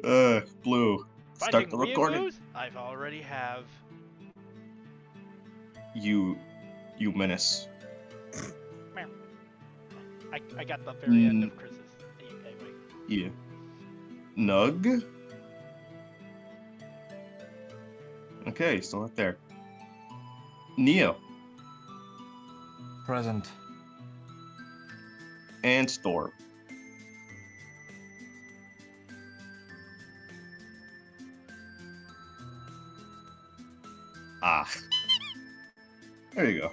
Blue. Start Fighting the recording. weeaboos? I've already have. You menace. Meow. I got the very end of Chris's. Anyway. Yeah. Nug. Okay, still not there. Neo. Present. And Storm. Ah. There you go.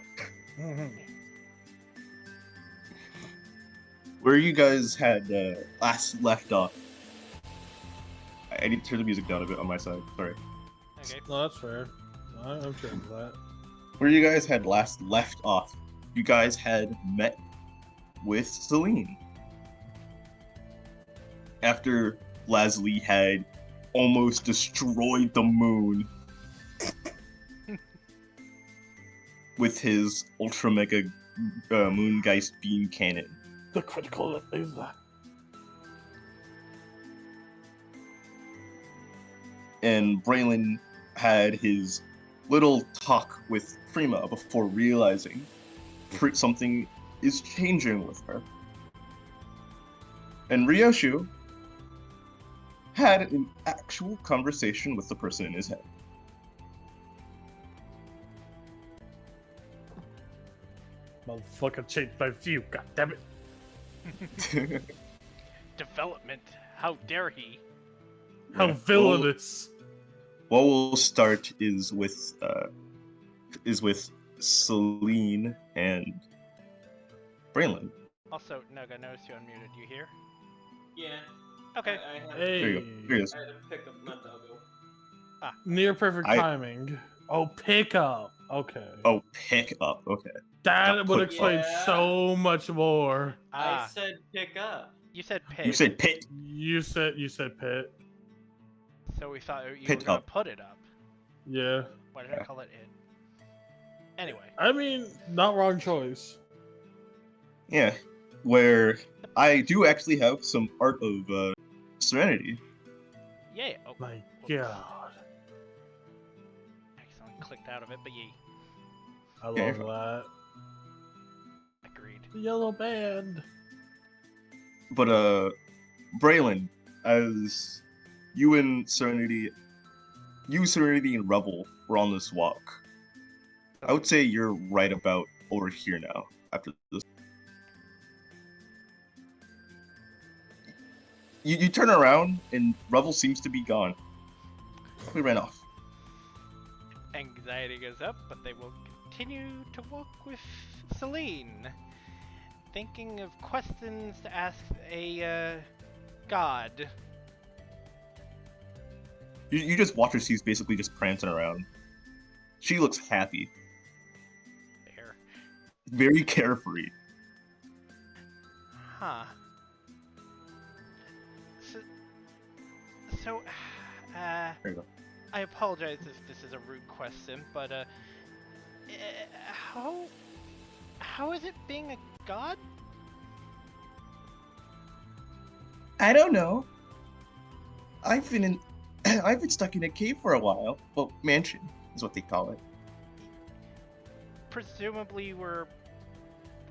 Where you guys had last left off. I need to turn the music down a bit on my side. Sorry. Okay. No, that's fair. I'm sure of that. Where you guys had last left off, you guys had met with Celine. After Leslie had almost destroyed the moon with his Ultra Mega Moongeist Beam Cannon. The critical is that. And Braylon had his little talk with Prima before realizing something is changing with her. And Ryoshu had an actual conversation with the person in his head. Motherfucker changed my view, god damn it. Development. How dare he? How villainous. What we'll start is with Celine and Braylon. Also, Nug, I noticed you unmuted. You here? Yeah. Okay. I had, Hey. There you go. Here he is. I had to pick up my doggo. Near perfect I- timing. Oh, pickup. Okay. Oh, pick up. Okay. That would put- explain Yeah. so much more. I said pick up. You said pit. You said pit. You said pit. So we thought you Pit were gonna up. put it up. Yeah. Why did I call it it? Anyway. I mean, not wrong choice. Yeah. Where I do actually have some art of Serenity. Yeah. Oh, My whoops. god. Accidentally clicked out of it, but ye I Yeah, love you're that. agreed. The yellow band. But Braylon, as you and Serenity and Rebel were on this walk, I would say you're right about over here now after this. You turn around and Rebel seems to be gone. We ran off. Anxiety goes up, but they will continue to walk with Celine. Thinking of questions to ask a god. You just watch her. She's basically just prancing around. She looks happy, There. very carefree. Huh. So, There you go. I apologize if this is a rude question, but how is it being a god? I don't know. I've been stuck in a cave for a while. Well, mansion is what they call it. Presumably you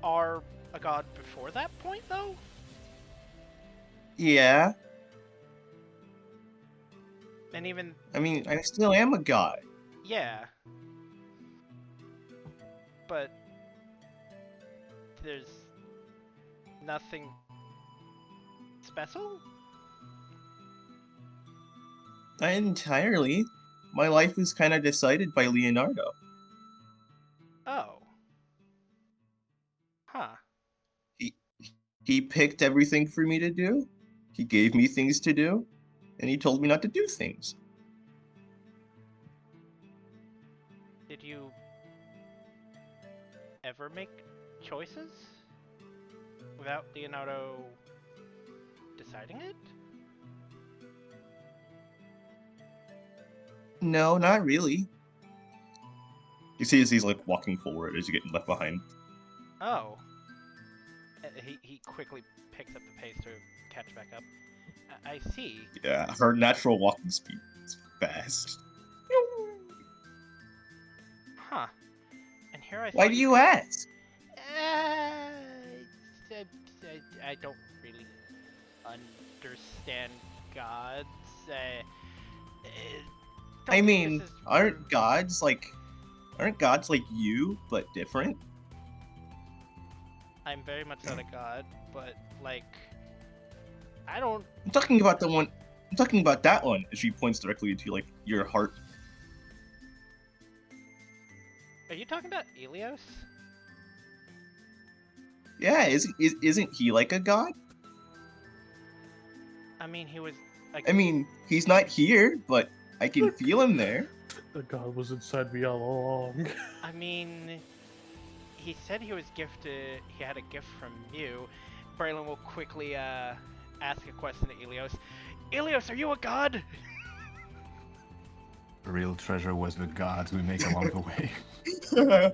are a god before that point, though? Yeah. And even, I mean, I still am a god. yeah. But there's nothing special? Not entirely. My life is kind of decided by Leonardo. Oh. Huh. He picked everything for me to do. He gave me things to do, and he told me not to do things. Did you ever make choices without Leonardo deciding it? No, not really. You see as he's like walking forward as you're getting left behind. Oh. He quickly picks up the pace to catch back up. I see. Yeah, her natural walking speed is fast. Huh. And here I Why thought do you you ask? Uh, I don't really understand gods. Don't I think mean, this is aren't gods like you, but different? I'm very much not a god, but like, I don't. I'm talking about the one. I'm talking about that one. And she points directly to like your heart. Are you talking about Elios? Yeah, isn't he like a god? I mean, he was. I mean, he's not here, but I can feel him there. The god was inside me all along. I mean, he said he was gifted. He had a gift from you. Braylon will quickly ask a question to Elios. Elios, are you a god? The real treasure was the gods we make along the way.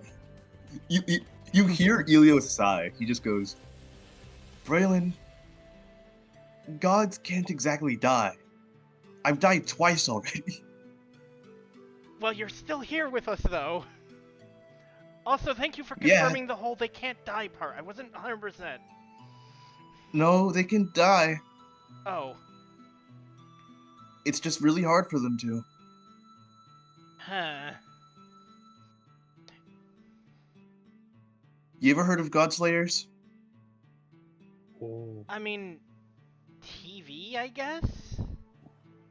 you hear Elios sigh. He just goes, Braylon, gods can't exactly die. I've died twice already. Well, you're still here with us, though. Also, thank you for Yeah. confirming the whole they can't die part. I wasn't 100%. No, they can die. Oh. It's just really hard for them to. Huh. You ever heard of Godslayers? Oh. I mean, TV, I guess?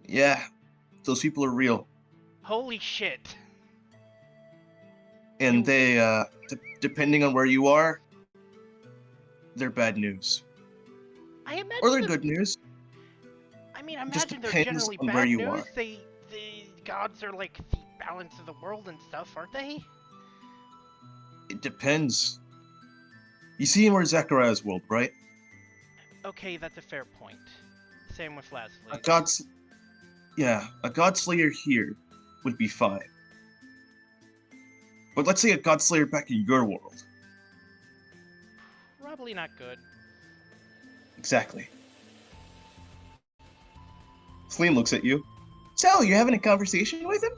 Yeah, those people are real. Holy shit. And they, depending on where you are, they're bad news. I imagine Or they're the- good news. I mean, just imagine they're depends generally on bad where you news. are. The gods are like the balance of the world and stuff, aren't they? It depends. You see more Zachariah's world, right? Okay, that's a fair point. Same with A Lasley. a Godslayer here would be fine. But let's say a Godslayer back in your world. Probably not good. Exactly. Celine looks at you. So, you having a conversation with him?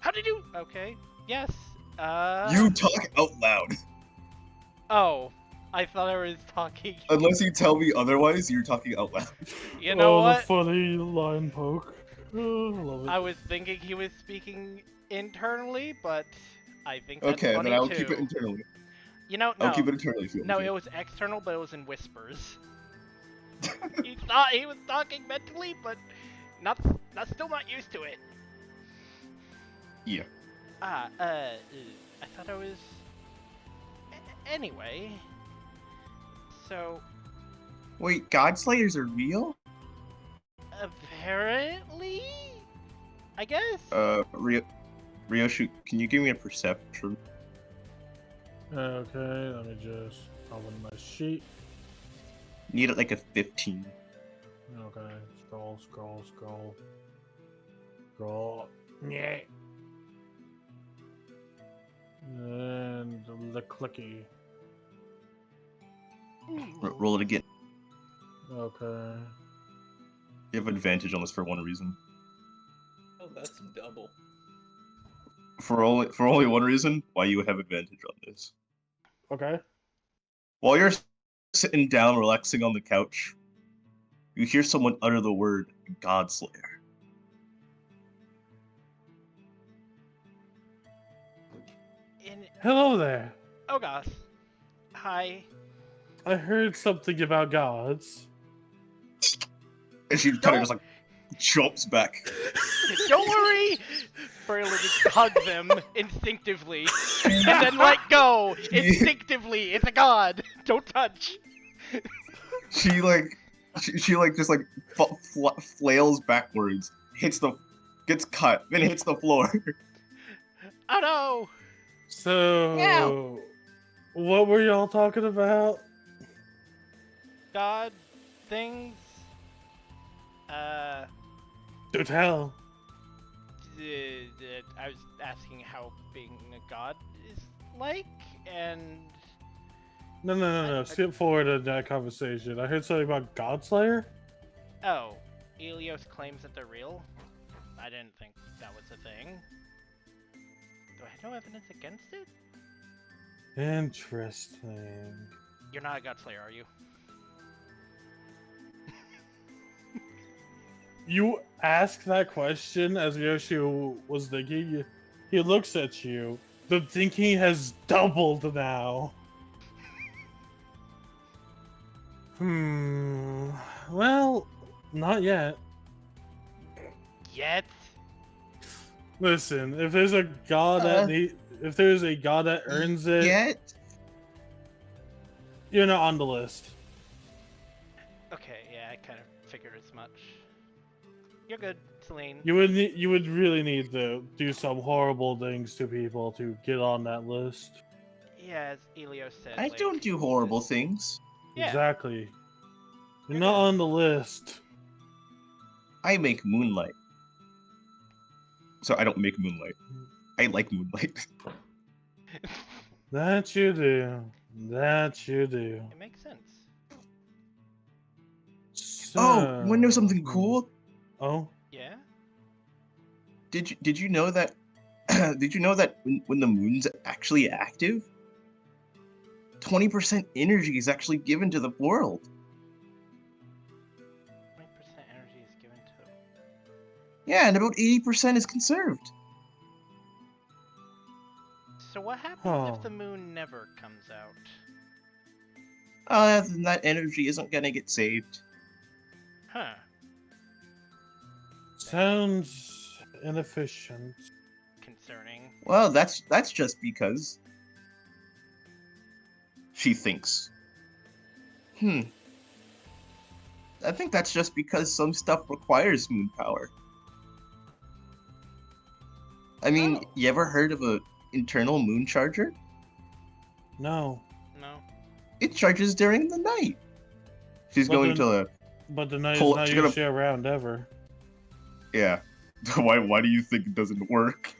How did you? Okay. Yes. You talk out loud. Oh, I thought I was talking. Unless you tell me otherwise, you're talking out loud. You know Oh, what? the funny line poke. Oh, I love it. I was thinking he was speaking internally, but I think that's Okay, funny then I'll too. keep it internally. You know, I'll no, keep it internally if you no, want it me was external, but it was in whispers. He thought he was talking mentally, but not still not used to it. to. Yeah. I thought I was. Anyway, so Wait, Godslayers are real? apparently, I guess. Ryoshi, can you give me a perception? Okay, let me just open my sheet. Need it like a 15. Okay, scroll. Scroll. Yeah. And the clicky. Roll it again. Okay. You have advantage on this for one reason. Oh, that's double. For only one reason why you have advantage on this. Okay. While you're sitting down, relaxing on the couch, you hear someone utter the word Godslayer. Hello there. Oh gosh. Hi. I heard something about gods. And she kind Don't- of just like jumps back. Don't worry! Braylon just hugs him instinctively, and then let go instinctively. It's a god. Don't touch. She just like flails backwards, gets cut, then hits the floor. Oh no! So, Meow. what were y'all talking about? God things. Do tell. I was asking how being a god is like, and No. Skip forward in that conversation. I heard something about Godslayer. Oh, Elios claims that they're real? I didn't think that was a thing. Do I have no evidence against it? Interesting. You're not a God Slayer, are you? You ask that question as Yoshi was thinking. He looks at you. The thinking has doubled now. Well, not yet. Yet? Listen, if there's a god if there's a god that earns it, Yet? you're not on the list. Okay, yeah, I kind of figured as much. You're good, Celine. You would really need to do some horrible things to people to get on that list. Yeah, as Elios said. I like, don't do horrible things. Yeah. Exactly. You're You're not good. on the list. I make moonlight. So I don't make moonlight. I like moonlight. That you do. That you do. It makes sense. Oh, you wanna know something So- cool? Oh, Yeah? Did you know that did you know that when the moon's actually active, 20% energy is actually given to the world? 20% energy is given to. Yeah, and about 80% is conserved. So what happens Huh. if the moon never comes out? Then that energy isn't gonna get saved. Huh. sounds inefficient. Concerning. Well, that's just because she thinks. I think that's just because some stuff requires moon power. I mean, Oh. you ever heard of a internal moon charger? No, No. It charges during the night. She's But going then- to but the night is Pull- not she's gonna- usually around ever. yeah. Why do you think it doesn't work?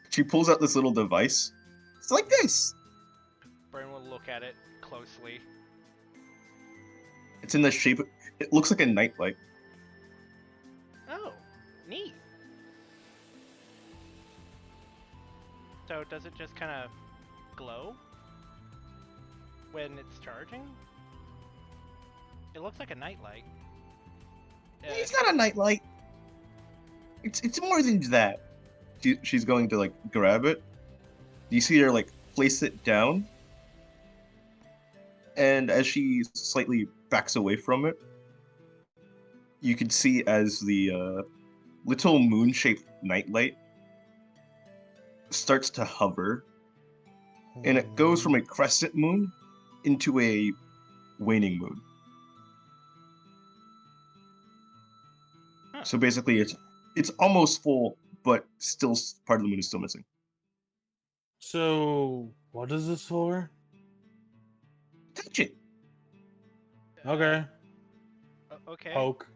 She pulls out this little device. It's like this. Brian will look at it closely. It's in the shape. It looks like a nightlight. Oh, neat. So does it just kind of glow when it's charging? It looks like a nightlight. It's not a nightlight. It's more than that. She's going to like grab it. You see her like place it down, and as she slightly backs away from it, you can see as the little moon-shaped nightlight starts to hover, and it goes from a crescent moon into a waning moon. Huh. So basically, it's almost full, but still part of the moon is still missing. So, what is this for? Touch it. Okay, Okay. poke.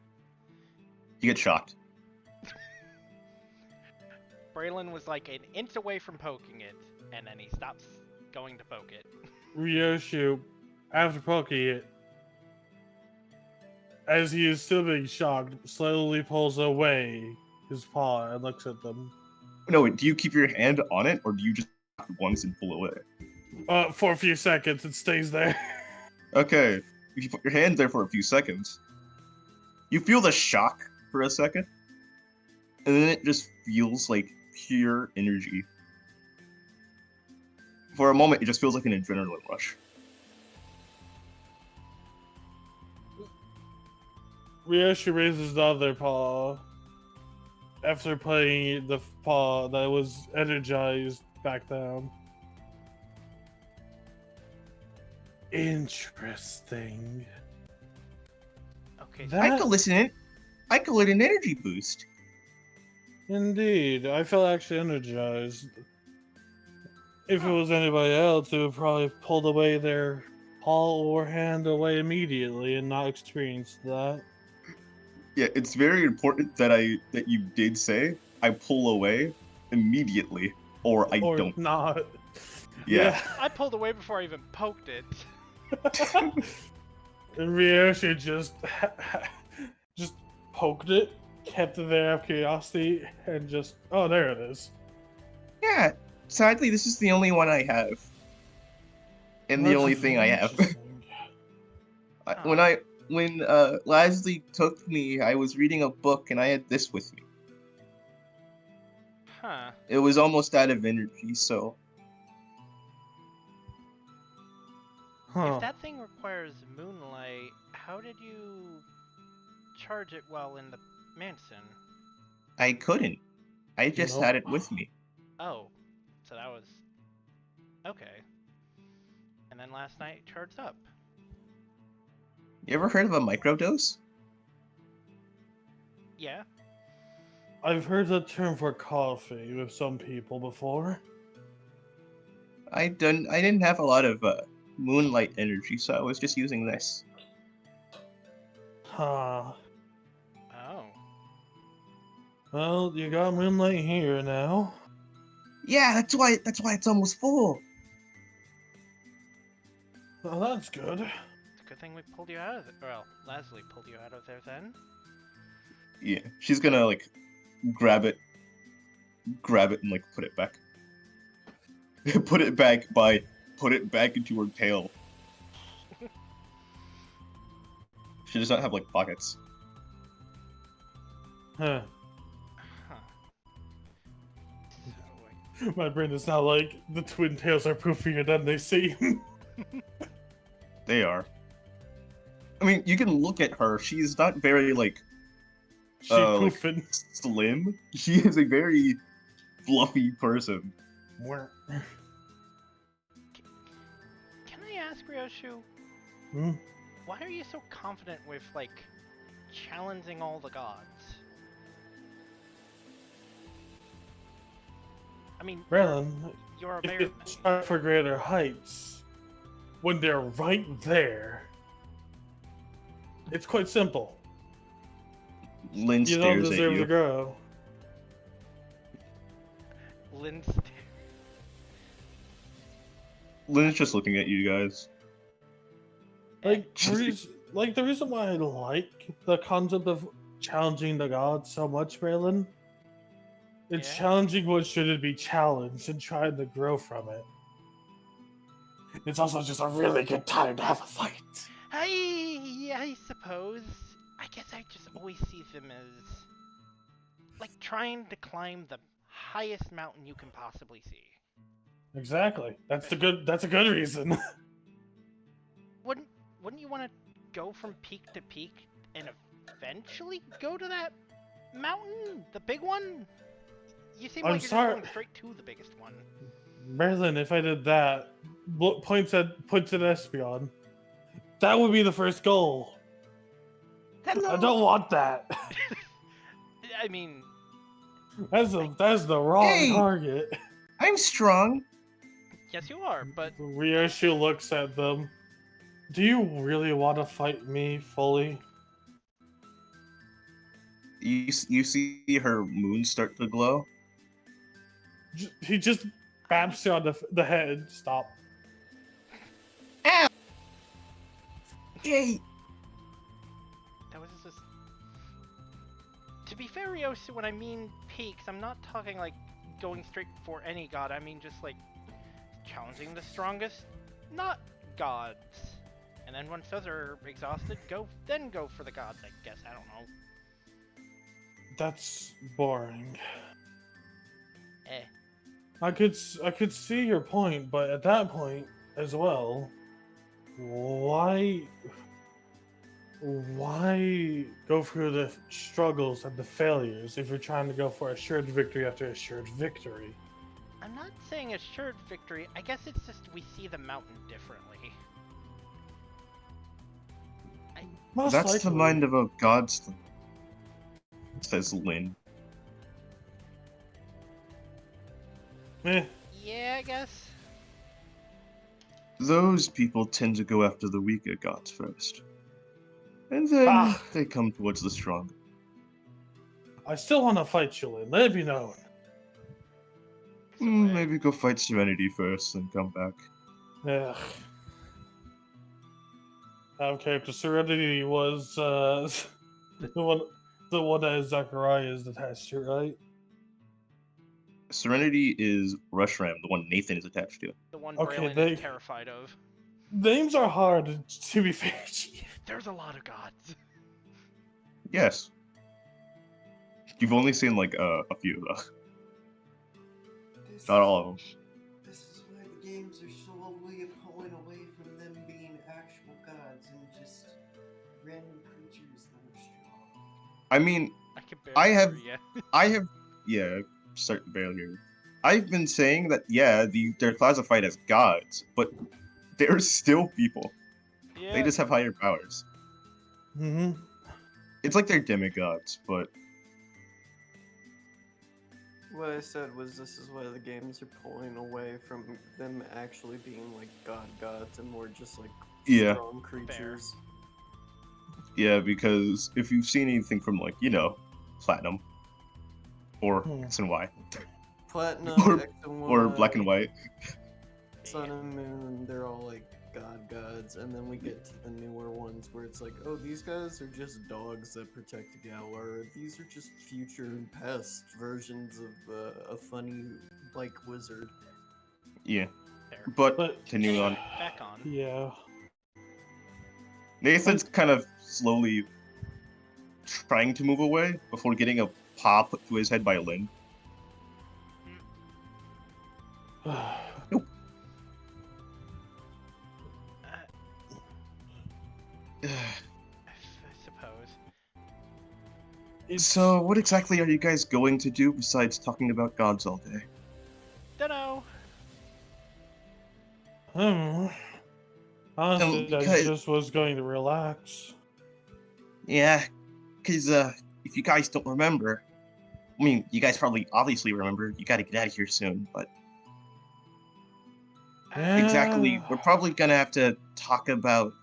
You get shocked. Braylon was like an inch away from poking it, and then he stops going to poke it. Ryoshu, after poking it, as he is still being shocked, slowly pulls away his paw and looks at them. No, wait, do you keep your hand on it, or do you just shock it once and pull away? For a few seconds, it stays there. Okay, if you put your hand there for a few seconds, you feel the shock for a second, and then it just feels like pure energy. For a moment, it just feels like an adrenaline rush. Ryoshu raises the other paw after putting the paw that was energized back down. Interesting. Okay. That- I could listen in. I call it an energy boost. Indeed, I felt actually energized. If it was anybody else, it would probably have pulled away their paw or hand away immediately and not experienced that. Yeah, it's very important that you did say I pull away immediately, or I or don't. not. Yeah. I pulled away before I even poked it. And Ryoshi just poked it, kept it there out of curiosity, and just, oh, there it is. Yeah, sadly, this is the only one I have. And the That's only thing I have. interesting. When Lasley took me, I was reading a book and I had this with me. Huh. It was almost out of energy, so Huh. If that thing requires moonlight, how did you charge it while in the mansion? I couldn't. I just Nope. had it with me. Oh, so that was okay. And then last night it charged up. You ever heard of a microdose? Yeah. I've heard the term for coffee with some people before. I didn't have a lot of moonlight energy, so I was just using this. Huh. Oh. Well, you got moonlight here now. Yeah, that's why it's almost full. Well, that's good. It's a good thing we pulled you out of it. Well, Leslie pulled you out of there then. Yeah, she's gonna like grab it and like put it back. Put it back into her tail. She does not have like pockets. Huh. Huh. So, My brain is now like the twin tails are poofier than they seem. They are. I mean, you can look at her. She's not very like She like, poofing. slim. She is a very fluffy person. can I ask Ryoshu, Hmm? why are you so confident with like challenging all the gods? I mean, Braylon, you're a if bear. you strive for greater heights, when they're right there, it's quite simple. Lynn You don't stares at deserve you. to grow. Lynn's Lynn's just looking at you guys. The reason why I like the concept of challenging the gods so much, Braylon, it's Yeah? challenging what shouldn't be challenged and trying to grow from it. It's also just a really good time to have a fight. I suppose. I guess I just always see them as like trying to climb the highest mountain you can possibly see. Exactly. That's a good reason. Wouldn't you want to go from peak to peak and eventually go to that mountain, the big one? You seem I'm like you're sorry- just going straight to the biggest one. Braylon, if I did that, points at Espion, that would be the first goal. Hello. I don't want that. I mean, That's the wrong Hey! target. I'm strong. yes you are, but Ryoshu looks at them. Do you really want to fight me fully? You see her moon start to glow. He just baps you on the head. Stop. Ow! Hey, that was just. To be fair, Ryosu, when I mean peaks, I'm not talking like going straight for any god. I mean just like challenging the strongest, not gods. And then once those are exhausted, go for the gods. I guess I don't know. That's boring. Eh. I could see your point, but at that point as well, why go through the struggles and the failures if you're trying to go for assured victory after assured victory? I'm not saying assured victory. I guess it's just we see the mountain differently. Most that's likely. the mind of a god's thing, says Lynn. Eh, Yeah, I guess. Those people tend to go after the weaker gods first. And then Ah. they come towards the strong. I still want to fight you, Lynn. Let it be known. So, eh, Maybe go fight Serenity first and come back. Ugh. character. Serenity was the one that Zachariah is attached to, right? Serenity is Rushram, the one Nathan is attached to. The one Okay, Braylon is terrified of. names are hard, to be fair. There's a lot of gods. Yes. You've only seen like a few though. This Not is- all of them. This is why the games are slowly pulling away from them being actual gods and just random creatures that are strong. I mean, I can I barely have- hear ya. I have, yeah, start barely here. I've been saying that, yeah, they're classified as gods, but they're still people. Yeah. They just have higher powers. Mm-hmm. It's like they're demigods, but What I said was this is why the games are pulling away from them actually being like gods and more just like yeah, strong creatures. yeah, because if you've seen anything from like, Platinum, or Hmm. X and Y, Platinum, Or- X and Y, or Black and White, Sun and Moon, they're all like gods, and then we get to the newer ones where it's like, oh, these guys are just dogs that protect Galar, or these are just future and past versions of a funny like wizard. yeah. Fair. But But continuing on, Back on. yeah, Nathan's kind of slowly trying to move away before getting a paw put to his head by Lynn. I suppose. it's So, what exactly are you guys going to do besides talking about gods all day? Dunno. Honestly, I because- just was going to relax. Yeah, because if you guys don't remember, I mean, you guys probably obviously remember, you gotta get out of here soon, but exactly, we're probably gonna have to talk about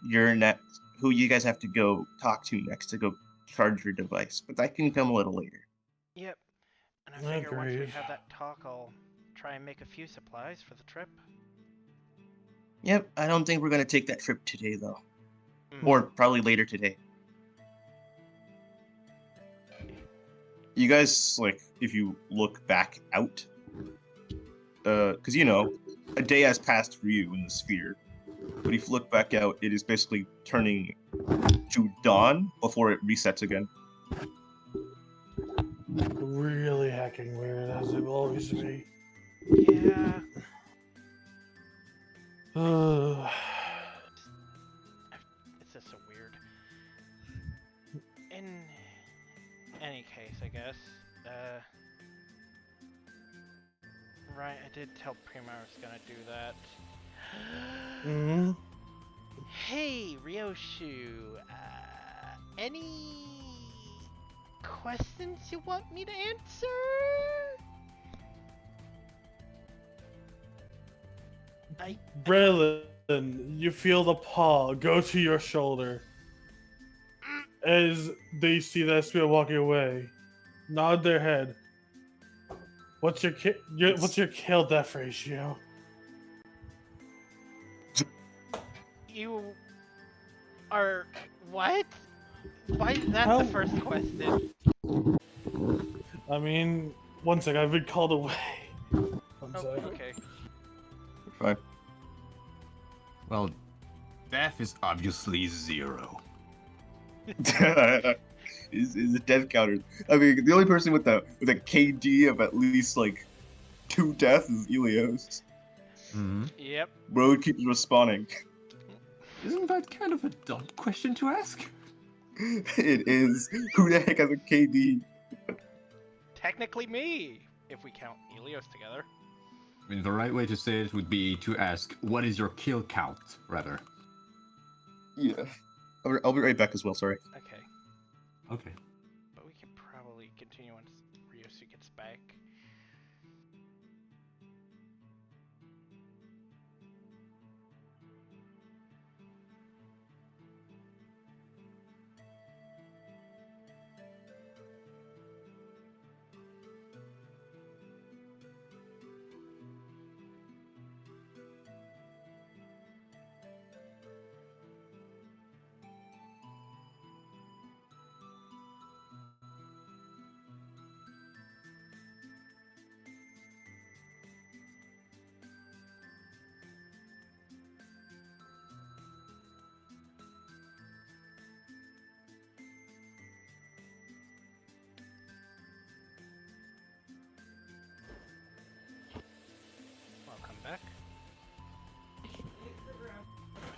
your next, who you guys have to go talk to next to go charge your device, but that can come a little later. Yep. And I figure once we Agreed. have that talk, I'll try and make a few supplies for the trip. Yep, I don't think we're gonna take that trip today though, Hmm. or probably later today. You guys, like, if you look back out, because a day has passed for you in the sphere, but if you look back out, it is basically turning to dawn before it resets again. Really hacking weird, as it will always be. Yeah. It's just so weird. In any case, I guess. Right, I did tell Prima I was gonna do that. hmm Hey, Ryoshu. Any questions you want me to answer? Braylon, you feel the paw go to your shoulder as they see that spirit walking away. Nod their head. What's your kill death ratio? You are what? Why is that How- the first question? I mean, one sec, I've been called away. One Oh, sec. okay. Fine. Well, death is obviously 0. is a death counter. I mean, the only person with a KD of at least like 2 deaths is Elios. Hmm. Yep. Bro keeps respawning. Isn't that kind of a dumb question to ask? It is. Who the heck has a KD? Technically me, if we count Helios together. I mean, the right way to say it would be to ask, what is your kill count, rather? Yeah. I'll be right back as well, sorry. Okay. Okay. But we can probably continue once Ryosu gets back.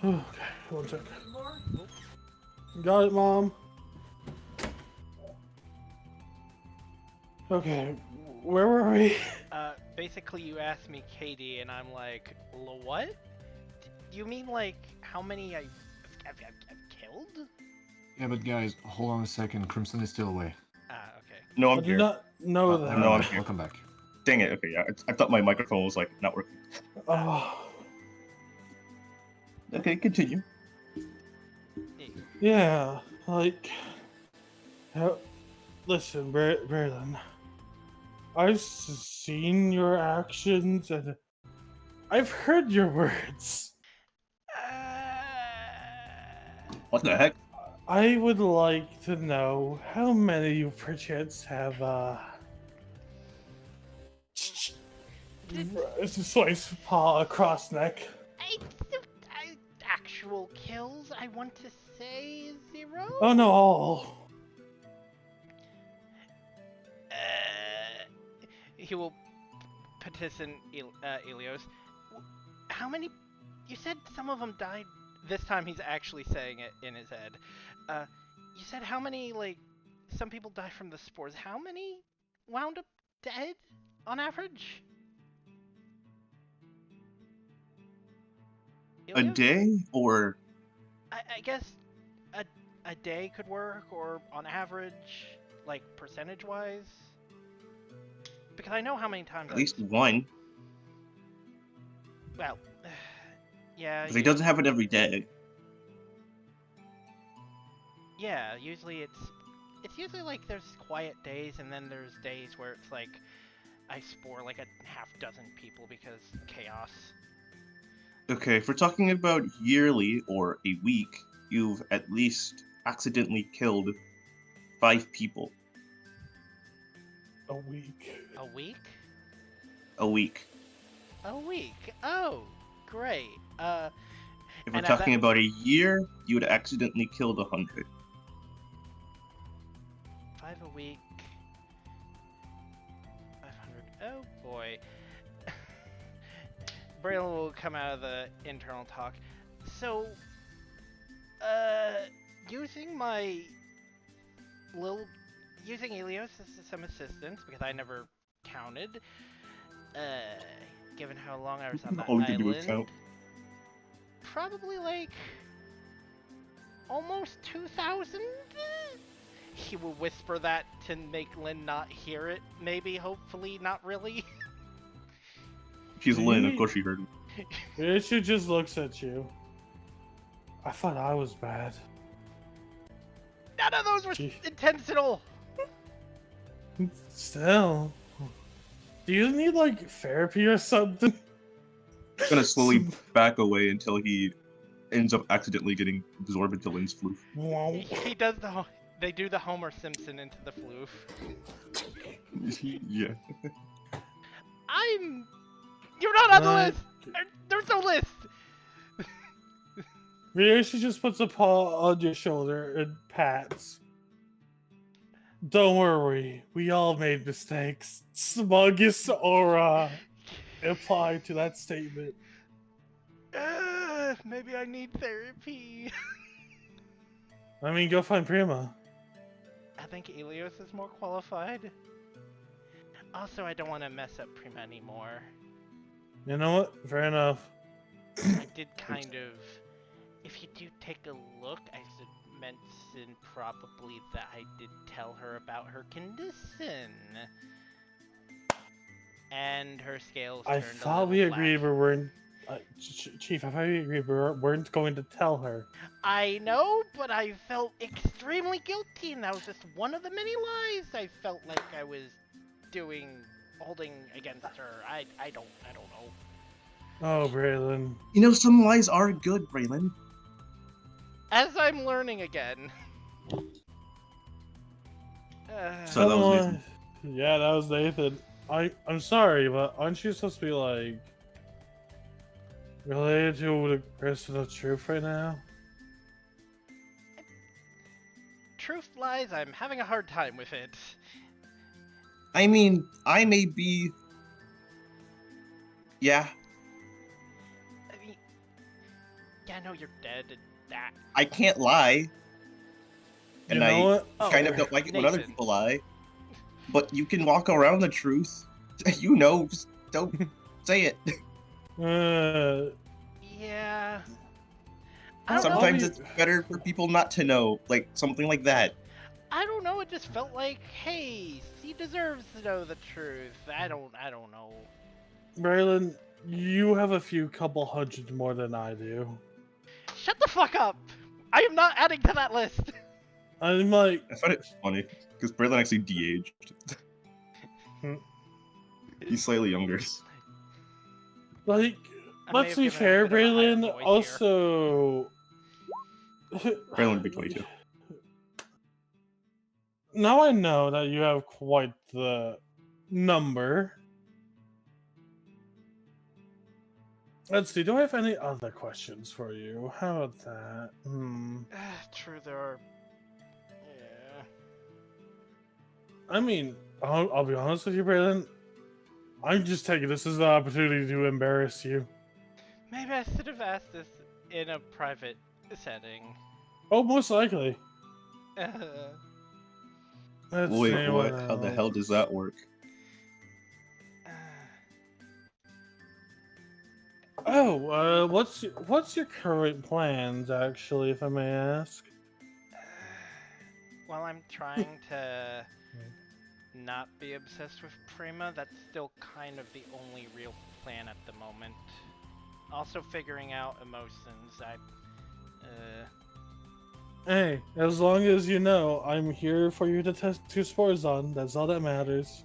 Okay, one sec. Got it, Mom. Okay, where were we? Basically you asked me Katie, and I'm like, what? You mean like how many I've killed? Yeah, but guys, hold on a second. Crimson is still away. Ah, okay. No, I I'm did here. not know Never that. No, I'm mind. here. Welcome back. Dang it. Okay, yeah. I thought my microphone was like not working. Oh, Okay, continue. yeah, like, listen, Braylon, I've seen your actions and I've heard your words. What the heck? I would like to know how many you perchance have, slice paw across neck. Actual kills, I want to say 0? Oh no, all. He will petition Ilios. How many? You said some of them died. This time he's actually saying it in his head. You said how many, like, some people die from the spores. How many wound up dead on average? A Ilios? day or I guess a day could work, or on average, like percentage-wise. Because I know how many times at least one? well, yeah. Because he doesn't have it every day. Yeah, usually it's usually like there's quiet days, and then there's days where it's like I spore like a half dozen people because chaos. Okay, if we're talking about yearly or a week, you've at least accidentally killed 5 people A week. A week? a week. A week. Oh, great. If we're And talking about a year, you would accidentally killed 100. 5 a week. 500. Oh boy. Braylon will come out of the internal talk. So, using my using Ilios as some assistance, because I never counted, given how long I was on that All we can do is island, count. probably like almost 2,000? He will whisper that to make Lynn not hear it, maybe, hopefully, not really. She's Do Lynn, you of course she heard him. She just looks at you. I thought I was bad. None of those were Gee. intentional! Still. Do you need like therapy or something? Gonna slowly back away until he ends up accidentally getting absorbed into Lynn's floof. Wow. He does they do the Homer Simpson into the floof. Yeah. You're not on the What? list! There's no list! Really, she just puts a paw on your shoulder and pats. Don't worry, we all made mistakes. Smuggest aura applied to that statement. Maybe I need therapy. I mean, go find Prima. I think Ilios is more qualified. Also, I don't want to mess up Prima anymore. You know what? Fair enough. I did kind of... If you do take a look, I should mention probably that I did tell her about her condition. And her scales I turned a thought we little agreed black. we weren't. Chief, I thought we agreed we weren't going to tell her. I know, but I felt extremely guilty, and that was just one of the many lies I felt like I was holding against her. I don't know. Oh, Braylon. You know, some lies are good, Braylon. As I'm learning again. So that was Nathan. Yeah, that was Nathan. I'm sorry, but aren't you supposed to be like related to the person of truth right now? Truth lies, I'm having a hard time with it. I mean, I may be... Yeah. I mean, yeah, I know you're dead. And that. I can't lie, and You know I what? Oh, kind of don't like it when other Nathan. people lie. But you can walk around the truth. You know, just don't say it. Yeah. I don't Sometimes know. it's better for people not to know, like something like that. I don't know. It just felt like, hey, he deserves to know the truth. I don't know. Braylon, you have a few couple hundred more than I do. Shut the fuck up! I am not adding to that list. I'm like, I find it funny because Braylon actually de-aged. Hmm. He's slightly younger. like, I may let's have be given a fair, bit of a higher Braylon. voice here. Also, Braylon would be 22. now I know that you have quite the number. Let's see. Do I have any other questions for you? How about that? True, there are. Yeah. I mean, I'll be honest with you, Braylon. I'm just taking this as an opportunity to embarrass you. Maybe I should have asked this in a private setting. Oh, most likely. Let's Wait, see what? How the hell does that work? Oh, what's your current plans, actually, if I may ask? While I'm trying to not be obsessed with Prima, that's still kind of the only real plan at the moment. Also figuring out emotions. Hey, as long as you know, I'm here for you to test your spores on. That's all that matters.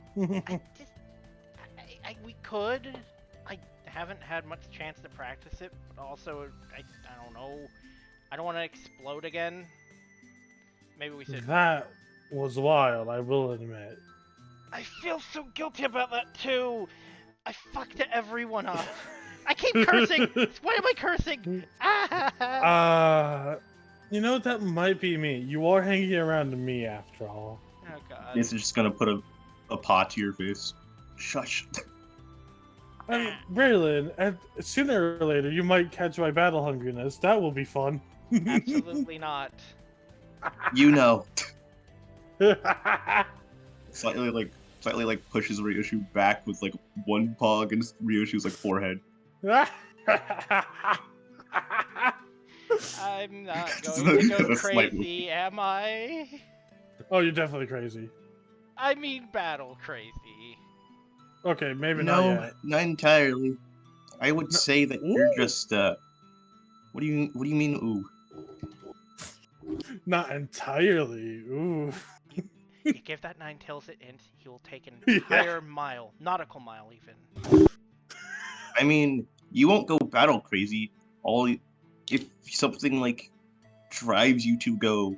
We could. I haven't had much chance to practice it, but also I don't know. I don't want to explode again. Maybe we should. That was wild, I will admit. I feel so guilty about that too. I fucked everyone up. I keep cursing. Why am I cursing? Ah! You know, that might be me. You are hanging around me after all. Oh god. This is just gonna put a paw to your face. Shush. I mean, Braylon, sooner or later, you might catch my battle hungriness. That will be fun. Absolutely not. You know. Slightly like pushes Ryoshu back with like one paw against Ryoshu's like forehead. I'm not going to go That's slightly- crazy, am I? Oh, you're definitely crazy. I mean battle crazy. Okay, maybe not No, yet. not entirely. I would No. say that you're Ooh. just what do you mean ooh? Not entirely. Ooh. You give that Ninetales it int, he will take an Yeah. entire mile, nautical mile even. I mean, you won't go battle crazy. If something like drives you to go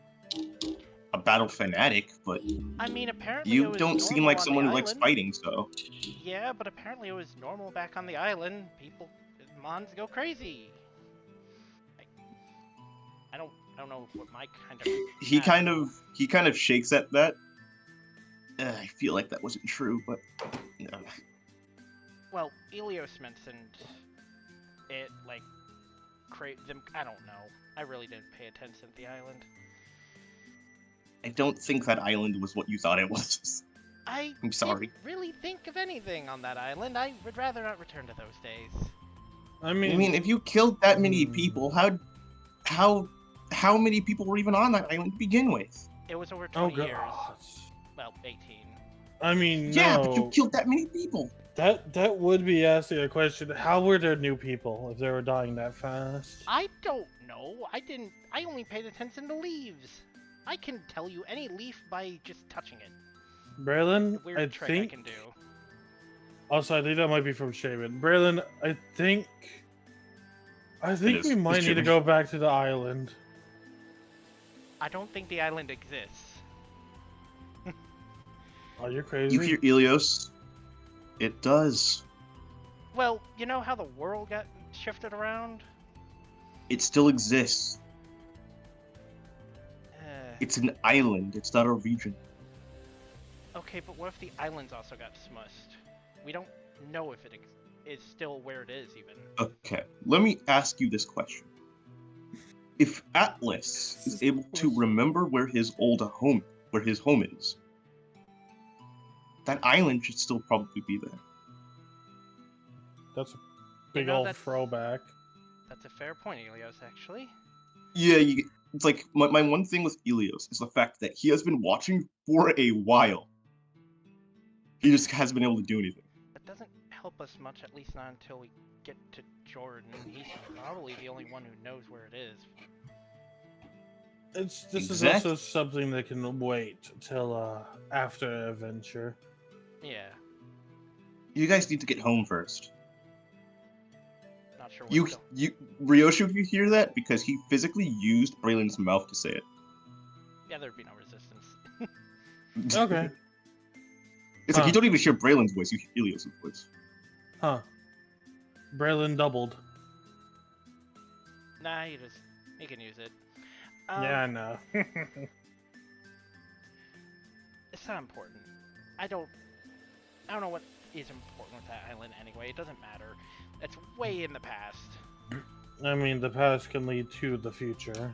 a battle fanatic, but I mean, apparently you it was don't seem normal like on someone the who likes island. fighting, so Yeah, but apparently it was normal back on the island. Mons go crazy. I don't know what my kind of. he kind of shakes at that. I feel like that wasn't true, but Well, Elios mentioned it like them. I don't know. I really didn't pay attention to the island. I don't think that island was what you thought it was. I'm sorry. Didn't really think of anything on that island. I would rather not return to those days. I I mean, mean, if you killed that many Hmm. people, how many people were even on that island to begin with? It was over oh 20 god. years. Well, 18. I mean, Yeah, but you no. killed that many people. That would be asking a question. How were there new people if they were dying that fast? I don't know. I only paid attention to leaves. I can tell you any leaf by just touching it. Braylon, Weird I trick think. I can do. Also, I think that might be from Shaman. Braylon, I think is. we It's might need to Shaman. go back to the island. I don't think the island exists. Oh, you're crazy. You hear Ilios? It does. Well, you know how the world got shifted around? It still exists. It's an island. It's not a region. Okay, but what if the islands also got smushed? We don't know if it is still where it is, even. Okay, let me ask you this question. If Atlas is able to remember where his home is, that island should still probably be there. That's a big know, old that's- throwback. That's a fair point, Elios, actually. Yeah, it's like my one thing with Helios is the fact that he has been watching for a while. He just hasn't been able to do anything. That doesn't help us much, at least not until we get to Jordan. He's probably the only one who knows where it is. This is Exact- also something that can wait till after adventure. Yeah, You guys need to get home first. not sure You, what's going. you, Ryoshu, you hear that? Because he physically used Braylon's mouth to say it. Yeah, there'd be no resistance. Okay. It's like you don't even hear Braylon's voice, you hear Helios' voice. Huh. Braylon doubled. Nah, you can use it. Yeah, I know. It's not important. I don't know what is important with that island anyway. It doesn't matter. It's way in the past. I mean, the past can lead to the future.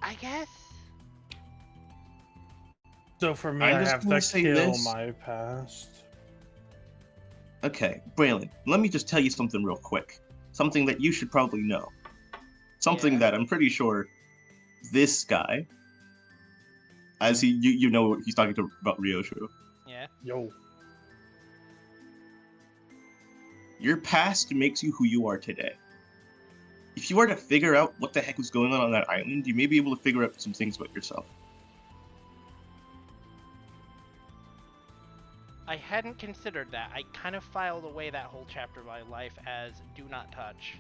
I guess. So for me, I'm I just have gonna to say kill this. my past. Okay, Braylon, let me just tell you something real quick. Something that you should probably know. Something Yeah. that I'm pretty sure this guy, as you know he's talking about Ryoshu. Yeah. Yo. Your past makes you who you are today. If you were to figure out what the heck was going on that island, you may be able to figure out some things about yourself. I hadn't considered that. I kind of filed away that whole chapter of my life as do not touch.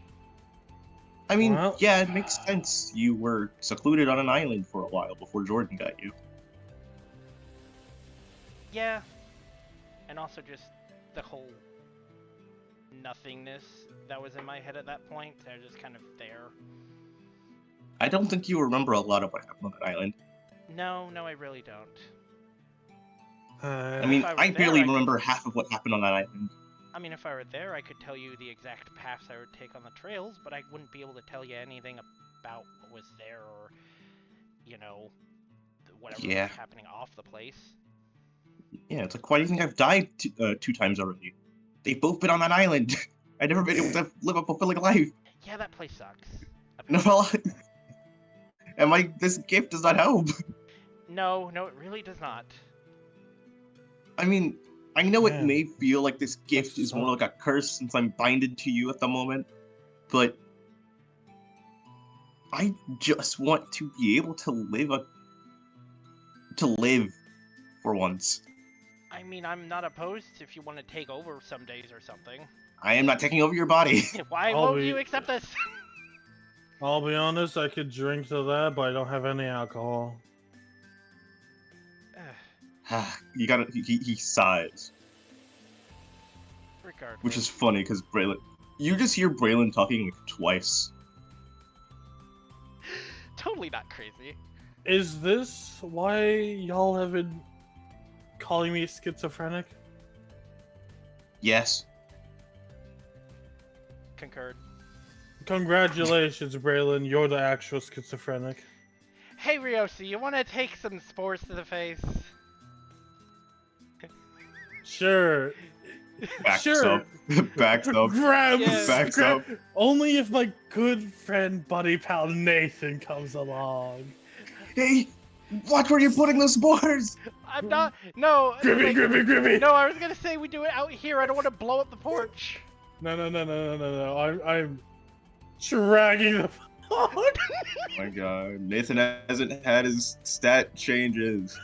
I mean, Well- yeah, it makes sense. You were secluded on an island for a while before Jordan got you. Yeah. And also just the whole nothingness that was in my head at that point. They're just kind of there. I don't think you remember a lot of what happened on that island. No, I really don't. I mean, If I were I there, barely I could- remember half of what happened on that island. I mean, if I were there, I could tell you the exact paths I would take on the trails, but I wouldn't be able to tell you anything about what was there or, whatever Yeah. was happening off the place. Yeah, it's like, why do you think I've died 2 times already? They've both been on that island. I've never been able to live a fulfilling life. Yeah, that place sucks. No, this gift does not help. No, it really does not. I mean, I know it Man. may feel like this gift is more suck. like a curse since I'm binded to you at the moment, but I just want to be able to live for once. I mean, I'm not opposed if you want to take over some days or something. I am not taking over your body. Why I'll won't be- you accept this? I'll be honest, I could drink to that, but I don't have any alcohol. You gotta. He sighs, Regardless. which is funny because Braylon. You just hear Braylon talking like twice. totally not crazy. Is this why y'all have been calling me schizophrenic? Yes. Concurred. Congratulations, Braylon, you're the actual schizophrenic. Hey, Ryoshi, you want to take some spores to the face? Sure. Backs Sure. up. Backs up. Grabs. Yeah. Backs up. Only if my good friend, buddy pal Nathan comes along. Hey, watch where you're putting those spores. I'm not. No. Gribby, like- gribby, gribby. No, I was gonna say we do it out here. I don't want to blow up the porch. No. I'm dragging the pod. Oh my god, Nathan hasn't had his stat changes,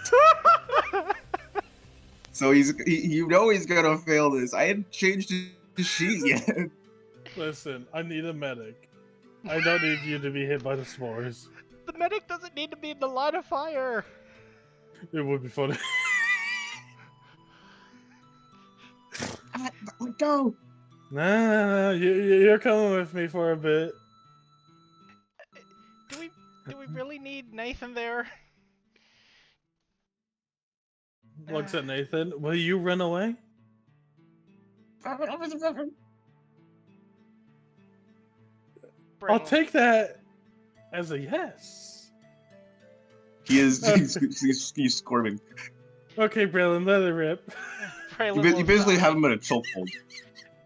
so he's gonna fail this. I hadn't changed his sheet yet. Listen, I need a medic. I don't need you to be hit by the spores. The medic doesn't need to be in the line of fire. It would be funny. Let go. No, you're coming with me for a bit. Do we really need Nathan there? Looks at Nathan. Will you run away? I'll Braylon, take that. as a yes. He is. He's squirming. Okay, Braylon, let it rip. Braylon You will basically sigh. have him in a chokehold.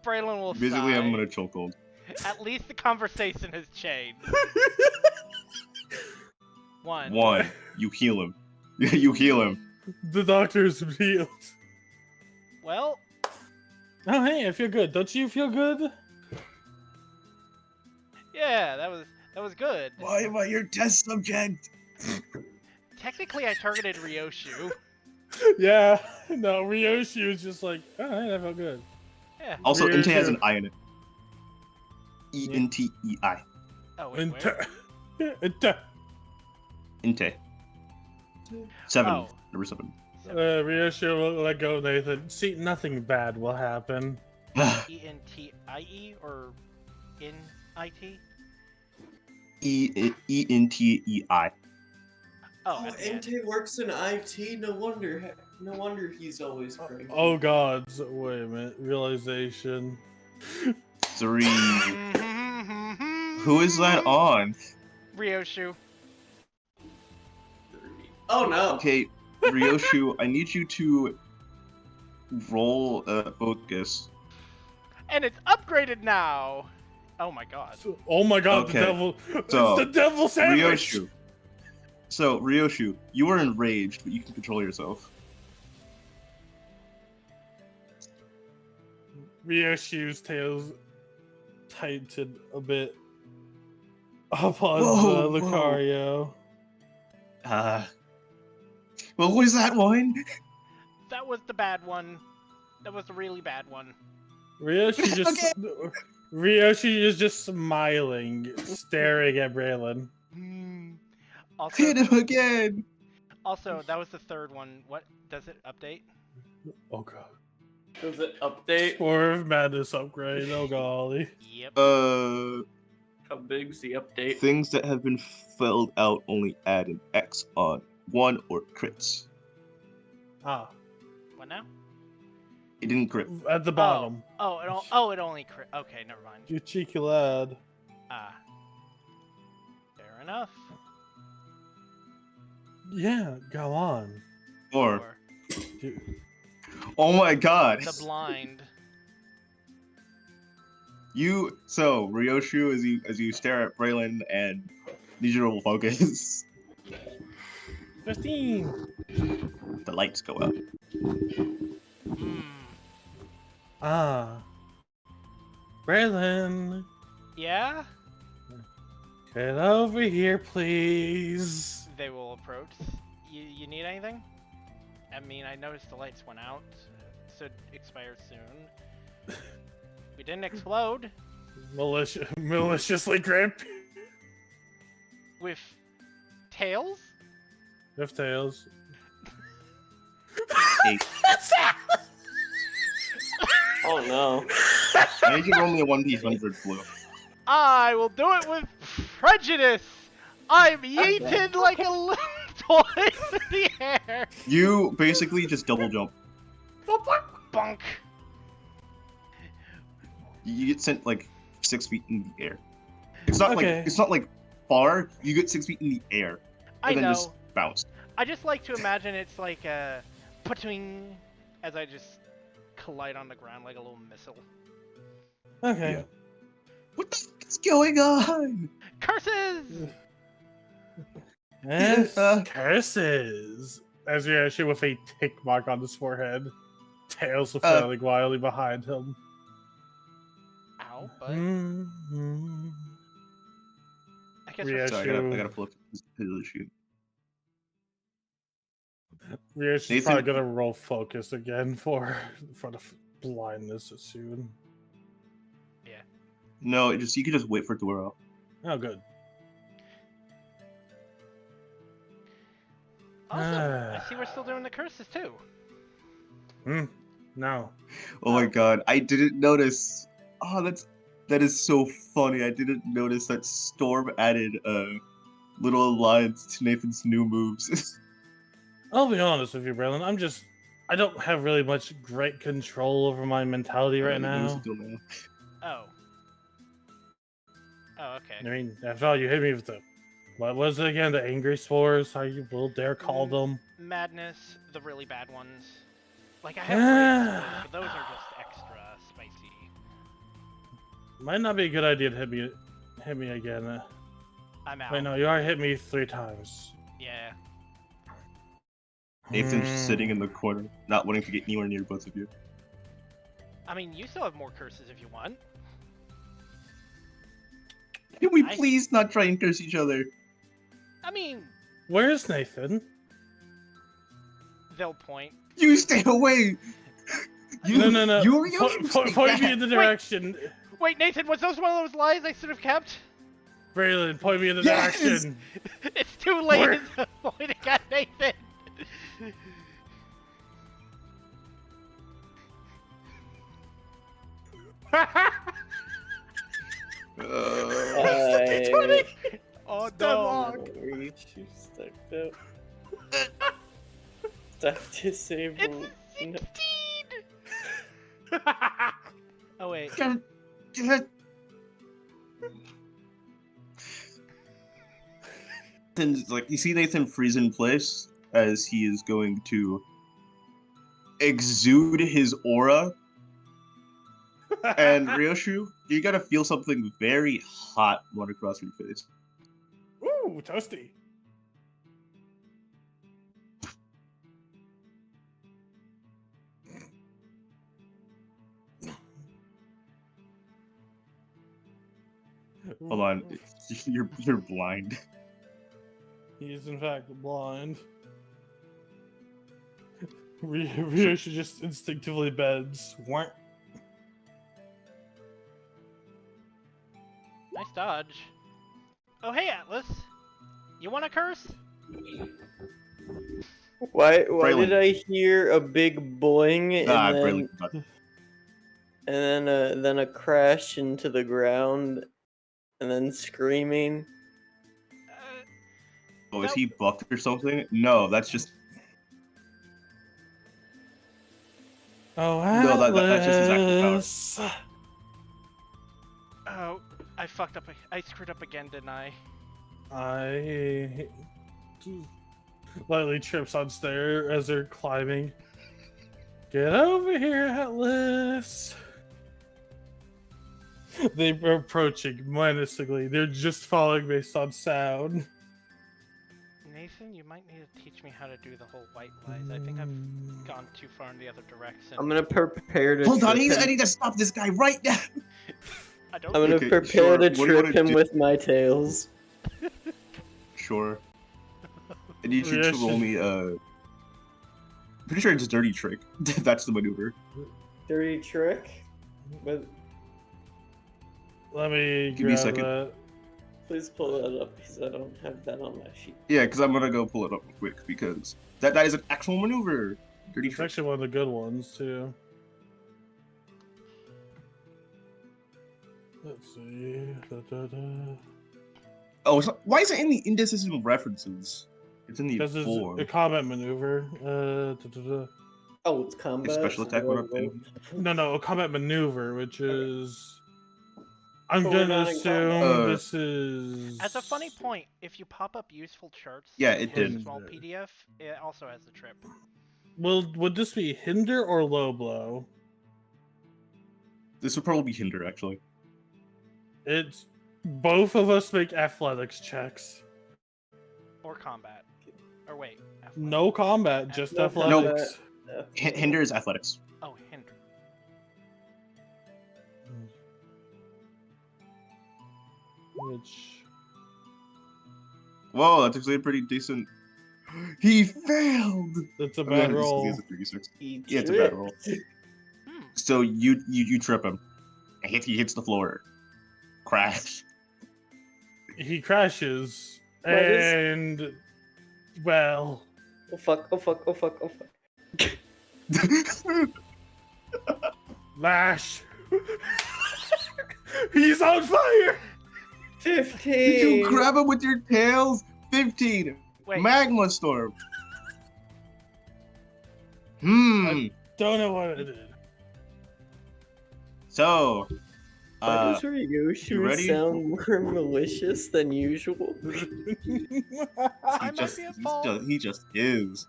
Braylon will You basically have him sigh. in a chokehold. At least the conversation has changed. One. One, you heal him. You heal him. The doctor's healed. Well, Oh, hey, I feel good. Don't you feel good? yeah, that was good. Why am I your test subject? Technically, I targeted Ryoshu. Yeah. No, Ryoshi was just like, oh, hey, that felt good. Yeah. Also, Inte has an Ryoshu. I in it. E-N-T-E-I. Oh wait, Inte. where? Inte. Inte. 7. Oh. Number 7. Ryoshi will let go, Nathan. See, nothing bad will happen. E-N-T-I-E or in-I-T? E-N-T-E-I. Oh, Oh, at the end. Entei works in IT. No wonder he's always cranky. Oh, gods. Wait a minute. Realization. 3. Who is that on? Ryoshu. Oh no. Okay, Ryoshu, I need you to roll focus. And it's upgraded now! Oh my god. Oh my god, Okay, the devil. so, It's the devil sandwich! Ryoshu. So, Ryoshu, you are enraged, but you can control yourself. Ryoshu's tails tightened a bit upon Whoa, whoa. Lucario. Well, what is that one? That was the bad one. That was the really bad one. Ryoshi just Ryoshi is just smiling, staring at Braylon. Also, Hit him again! also, that was the third one. What does it update? Oh god. Does it update? Swerve Madness upgrade, oh golly. Yep. How big's the update? Things that have been filled out only add an X on 1 or crits. Ah. What now? It didn't crit. At the bottom. It only crit. Okay, never mind. You cheeky lad. Ah. Fair enough. Yeah, go on. Or, Dude. oh my god! The blind. So Ryoshu, as you stare at Braylon and need you to roll focus. 15. The lights go out. Ah. Braylon. Yeah? Get over here, please. They will approach. You need anything? I mean, I noticed the lights went out. So it expires soon. We didn't explode. Maliciously grip. With tails? With tails. Hey, Oh no. I need you to roll me a 1d100 blue. I will do it with prejudice! I'm yeeted like a little toy in the air! You basically just double jump. Bonk! You get sent like 6 feet in the air. It's not Okay. like far. You get 6 feet in the air I and then know. just bounce. I just like to imagine it's like a putting as I just collide on the ground like a little missile. Okay. Yeah. What the fuck is going on? Curses! Yes, Uh. curses. As we actually with a tick mark on his forehead. Tails flailing wildly behind him. Ow, but Mm-hmm. I guess Yeah, Sorry, sure. I gotta pull up his issue. We're Nathan- probably gonna roll focus again for the blindness soon. No, you can just wait for it to wear off. Oh, good. awesome. I see we're still doing the curses too. No. Oh my god, I didn't notice. Oh, that is so funny. I didn't notice that Storm added little lines to Nathan's new moves. I'll be honest with you, Braylon. I don't have really much great control over my mentality right What is now. it doing now? Oh. Oh, okay. I mean, after all, you hit me with the What was it again? The angry spores? How you will dare call them? Madness, the really bad ones. Like, I have great spores, but those are just extra spicy. Might not be a good idea to hit me again. I'm out. Wait, no, you already hit me 3 times. Yeah. Nathan's just sitting in the corner, not wanting to get anywhere near both of you. I mean, you still have more curses if you want. Can we I- please not try and curse each other? I mean, Where's Nathan? they'll point. You stay away! You, No. You Point me in the direction. Wait, Nathan, was those one of those lies I should have kept? Braylon, point me in the Yes! direction. It's too late Where- to point at Nathan. I... Oh no. Reach, you stuck up. Stuck disabled. It's 16! Oh wait. Nathan's like, you see Nathan freeze in place as he is going to exude his aura. And Ryoshu, you gotta feel something very hot run across your face. Ooh, toasty. Hold on, you're blind. He is in fact blind. Rio should just instinctively bends. Weren't. Nice dodge. Oh hey, Atlas. You want a curse? Why Braylon. did I hear a big boing and Ah, then really. then a crash into the ground and then screaming? Oh, is he bucked or something? No, that's just Oh, No, that's just his active power. Atlas. Oh, I fucked up. I screwed up again, didn't I? I lightly trips on stair as they're climbing. Get over here, Atlas. They are approaching menacingly. They're just following based on sound. Nathan, you might need to teach me how to do the whole white lies. I think I've gone too far in the other direction. I'm gonna prepare to Hold on, trip I him. need to stop this guy right now. I don't. I'm gonna Okay, prepare sure. to What do you trip wanna him do? with my tails. Sure. I need you Yeah, to roll me pretty sure it's dirty trick. That's the maneuver. Dirty trick? But Let me Give me a grab second. that. please pull that up because I don't have that on my sheet. Yeah, because I'm gonna go pull it up quick because that is an actual maneuver. Dirty It's trick. actually one of the good ones too. Let's see. Oh, why is it in the indecision references? It's in the Because it's four. a combat maneuver. Oh, it's combat. Is special attack went up too? No, a combat maneuver, which is. I'm But we're gonna not in assume combat. this is. As a funny point, if you pop up useful charts, Yeah, in it a did. small PDF, it also has the trip. Would this be hinder or low blow? This would probably be hinder actually. It's both of us make athletics checks. Or combat. Or wait. athletics. No combat, just No athletics. Hinder is athletics. Oh, hinder. Which Whoa, that's actually a pretty decent. He failed. that's a I'm gonna bad just- roll. It's a 36. He Yeah, it's a bad roll. tripped. Hmm. So you trip him. And he hits the floor. Crash. He crashes, What is- and well, Oh fuck, oh fuck, oh fuck, oh fuck. Lash. He's on fire. 15! Did you grab him with your tails? 15. Wait. Magma storm. Don't know what I did. So, Why does you Ryoshu ready? sound more malicious than usual? I might be at fault. He just is.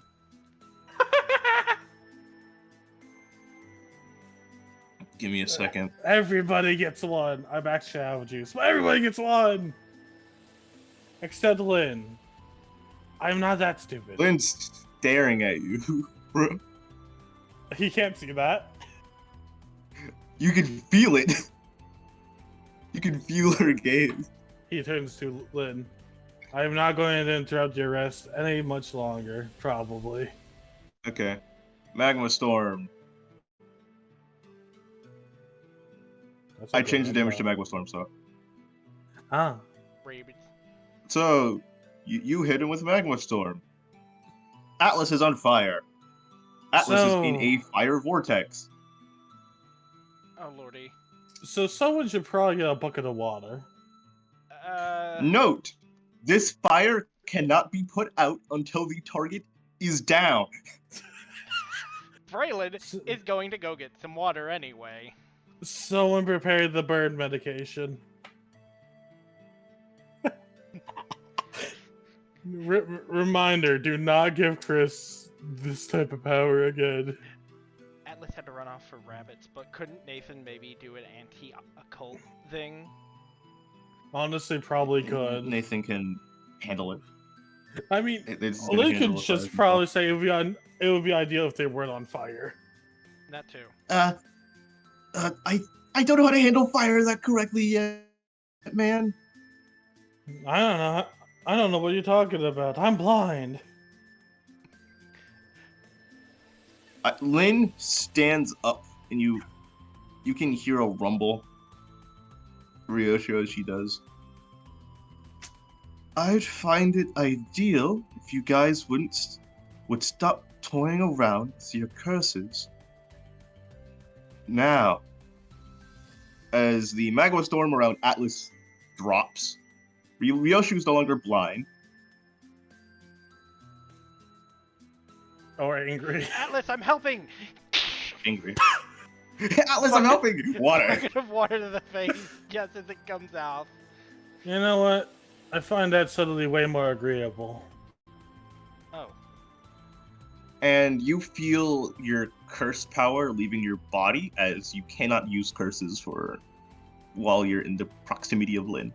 Give me a second. Everybody gets one. I'm actually out of juice, but everybody gets one. Except Lynn. I'm not that stupid. Lynn's staring at you, bro. He can't see that. You can feel it. You can feel her gaze. He turns to Lynn. I'm not going to interrupt your rest any much longer, probably. Okay. Magma Storm. That's I okay, changed the I'm damage to fine. Magma Storm, so. Ah. Rabbits. So, you hit him with Magma Storm. Atlas is on fire. Atlas is in a fire vortex. Oh lordy. So someone should probably get a bucket of water. Note, this fire cannot be put out until the target is down. Braylon is going to go get some water anyway. Someone prepare the burn medication. Reminder, do not give Chris this type of power again. Atlas had to run off for rabbits, but couldn't Nathan maybe do an anti-occult thing? Honestly, probably could. Nathan can handle it. I mean, It's gonna they handle could the fire just control. probably say it would be ideal if they weren't on fire. That too. I don't know how to handle fire that correctly yet, man. I don't know. I don't know what you're talking about. I'm blind. Lynn stands up, and you can hear a rumble. Ryosho as she does. I'd find it ideal if you guys would stop toying around with your curses. Now, as the Magma Storm around Atlas drops, Ryoshu's no longer blind. Or angry. Atlas, I'm helping! Angry. Atlas, I'm helping! Water! Bucket of water to the face just as it comes out. You know what? I find that suddenly way more agreeable. Oh. And you feel your curse power leaving your body as you cannot use curses for while you're in the proximity of Lynn.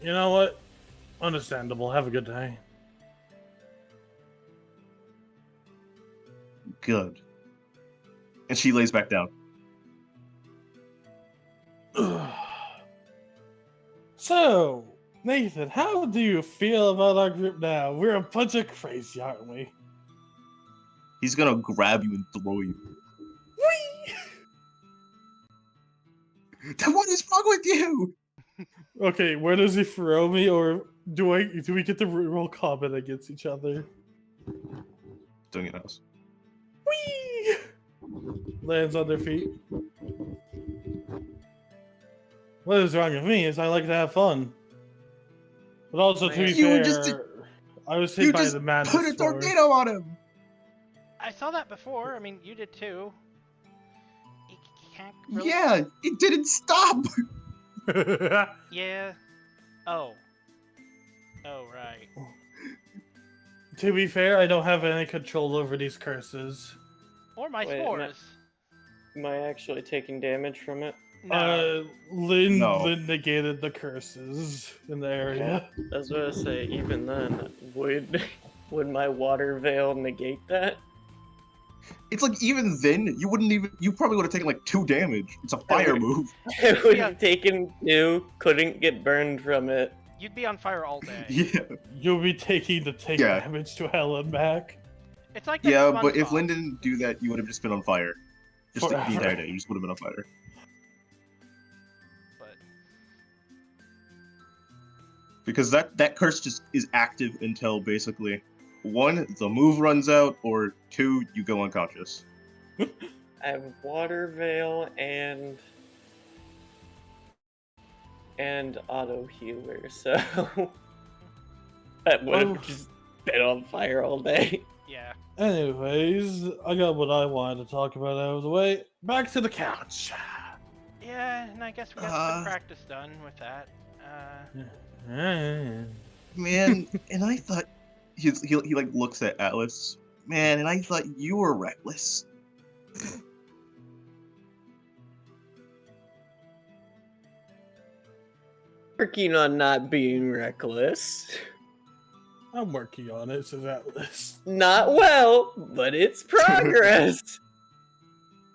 You know what? Understandable. Have a good day. Good. And she lays back down. So, Nathan, how do you feel about our group now? We're a bunch of crazy, aren't we? He's gonna grab you and throw you. Whee! What is wrong with you? Okay, where does he throw me, or do we get to roll combat against each other? Doing it else. Whee! Lands on their feet. What is wrong with me is I like to have fun. But also, to be You fair, I was You hit by just the madness put a force. tornado on him. I saw that before. I mean, you did too. You can't really... Yeah, it didn't stop. Yeah. Oh. Oh, right. To be fair, I don't have any control over these curses. Or my Wait, spores. Am I actually taking damage from it? No. Lynn No. negated the curses in the area. I was gonna say, even then, would my water veil negate that? It's like even then, you probably would have taken like 2 damage. It's a fire move. It would Yeah. have taken 2, couldn't get burned from it. You'd be on fire all day. Yeah. You'll be taking the Yeah. damage to hell and back. It's like that Yeah, but if SpongeBob. Lynn didn't do that, you would have just been on fire. Just the Forever. entire day. You just would have been on fire. But Because that curse just is active until basically 1, the move runs out, or 2, you go unconscious. I have water veil and auto healer, so that would have Oh. just been on fire all day. Yeah. Anyways, I got what I wanted to talk about out of the way. Back to the couch. Yeah, and I guess we got some practice done with that. Man, and I thought he like looks at Atlas. Man, and I thought you were reckless. Working on not being reckless. I'm working on it, says Atlas. Not well, but it's progress.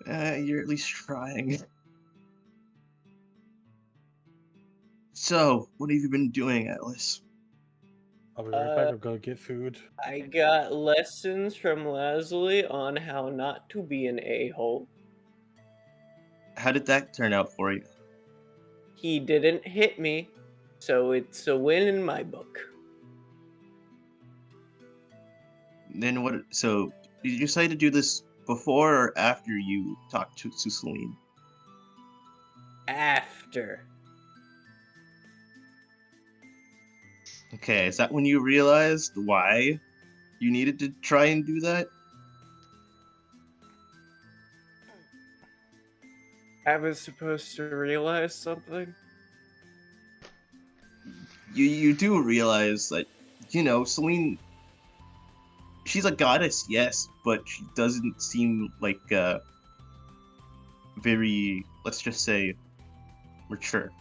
You're at least trying. So, what have you been doing, Atlas? I'll be right back. I'm gonna get food. I got lessons from Leslie on how not to be an a-hole. How did that turn out for you? He didn't hit me, so it's a win in my book. Then what? So, did you decide to do this before or after you talked to Celine? After. Okay, is that when you realized why you needed to try and do that? I was supposed to realize something. You do realize that, Celine, she's a goddess, yes, but she doesn't seem like very, let's just say, mature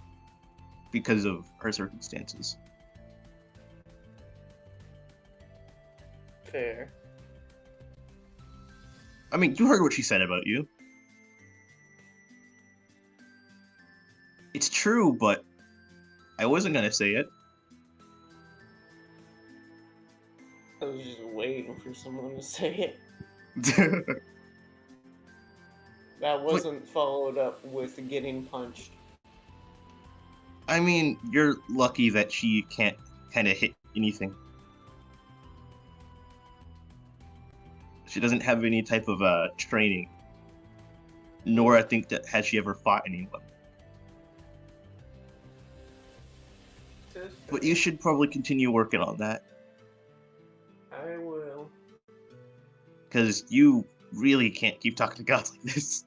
because of her circumstances. Fair. I mean, you heard what she said about you. It's true, but I wasn't gonna say it. I was just waiting for someone to say it. That wasn't followed up with getting punched. I mean, you're lucky that she can't kind of hit anything. She doesn't have any type of training, nor I think that has she ever fought anyone. But you should probably continue working on that, I will. because you really can't keep talking to gods like this.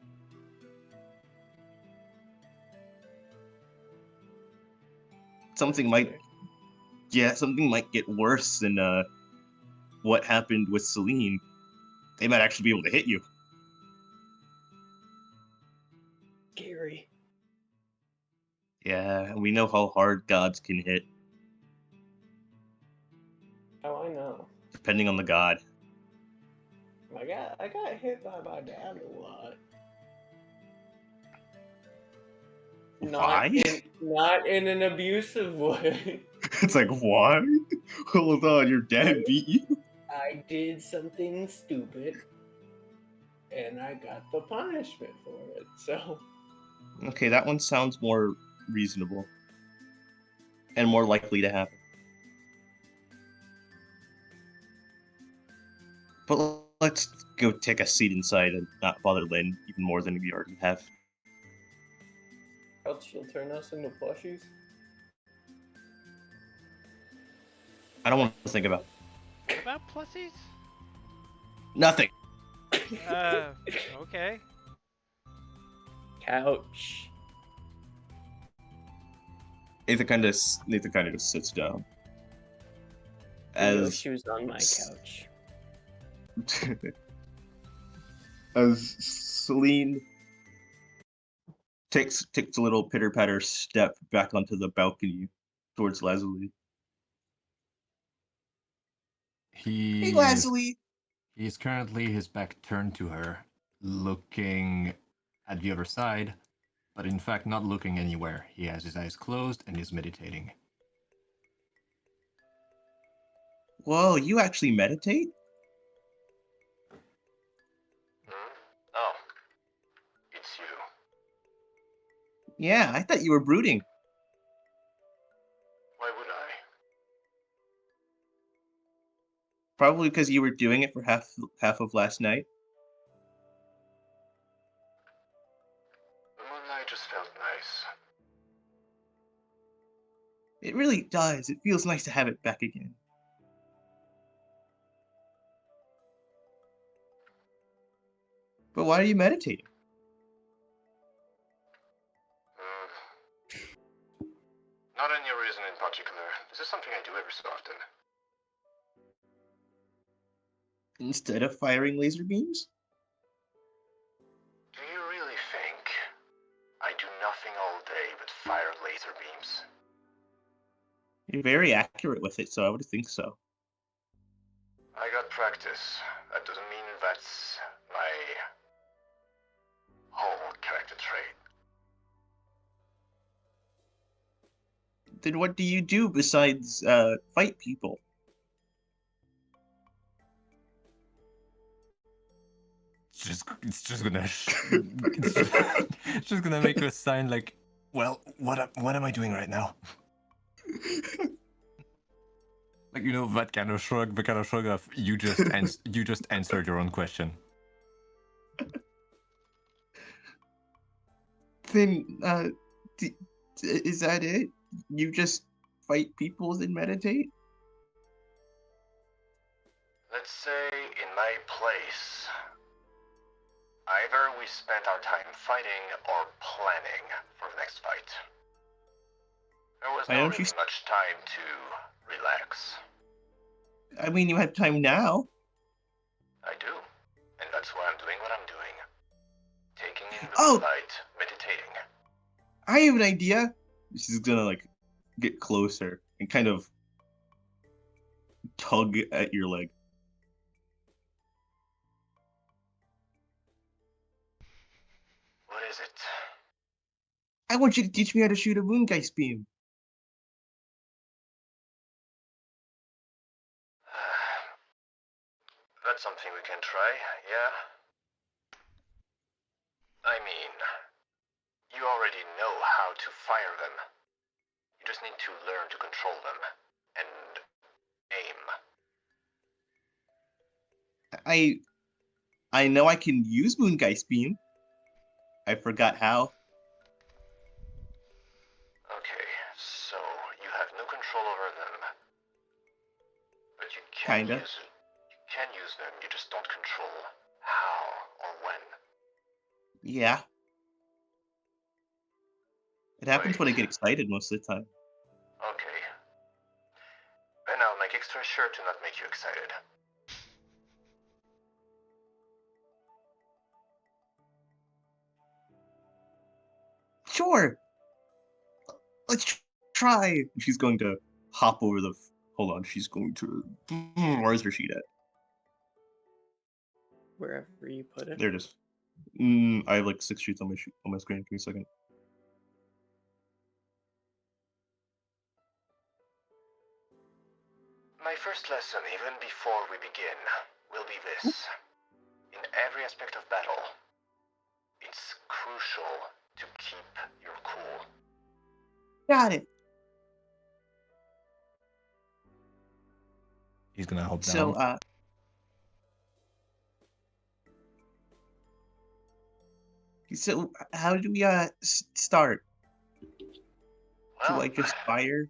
Something might get worse than what happened with Celine. They might actually be able to hit you. Scary. Yeah, we know how hard gods can hit, Oh, I know. depending on the god. I got hit by my dad a lot. Why? Not in an abusive way. It's like, why? Hold on, your dad beat you? I did something stupid, and I got the punishment for it. So Okay, that one sounds more reasonable. And more likely to happen. But let's go take a seat inside and not bother Lynn even more than we already have. else she'll turn us into plushies. I don't want to think about About plussies? nothing. Okay. Couch. Nathan kind of just sits down. I know As she was on my couch. as Celine takes a little pitter patter step back onto the balcony towards Leslie. Hey, Leslie. He's currently his back turned to her, looking at the other side, but in fact not looking anywhere. He has his eyes closed and is meditating. Whoa, you actually meditate? Oh, it's you. Yeah, I thought you were brooding. Why would I? Probably because you were doing it for half of last night. The moonlight just felt nice. It really does. It feels nice to have it back again. But why are you meditating? Not any reason in particular. This is something I do every so often. Instead of firing laser beams? Do you really think I do nothing all day but fire laser beams? You're very accurate with it, so I would think so. I got practice. That doesn't mean that's my whole character trait. Then what do you do besides fight people? It's just gonna it's just gonna make a sign like, well, what am I doing right now? Like, you know, that kind of shrug, the kind of shrug of you just answered your own question. Then is that it? You just fight people and meditate? Let's say in my place, either we spent our time fighting or planning for the next fight. There was Why no don't you really much time to relax. I mean, you have time now. I do, and that's why I'm doing what I'm doing. Taking in the Oh! moonlight, meditating. I have an idea. She's gonna like get closer and kind of tug at your leg. What is it? I want you to teach me how to shoot a moongeist beam. That's something we can try, yeah? I mean, you already know how to fire them. You just need to learn to control them and aim. I know I can use moongeist beam. I forgot how. Okay, so you have no control over them. But you can Kinda. use them, you just don't control how or when. Yeah. It happens when I Wait. get excited most of the time. Okay. Then I'll make extra sure to not make you excited. Sure. Let's try. She's going to hop over the. Hold on. She's going to. Where's her sheet at? Wherever you put it. There it is. I have like 6 sheets on my screen. Give me a second. My first lesson, even before we begin, will be this. In every aspect of battle, it's crucial to keep your cool. Got it. He's gonna hop down. So So how do we start? Well, Do I just fire?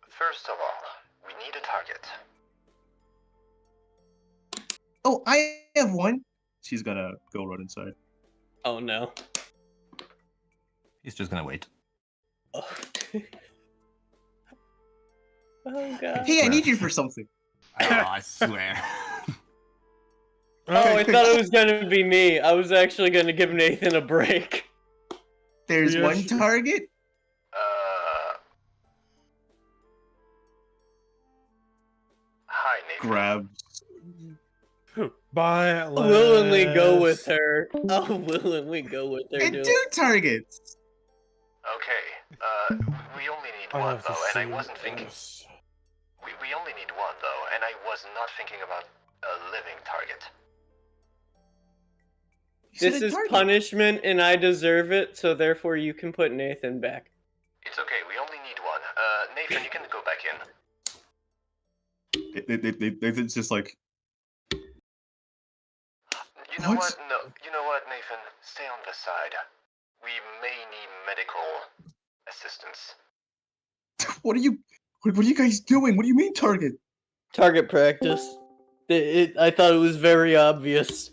first of all, we need a target. Oh, I have one. She's gonna go run inside. Oh no. He's just gonna wait. Oh, oh god. Hey, I need you for something. Oh, I swear. Oh, I thought it was gonna be me. I was actually gonna give Nathan a break. There's Yeah, one sure. target. Hi, Nathan. Grabs. By I'll willingly go with her. I'll willingly go with her. And Dude. 2 targets. Okay, we only need I one have to though, and I see wasn't thinking. this. We only need one though, and I was not thinking about a living target. You said This a is target. punishment, and I deserve it. So therefore, you can put Nathan back. It's okay, we only need one. Nathan, you can go back in. It's just like. You know What? what? No, you know what, Nathan? Stay on the side. We may need medical assistance. What are you guys doing? What do you mean target? Target practice. I thought it was very obvious.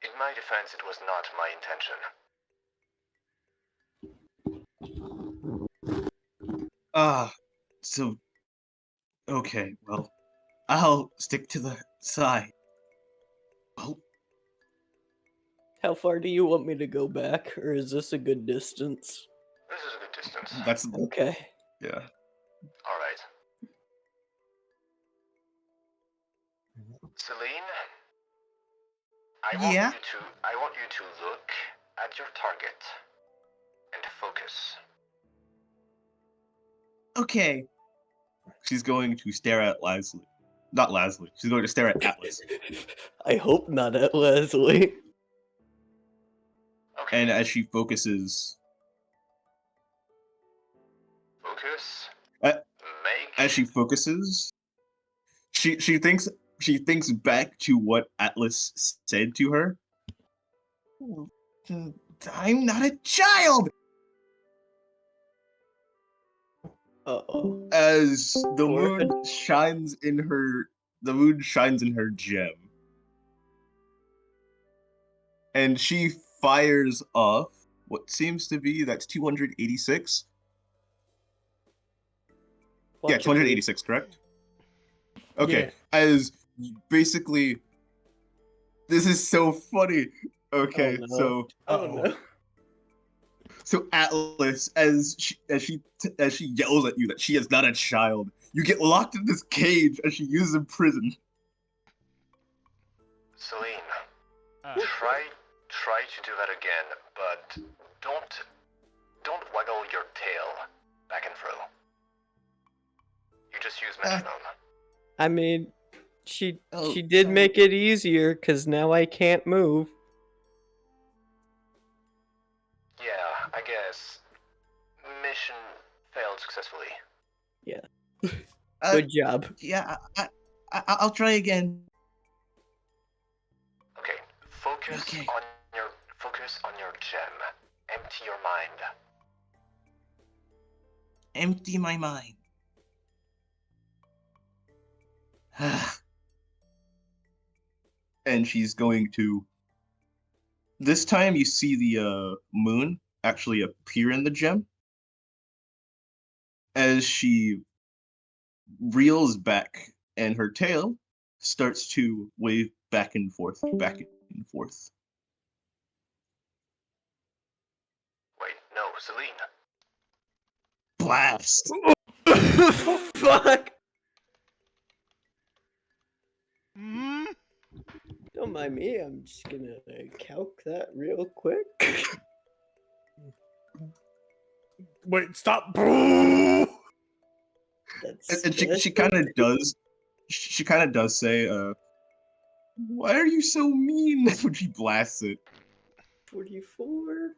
In my defense, it was not my intention. So okay, well, I'll stick to the side. Well, How far do you want me to go back, or is this a good distance? This is a good distance. that's Okay. yeah. Alright. Celine? I want Yeah? you to look at your target and focus. Okay. She's going to stare at Leslie. Not Leslie. She's going to stare at Atlas. I hope not at Leslie. Okay. And as she focuses, Focus. Uh, Make. as she focuses, she thinks back to what Atlas said to her. I'm not a child. Uh-oh. As the What? moon shines in her gem, and she fires off what seems to be that's 286. Yeah, Watch your 286, correct? Okay. Yeah. As basically, this is so funny. Okay, no. so Oh Uh-oh. no. so Atlas, as she yells at you that she is not a child, you get locked in this cage as she uses in prison. Celine, Uh, try to do that again, but don't waggle your tail back and fro. You just use metronome. I mean, she Oh, did sorry. make it easier because now I can't move. Yeah, I guess. Mission failed successfully. Uh, Good job. yeah, I'll try again. Okay, focus Okay. on your gem. Empty your mind. Empty my mind. And she's going to. This time you see the moon actually appear in the gem as she reels back, and her tail starts to wave back and forth, back and forth. Wait, no, Celine. Blast! Fuck! mm, Don't mind me. I'm just gonna calc that real quick. Wait, stop. That's And she kind of does. She kind of does say, "Why are you so mean?" when she blasts it. 44.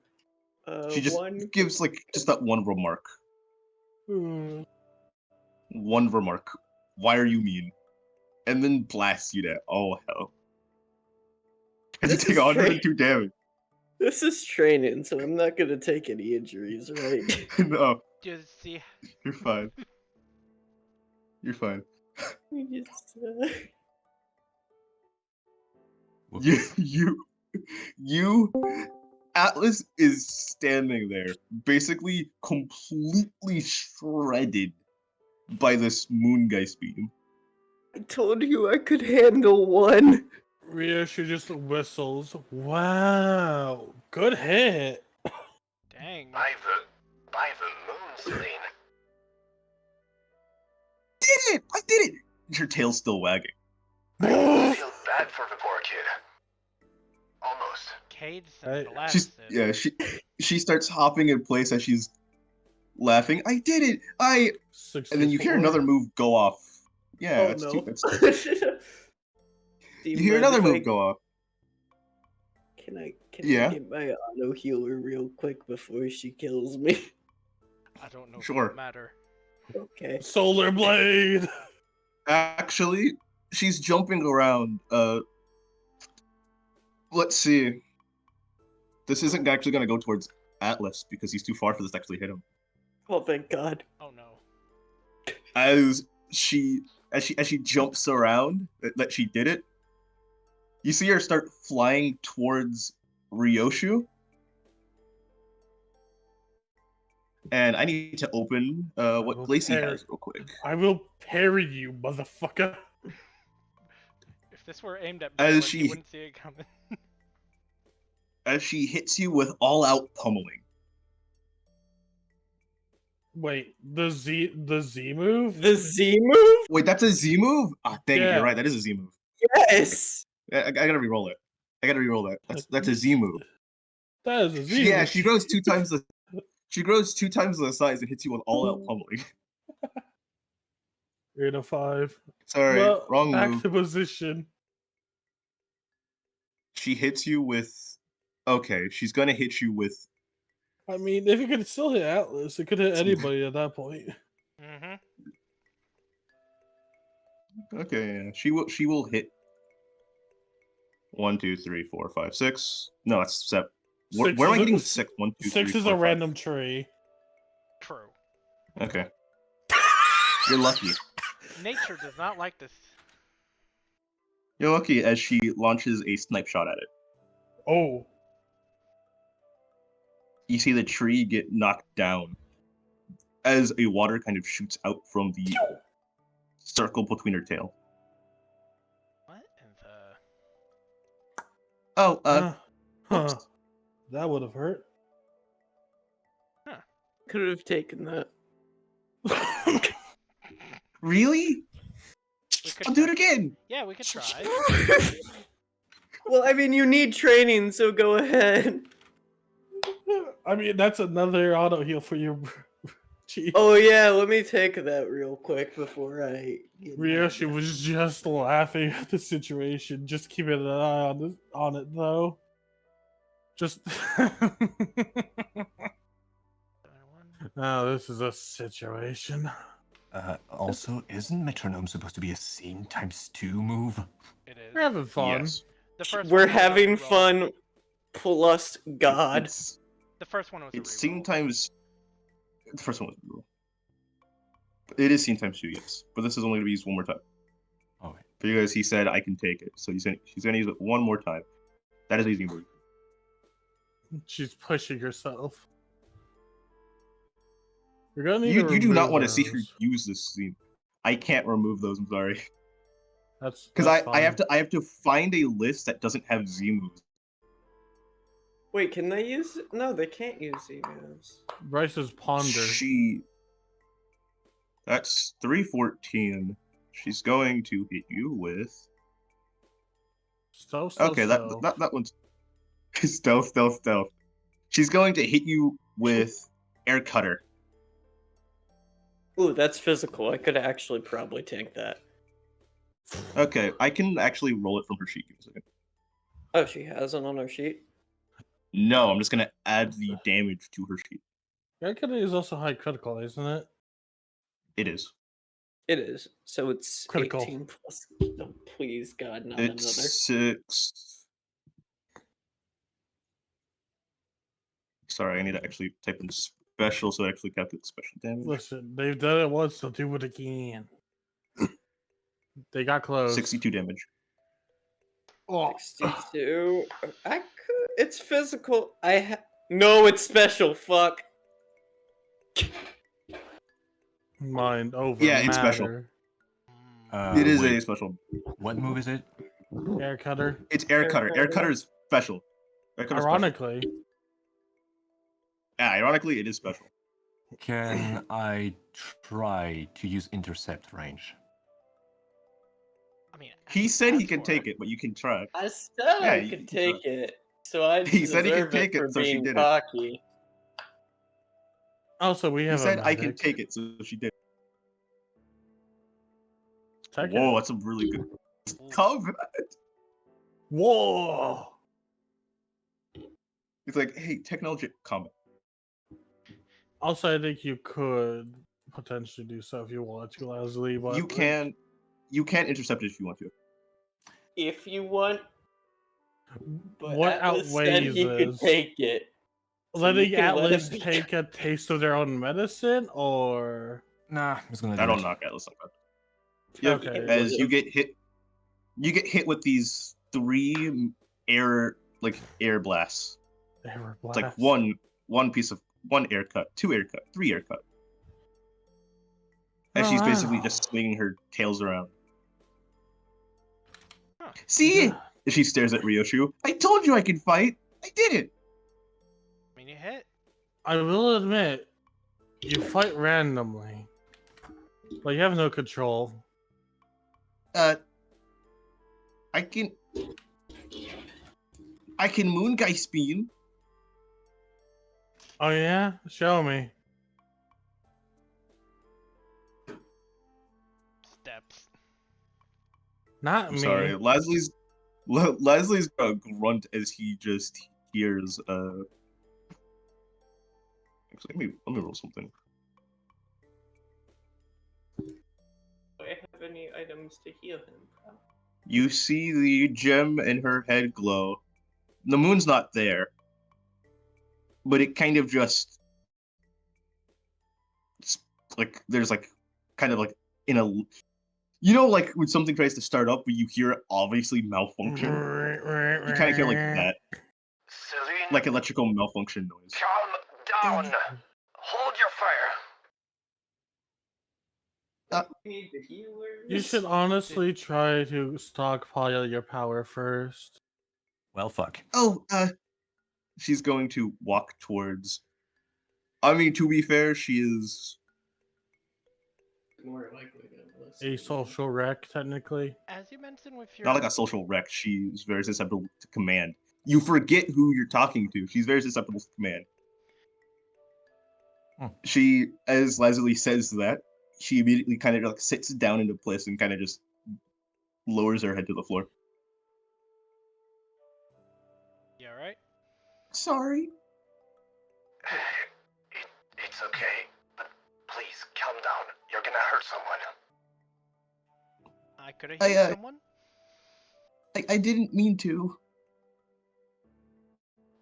She just One. gives like just that one remark. One remark. Why are you mean? And then blasts you to oh hell. And you This take is 102 damage. This is training, so I'm not gonna take any injuries, right? No, just see. you're fine. You're fine. We just, You Atlas is standing there, basically completely shredded by this moongeist beam. I told you I could handle one. Rhea, she just whistles. Wow. Good hit. Dang. By the moon, Celine. Did it! I did it! Her tail's still wagging. I feel bad for the poor kid. Almost. Cades Right. and blasted. She starts hopping in place as she's laughing. I did it! And then you hear 64. another move go off. Yeah, Oh that's no. two. That's, Do you hear mind another if move go off. Can I Yeah. get my auto healer real quick before she kills me? I don't know if Sure. it'll matter. Okay. Solar Blade. Actually, she's jumping around. Let's see. This isn't actually going to go towards Atlas because he's too far for this to actually hit him. Oh, thank God. Oh no. As she jumps around, that she did it. You see her start flying towards Ryoshu. And I need to open what will Lacey parry- has real quick. I will parry you, motherfucker. If this were aimed at As Braylon, she- you wouldn't see it coming. As she hits you with all-out pummeling. Wait, the Z move? The Z move? Wait, that's a Z move? Ah, dang it, Yeah. you're right. That is a Z move. Yes. I gotta re-roll it. I gotta re-roll that. That's a Z move. That is a Z Yeah, move. she grows 2 times the. She grows 2 times the size and hits you with all-out pummeling. 8 of 5. Sorry, Well, wrong back move. to position. She hits you with. Okay, she's gonna hit you with. I mean, if it could still hit Atlas, it could hit anybody at that point. Mm-hmm. Okay, yeah, she will. She will hit. 1, 2, 3, 4, 5, 6. No, that's 7. Where am I getting 6? 1, 2, 3, 6 is 4, a 5. random tree. True. Okay. You're lucky. Nature does not like this. You're lucky as she launches a snipe shot at it. Oh, You see the tree get knocked down as a water kind of shoots out from the circle between her tail. What in the... Oh, huh. oops. That would have hurt. Could have taken that. Really? We could I'll do it try- again. Yeah, we could try. Well, I mean, you need training, so go ahead. I mean, that's another auto heal for your Chief. Oh yeah, let me take that real quick before I. Get Ryoshi mad. was just laughing at the situation, just keeping an eye on it though. Just now, this is a situation. Also, isn't metronome supposed to be a scene times 2 move? It is. We're having fun. Yes. The first We're one was a having reroll. fun. Plus God. The first one was It's a scene reroll. times. The first one was rule. It is scene times 2, yes. But this is only to be used one more time. Oh, wait. Because he said I can take it. So she's gonna use it one more time. That is easy move. She's pushing herself. You're gonna need You to do not remove want to see her those. use this scene. I can't remove those, I'm sorry. That's Because that's I have fine. to find a list that doesn't have Z moves. Wait, can they use? No, they can't use emails. Bryce's ponder. That's 314. She's going to hit you with. Stealth. Okay, that one's stealth. She's going to hit you with air cutter. Ooh, that's physical. I could actually probably take that. Okay, I can actually roll it from her sheet. Give me a second. Oh, she has it on her sheet. No, I'm just gonna add the damage to her sheet. Air cutter is also high critical, isn't it? It is. It is. So it's Critical. 18 plus. Oh, please, God, not It's another. 6. Sorry, I need to actually type in special so it actually calculates special damage. Listen, they've done it once, they'll do it again. They got close. 62 damage. Oh, 62. I could. It's physical. No, it's special. Fuck. mind over Yeah, it's special. matter. It is Wait, a special. what move is it? Air cutter. It's air cutter. Air cutter is special. Air cutter is special. Ironically, Yeah, ironically, it is special. Can I try to use intercept range? I mean, He said he ask can for take it, but you can try. I said Yeah, I you could can take it. So I He said he could deserve take it, for so she being did it. cocky. also we He have said a I can medic. take it, so she did. Take Whoa, it. that's a really good cover. Whoa! It's like, hey, technology combat. Also, I think you could potentially do so if you want to, Leslie. But You can intercept it if you want to. If you want. But What Atlas said outweighs he could this? take it. So letting you can let Atlas him be- take a taste of their own medicine, or Nah, I'm just gonna do That'll it. knock Atlas like that. Yep. Okay. As you get hit with these 3 air blasts. Air It's like blast. one air cut, 2 air cut, 3 air cut. And Oh, she's basically wow. just swinging her tails around. Huh. See? Yeah. And she stares at Ryoshu. I told you I could fight. I did it. I mean, you hit. I will admit, you fight randomly. Like, you have no control. I can Moongeist beam. Oh, yeah? Show me. Steps. Not I'm me. sorry, Leslie's gonna grunt as he just hears. Actually, let me roll something. Do I have any items to heal him? You see the gem in her head glow. The moon's not there, but it kind of just like there's like kind of like in a like when something tries to start up, but you hear it obviously malfunction. You kind of hear like that, Celine, like electrical malfunction noise. calm down. Hold your fire. We need the healers. You should honestly try to stockpile your power first. Well, fuck. Oh, she's going to walk towards. I mean, to be fair, she is. More likely than less. A social wreck, technically. As you mentioned with your Not like a social wreck. She's very susceptible to command. You forget who you're talking to. She's very susceptible to command. She, as Leslie says that, she immediately kind of like sits down into place and kind of just lowers her head to the floor. You alright? Sorry. It's okay, but please calm down. You're gonna hurt someone. I could have I, healed someone. I didn't mean to.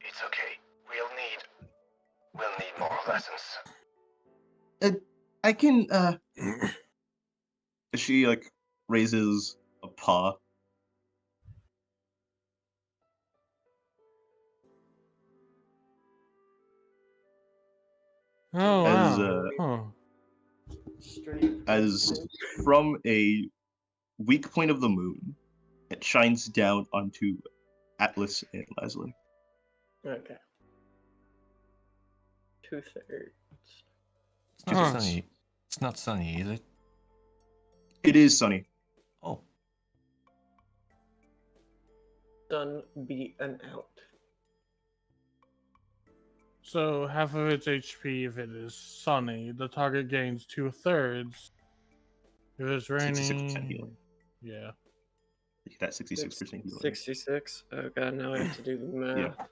It's okay. We'll need more lessons. I can, She, like, raises a paw. Oh, As, wow. Huh. Straight. As from a weak point of the moon, it shines down onto Atlas and Leslie. Okay. 2/3. It's not Huh. sunny. It's not sunny, is it? It is sunny. Oh, Sun beaten out. So, half of its HP if it is sunny. The target gains 2/3. If it's 66% raining. healing. Yeah. That 66% healing. 66. Oh god, now I have to do the math. Yeah.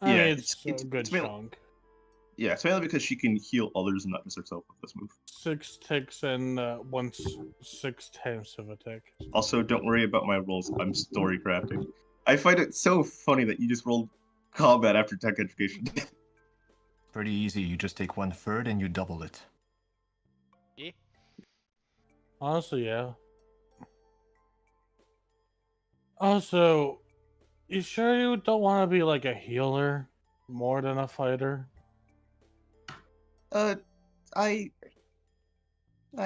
I mean, Yeah, it's a good it's mainly- chunk. Yeah, it's mainly because she can heal others and not just herself with this move. 6 ticks and 6/10 of a tick. Also, don't worry about my rolls. I'm story crafting. I find it so funny that you just rolled combat after tech education. pretty easy. You just take 1/3 and you double it. Yeah. Honestly, yeah. Also, you sure you don't want to be like a healer more than a fighter? I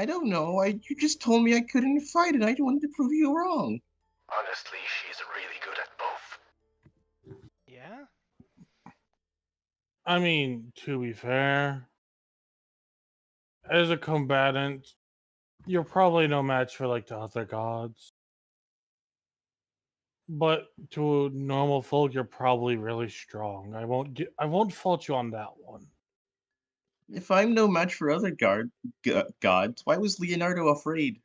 don't know. You just told me I couldn't fight, and I wanted to prove you wrong. Honestly, she's really good at both. Yeah? I mean, to be fair, as a combatant, you're probably no match for like the other gods. But to normal folk, you're probably really strong. I won't fault you on that one. If I'm no match for other gods, why was Leonardo afraid?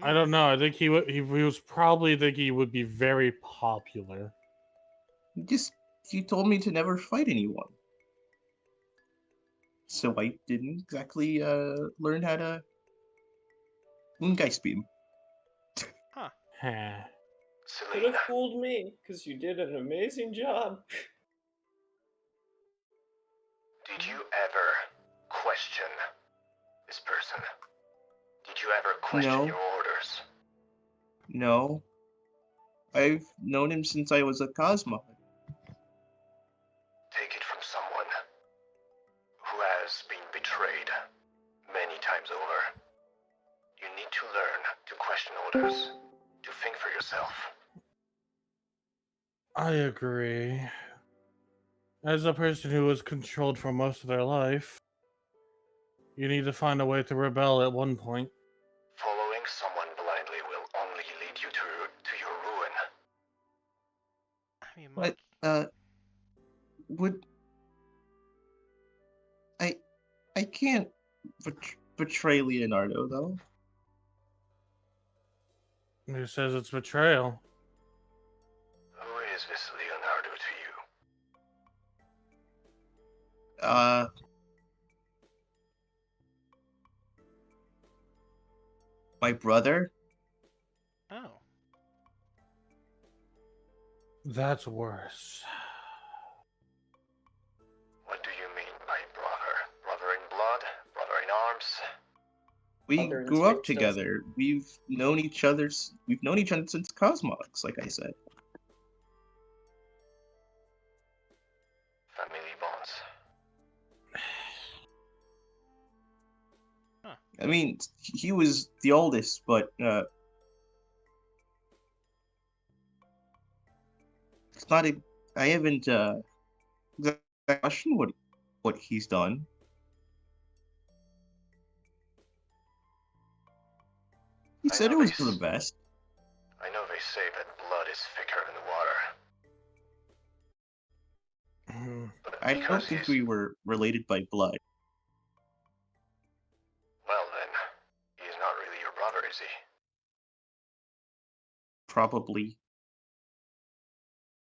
I don't know. I think he was probably thinking he would be very popular. He told me to never fight anyone. So I didn't exactly learn how to Moongeist beam. Huh. Heh. Could Celine, have fooled me, because you did an amazing job. did you ever question this person? Did you ever question No. your orders? No, I've known him since I was a Cosmog. Take it from someone who has been betrayed many times over. You need to learn to question orders, to think for yourself. I agree. As a person who was controlled for most of their life, you need to find a way to rebel at one point. Following someone blindly will only lead you to your ruin. I mean, But, Mike, would I can't betray Leonardo though. Who says it's betrayal? Who is this Leonardo to you? My brother. oh, That's worse. What do you mean by brother? Brother in blood? Brother in arms? We Other grew up instincts, together. We've known each other. We've known each other since Cosmogs, like I said. Family bonds. I mean, he was the oldest, but it's not a. I haven't questioned what he's done. He I said know it was they for the s- best. I know they say that blood is thicker than water. Hmm. But I because don't think we were related by blood. well then, he's not really your brother, is he? Probably.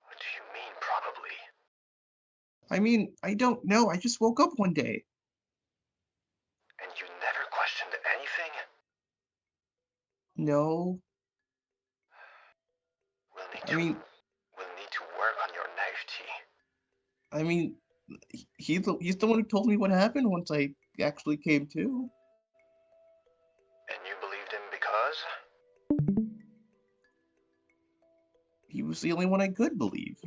What do you mean, probably? I mean, I don't know. I just woke up one day. And you never questioned anything? No, We'll need I to mean, we'll need to work on your naivety. I mean, he's the one who told me what happened once I actually came to. And you believed him because? He was the only one I could believe.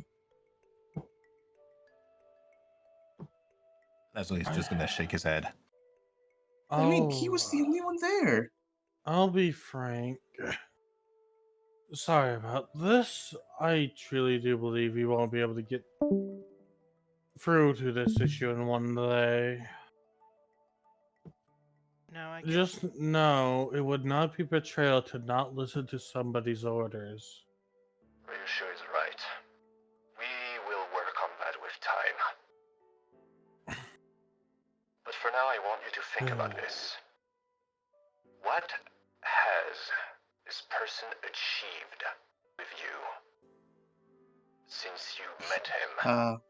Leslie's just gonna shake his head. I mean, he was the only one there. I'll be frank. Sorry about this. I truly do believe we won't be able to get through to this issue in one day. no, I get. Just know it would not be betrayal to not listen to somebody's orders. Ryushu is right. We will work on that with time. But for now, I want you to think about this. What has this person achieved with you since you met him?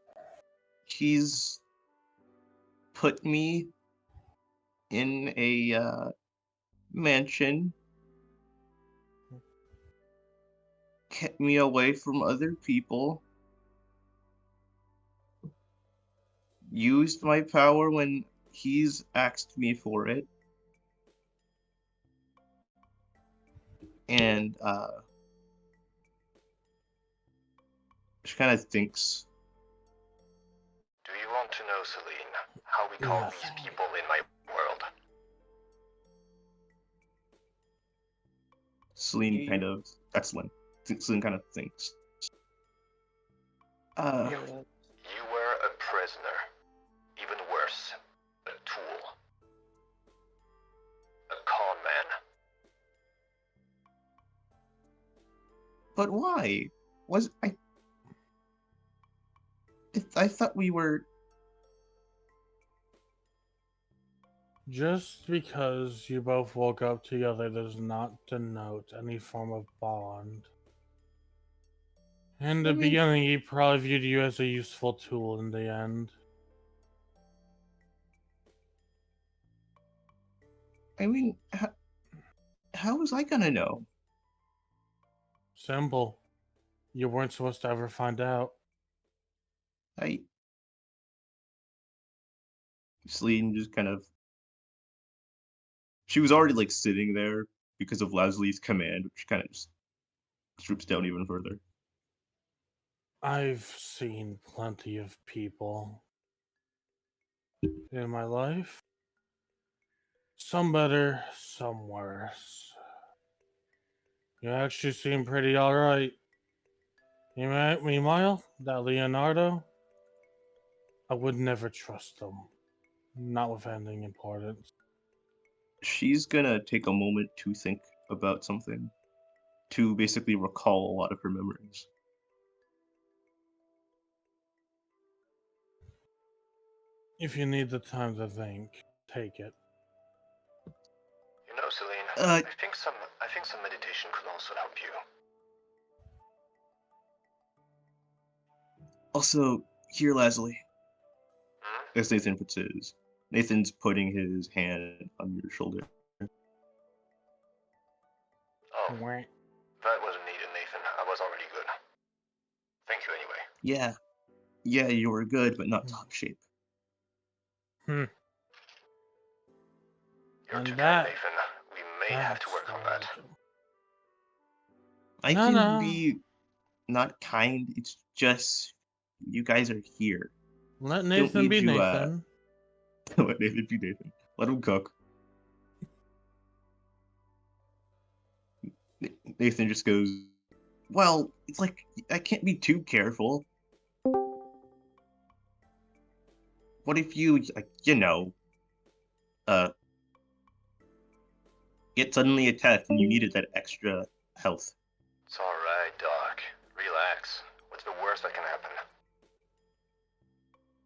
He's put me in a mansion, kept me away from other people, used my power when he's asked me for it, and she kind of thinks. Do you want to know, Celine, how we call these Nothing. people in my world? Celine kind of. That's Celine. Celine kind of thinks. Yeah, You were a prisoner. Even worse, a tool. A con man. But why? Was I? I thought we were. Just because you both woke up together does not denote any form of bond. In the I mean- beginning, he probably viewed you as a useful tool in the end. I mean, how was I gonna know? Simple. You weren't supposed to ever find out. Celine just kind of. She was already like sitting there because of Leslie's command, which kind of just droops down even further. I've seen plenty of people in my life. Some better, some worse. You actually seem pretty alright. Meanwhile, that Leonardo, I would never trust him. Not with anything important. She's gonna take a moment to think about something, to basically recall a lot of her memories. If you need the time to think, take it. You know, Celine, Uh, I think some meditation could also help you. Also, here, Leslie, Hmm? as Nathan puts his. Nathan's putting his hand on your shoulder. Oh, Wah. that wasn't needed, Nathan. I was already good. Thank you anyway. Yeah, you were good, but not top shape. You're And too that- kind, Nathan. We may have to work on that. I No, can no. be not kind. It's just you guys are here. Let Nathan need be you, Nathan. Let Nathan be Nathan. Let him cook. Nathan just goes, well, it's like I can't be too careful. What if you, like, get suddenly attacked and you needed that extra health? It's alright, Doc. Relax. What's the worst that can happen?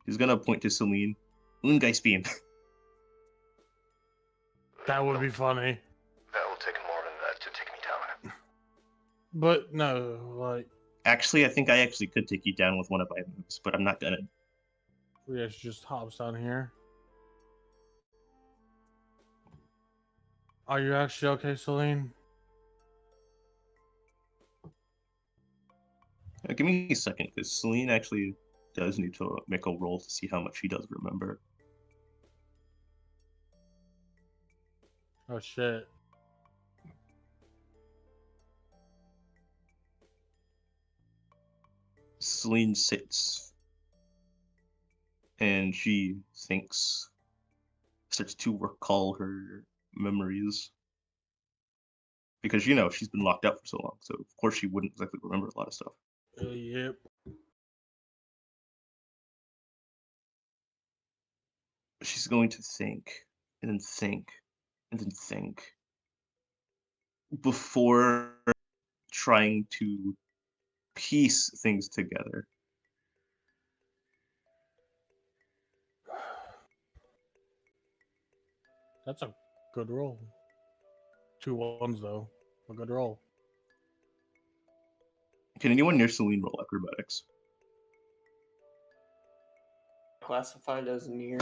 He's gonna point to Celine. Moongeist beam. That would be funny. That will take more than that to take me down. But no, like, Actually, I think I actually could take you down with one of my moves, but I'm not gonna. Rias just hops on here. Are you actually okay, Celine? Give me a second, because Celine actually does need to make a roll to see how much she does remember. Oh shit. Celine sits and she thinks, starts to recall her memories. Because, she's been locked up for so long, so of course she wouldn't exactly remember a lot of stuff. Yep. She's going to think, and then think, and then think, before trying to piece things together. That's a good roll. 2 1s though. A good roll. Can anyone near Celine roll acrobatics? Classified as near.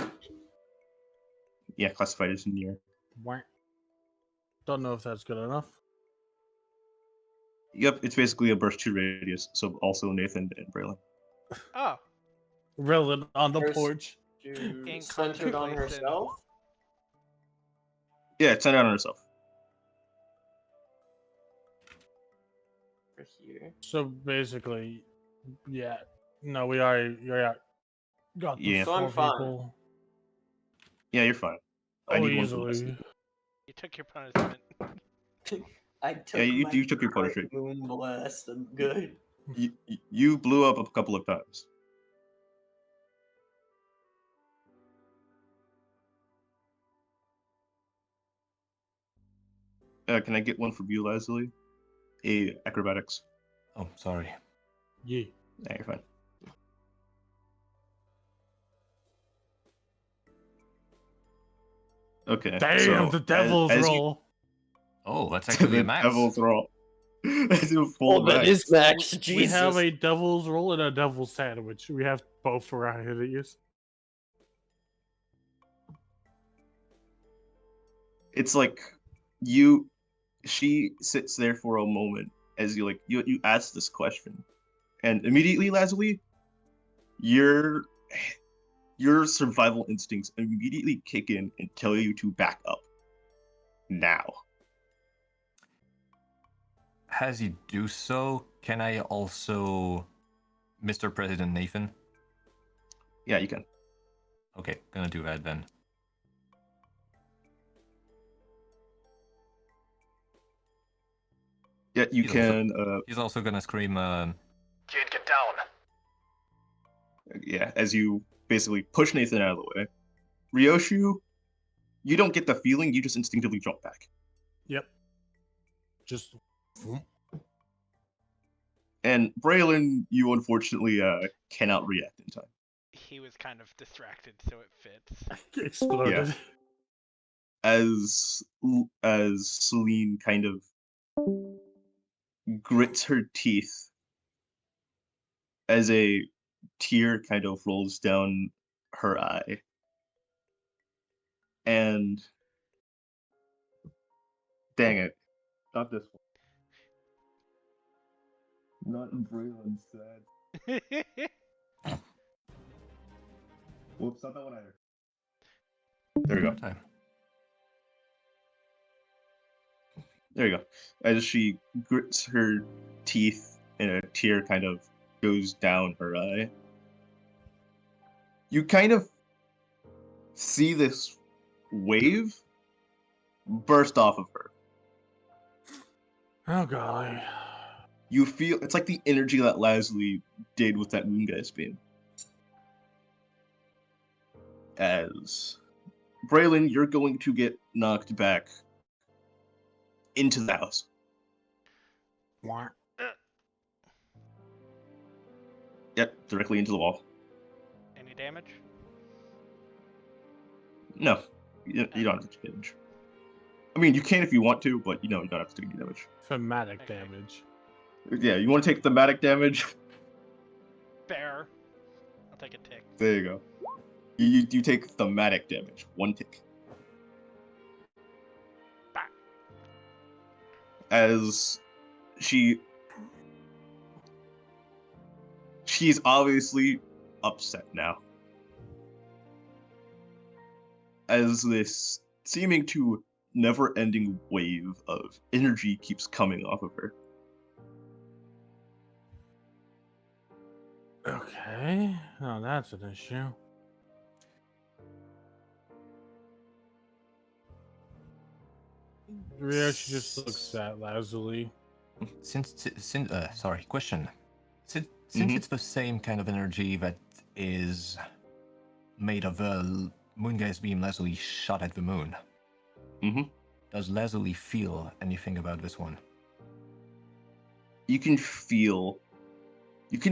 Yeah, classified as near. Wah. Don't know if that's good enough. Yep, it's basically a burst 2 radius, so also Nathan and Braylon. Oh, Relin on the There's- porch. Dude, centered on Incredibly herself? Yeah, it's sent out on herself. For here. So basically, yeah. No, we already got the Yeah. So I'm 4 fine. people. Yeah, you're fine. I Oh, need one for easily. Leslie. you took your punishment. I took Yeah, you my took your crit punishment. moon blast. I'm good. You blew up a couple of times. Can I get one from you, Leslie? Acrobatics. Oh, sorry. Yeah. Yeah, you're fine. Okay. Damn, so the devil's as roll. Oh, that's You, actually the a max. devil's roll. That's a full that max. is max. We Jesus. have a devil's roll and a devil's sandwich. We have both varieties. It's like she sits there for a moment as you ask this question, and immediately, Leslie, your survival instincts immediately kick in and tell you to back up now. as you do so, can I also, Mr. President Nathan? Yeah, you can. Okay, gonna do that then. Yeah, you He's also- can. He's also gonna scream, Kid, get down. Yeah, as you basically push Nathan out of the way. Ryoshu, you don't get the feeling, you just instinctively jump back. Yep. Just. And Braylon, you unfortunately cannot react in time. He was kind of distracted, so it fits. Exploded. As Celine kind of grits her teeth as a tear kind of rolls down her eye. And dang it, not this one. Not Braylon's sad. Whoops, not that one either. There we go. time. There you go. As she grits her teeth and a tear kind of goes down her eye, you kind of see this wave burst off of her. Oh golly. You feel it's like the energy that Lazuli did with that Moongeist beam. As Braylon, you're going to get knocked back into the house. Wah. Yep, directly into the wall. Any damage? No, you don't have to take damage. I mean, you can if you want to, but you don't have to take any damage. Thematic Okay. damage. Yeah, you want to take thematic damage? Fair. I'll take a tick. There you go. You take thematic damage, 1 tick. Bah. As she's obviously upset now. As this seeming to never-ending wave of energy keeps coming off of her. Okay. Oh, that's an issue. Ryoshi just looks at Lazuli. Question. Since Mhm. it's the same kind of energy that is made of the Moongeist beam Lazuli shot at the moon, Mm-hmm. does Lazuli feel anything about this one? You can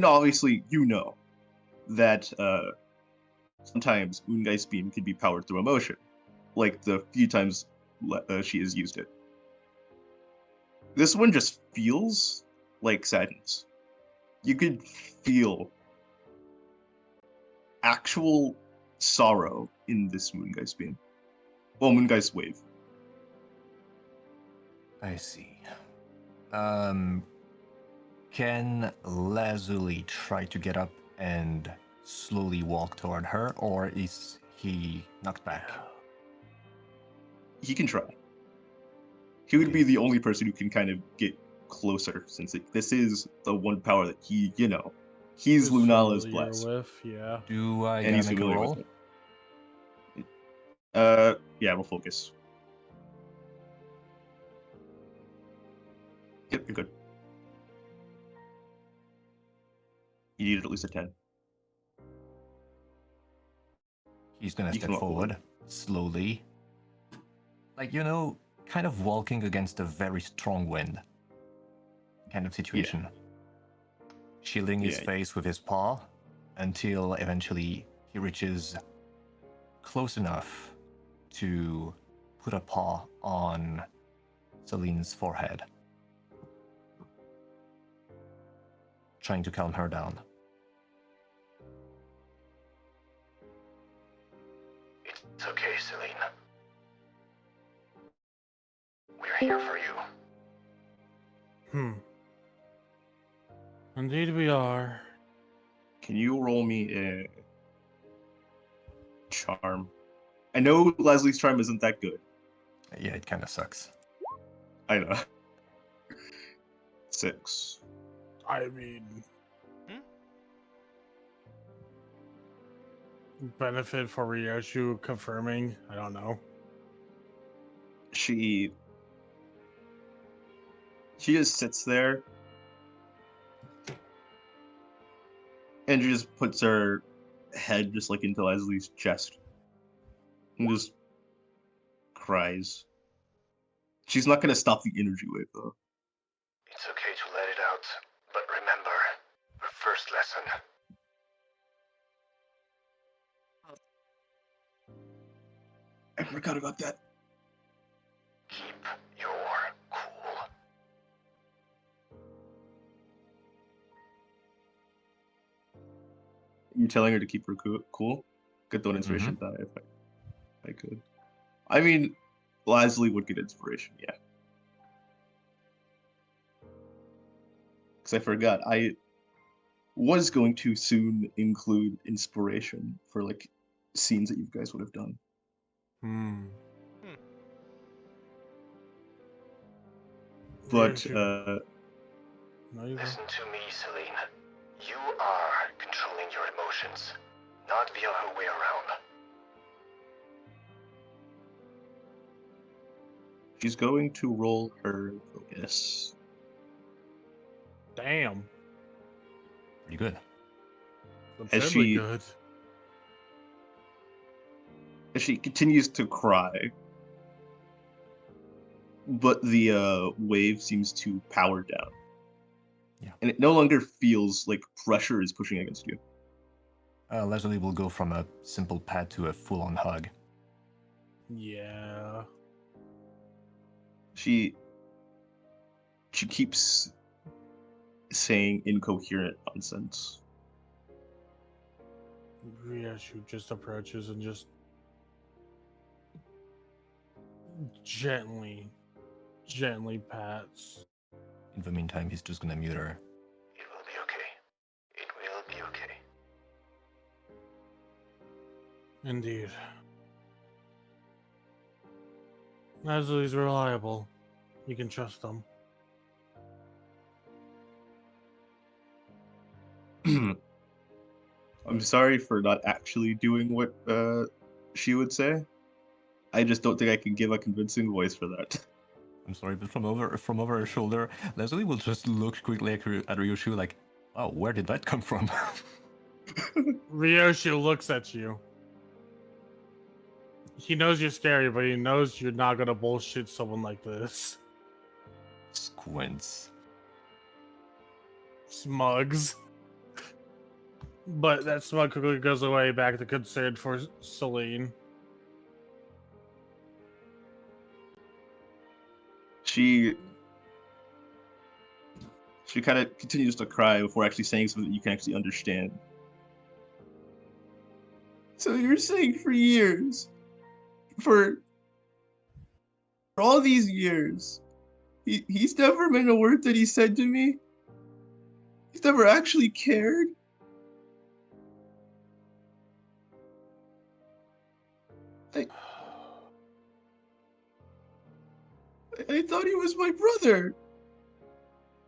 obviously, that sometimes Moongeist Beam can be powered through emotion, like the few times she has used it. This one just feels like sadness. You could feel actual sorrow in this Moongeist Beam. Well, Moongeist Wave. I see. Can Lazuli try to get up and slowly walk toward her, or is he knocked back? He can try. He would be Okay. the only person who can kind of get closer, since this is the one power that he's Is Lunala's familiar blessed, with, yeah. Do I and gotta he's make a familiar roll? with it. Yeah, we'll focus. Yep, you're good. You needed at least a 10. He's gonna You step can walk forward slowly, like kind of walking against a very strong wind kind of situation. Shielding his Yeah. face with his paw until eventually he reaches close enough to put a paw on Celine's forehead, trying to calm her down. It's okay, Celine. We're here for you. Indeed we are. Can you roll me a charm? I know Leslie's charm isn't that good. Yeah, it kind of sucks. I know. 6. I mean, Hmm? benefit for Ryoshu confirming. I don't know. She just sits there and she just puts her head just like into Leslie's chest and just cries. She's not gonna stop the energy wave though. It's okay to let it out, but remember, our first lesson. I forgot about that. Keep your cool. You're telling her to keep her cool? Get the inspiration die if I could. I mean, Leslie would get inspiration, yeah. Because I forgot, I was going to soon include inspiration for like scenes that you guys would have done. But Ryoshu. No, you go. Listen to me, Celine. You are controlling your emotions, not the other way around. she's going to roll her focus. Damn. Pretty good. Absurdly good. As she continues to cry, but the wave seems to power down. Yeah. And it no longer feels like pressure is pushing against you. Leslie will go from a simple pat to a full-on hug. Yeah. She keeps saying incoherent nonsense. Ryoshu just approaches and just gently pats. In the meantime, he's just gonna mute her. It will be okay. It will be okay. Indeed. Leslie's reliable. You can trust them. I'm sorry for not actually doing what she would say. I just don't think I can give a convincing voice for that. I'm sorry, but from over her shoulder, Leslie will just look quickly at Ryoshu like, "Oh, where did that come from?" Ryoshu looks at you. He knows you're scary, but he knows you're not gonna bullshit someone like this. Squints. Smugs. But that smug quickly goes away back to concern for Celine. She kind of continues to cry before actually saying something that you can actually understand. So you're saying for years, for all these years, he's never meant a word that he said to me? He's never actually cared? I thought he was my brother.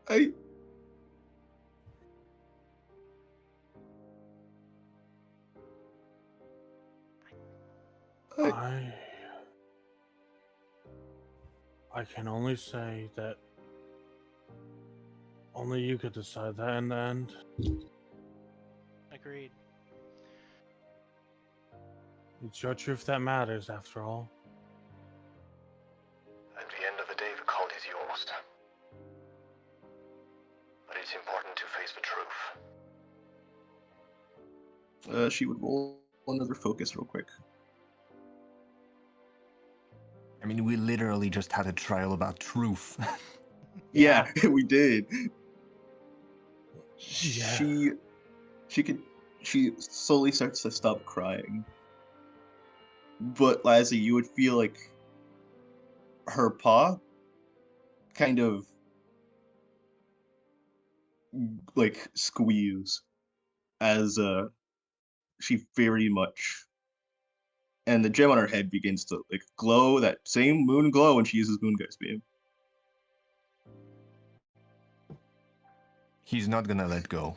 I I can only say that only you could decide that in the end. Agreed. It's your truth that matters, after all. At the end of the day, the call is yours. But it's important to face the truth. she would roll another focus real quick. I mean, we literally just had a trial about truth. Yeah, we did. Yeah. She slowly starts to stop crying. But Lassie, you would feel like her paw kind of like squeeze as she very much, and the gem on her head begins to like glow, that same moon glow when she uses Moongeist Beam. He's not gonna let go.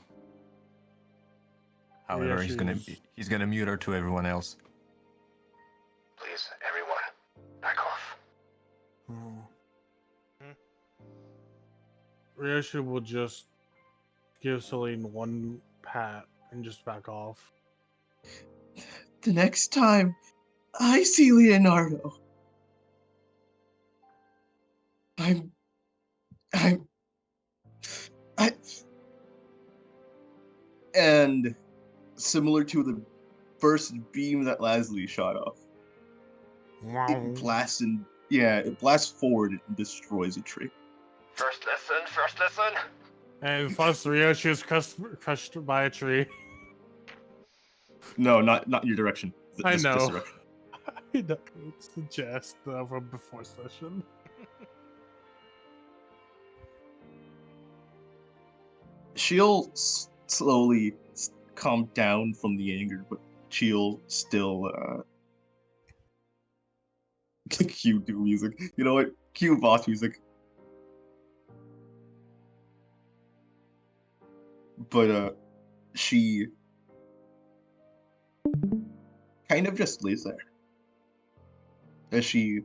However, Ryoshi's- he's gonna mute her to everyone else. Please, everyone, back off. Ryoshi will just give Celine one pat and just back off. The next time I see Leonardo, I'm I and similar to the first beam that Lasley shot off, it blasts forward and destroys a tree. First lesson. And plus, Ryoshi is crushed by a tree. No, not in your direction. I This know. direction. I know. It's the jest from before session. She'll slowly calm down from the anger, but she'll still cue do music. You know what? Cue boss music. But she kind of just lays there as she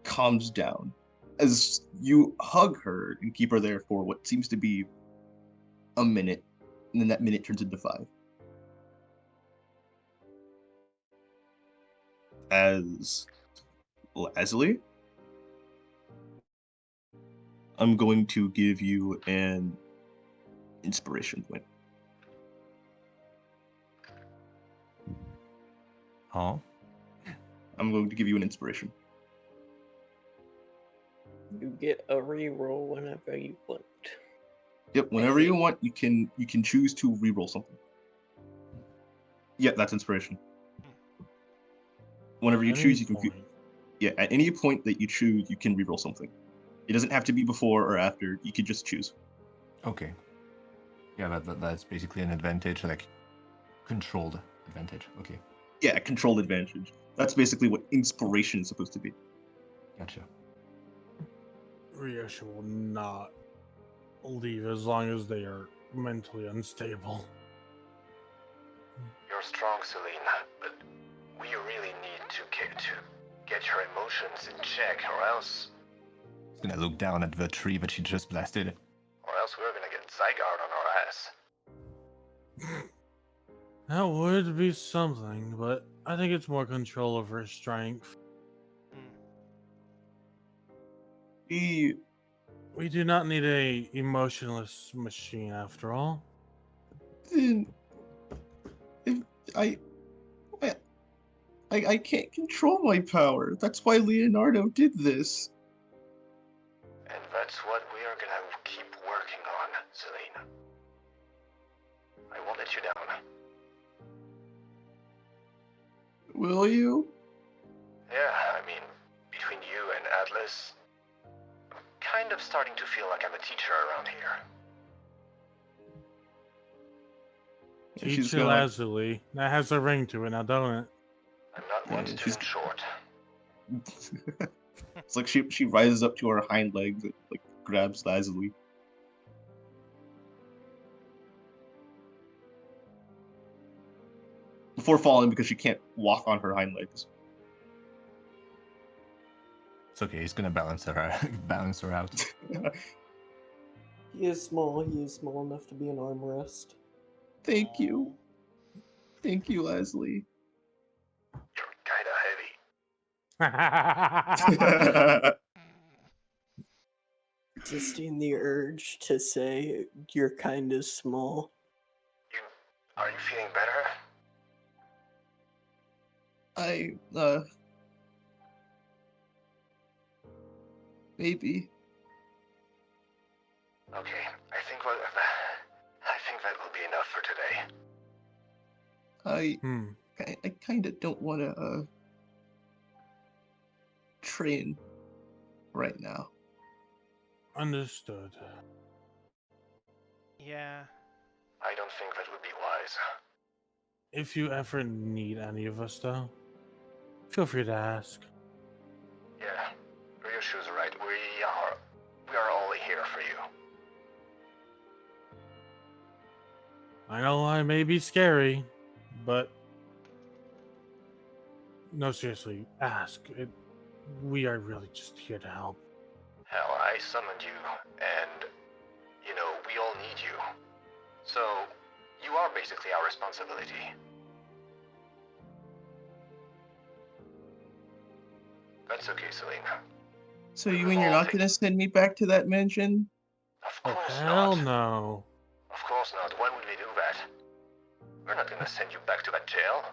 calms down. As you hug her and keep her there for what seems to be a minute, and then that minute turns into 5. As Leslie, I'm going to give you an inspiration point. Huh? I'm going to give you an inspiration. You get a reroll whenever you want. Yep, whenever you want, you can choose to reroll something. Yeah, that's inspiration. Whenever you choose, you can. At any point that you choose, you can reroll something. It doesn't have to be before or after. You could just choose. Okay. Yeah, that's basically an advantage, like controlled advantage. Okay, Yeah, controlled advantage. That's basically what inspiration is supposed to be. gotcha. Ryoshi will not leave as long as they are mentally unstable. You're strong, Celine, but we really need to get your emotions in check, or else He's gonna look down at the tree that she just blasted. we're gonna get Zygarde on our ass. That would be something, but I think it's more control over his strength. He We do not need a emotionless machine after all. then I can't control my power. That's why Leonardo did this. And that's what we are gonna keep working on, Celine. I won't let you down. Will you? Yeah, I mean, between you and Atlas, I'm kind of starting to feel like I'm a teacher around here. And she's Teacher gonna, like, Lazuli. That has a ring to it now, don't it? I'm not one Yeah, student short. It's like she rises up to her hind legs and like grabs Lazuli. Before falling because she can't walk on her hind legs. It's okay. He's gonna balance her out. He is small. He is small enough to be an armrest. Thank you. Thank you, Leslie. You're kinda heavy. Resisting the urge to say you're kind of small. Are you feeling better? Maybe. Okay, I think that will be enough for today. I kind of don't want to train right now. Understood. Yeah. I don't think that would be wise. If you ever need any of us, though, feel free to ask. Yeah, Ryoshu's right. We are all here for you. I know I may be scary, but no, seriously, ask. We are really just here to help. Hell, I summoned you, and, you know, we all need you. So, you are basically our responsibility. That's okay, Selena. So you mean you're not gonna send me back to that mansion? Of Oh, course hell not. no. Of course not. Why would we do that? We're not gonna send you back to that jail.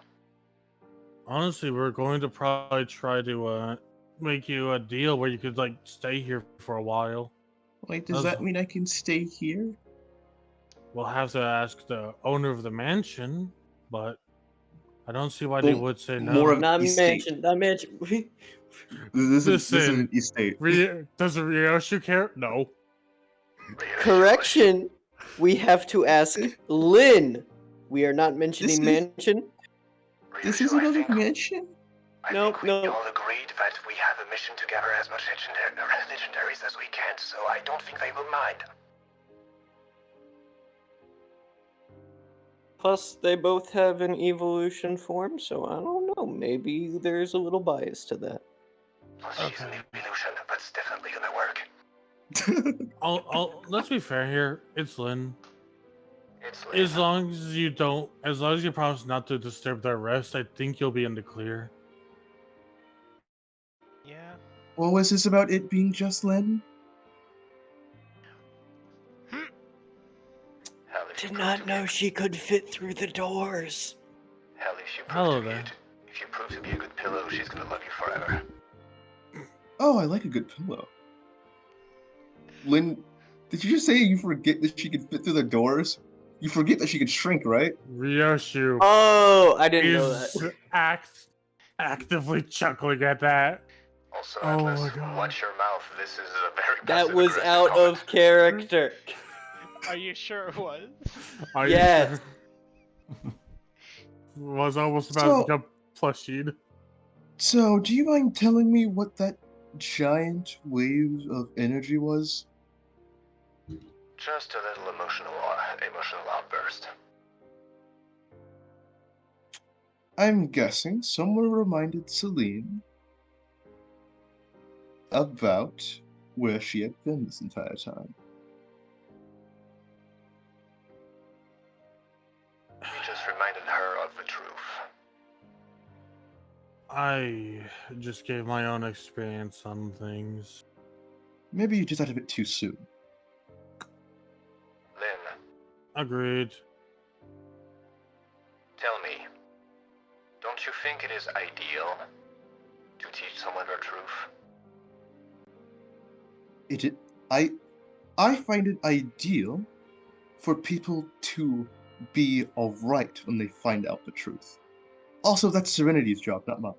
Honestly, we're going to probably try to make you a deal where you could like stay here for a while. Like, does That's- that mean I can stay here? We'll have to ask the owner of the mansion, but I don't see why they Well, would say no. more of Not estate. mentioned. Not mentioned. This is Listen, an estate. Does Ryoshu care? No. Correction. We have to ask Lynn. We are not mentioning This is- mansion. This Ryushu, is I another think, mansion? I No, think we no. all agreed that we have a mission to gather as much legendaries as we can, so I don't think they will mind. Plus, they both have an evolution form, so I don't know. Maybe there's a little bias to that. Plus, she's Okay. an evolution. That's definitely gonna work. Let's be fair here. It's Lynn. It's Lynn. As long as you promise not to disturb their rest, I think you'll be in the clear. Yeah. What was this about it being just Len? Hell, if you Did prove not to be know a- she could fit through the doors. Hell, if you prove Hello to be there. if you prove to be a good pillow, she's gonna love you forever. Oh, I like a good pillow. Lynn, did you just say you forget that she could fit through the doors? You forget that she could shrink, right? Ryoshu Oh, I didn't know is that. actively chuckling at that. Also, Oh Atlas, my God. watch your mouth. This is a very That was passive-aggressive out comment. of character. Are you sure it was? Are you Yes. sure? Was almost about So- to become plushied. So, do you mind telling me what that giant wave of energy was? Just a little emotional outburst. I'm guessing someone reminded Celine about where she had been this entire time. We just reminded her of the truth. I just gave my own experience on things. Maybe you just had a bit too soon. Lynn, Agreed. tell me, don't you think it is ideal to teach someone the truth? I find it ideal for people to be alright when they find out the truth. Also, that's Serenity's job, not mine.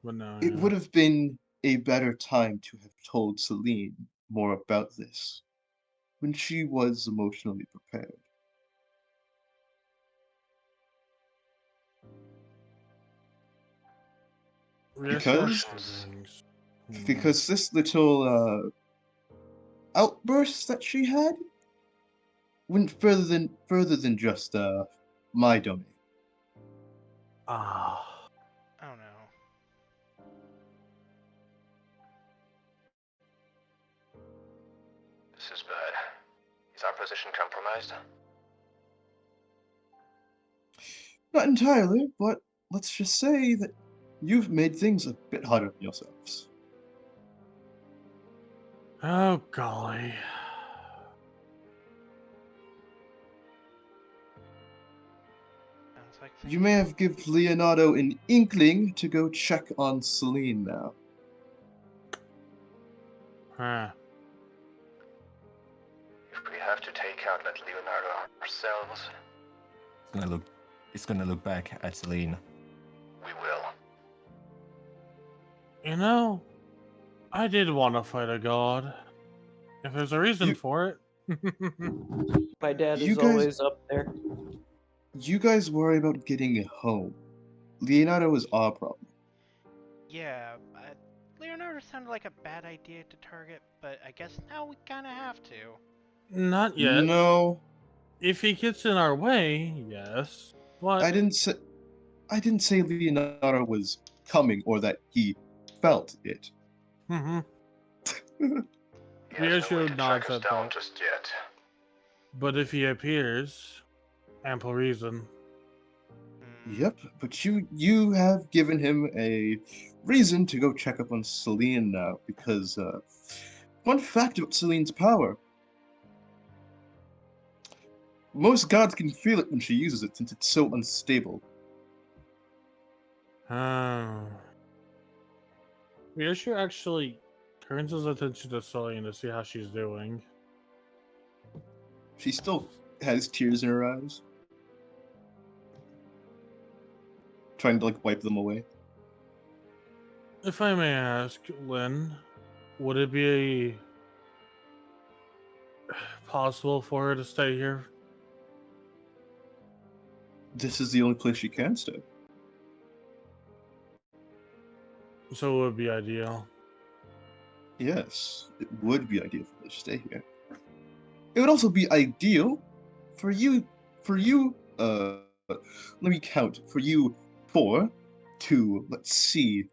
But no, It yeah. would have been a better time to have told Celine more about this when she was emotionally prepared. Because- Reassurance. Because this little outburst that she had went further than just my domain. Ah, Oh no. This is bad. Is our position compromised? Not entirely, but let's just say that you've made things a bit harder on yourselves. oh golly. Sounds like You may have given Leonardo an inkling to go check on Celine now. Huh. If we have to take out that Leonardo ourselves, It's gonna look back at Celine. we will. You know, I did want to fight a god. If there's a reason You- for it. My dad You is guys- always up there. You guys worry about getting home. Leonardo is our problem. Yeah, Leonardo sounded like a bad idea to target, but I guess now we kind of have to. Not yet. No, If he gets in our way, yes. But I didn't say Leonardo was coming or that he felt it. mhm. He We has no way should to not track us said down that. just yet. But if he appears, ample reason. Yep, but you have given him a reason to go check up on Celine now because fun fact about Celine's power. Most gods can feel it when she uses it since it's so unstable. Ryoshu actually turns his attention to Celine to see how she's doing. She still has tears in her eyes. Trying to like wipe them away. If I may ask, Lynn, would it be possible for her to stay here? This is the only place she can stay. So it would be ideal. Yes, it would be ideal for her to stay here. It would also be ideal for you, let me count, for you four to, let's see,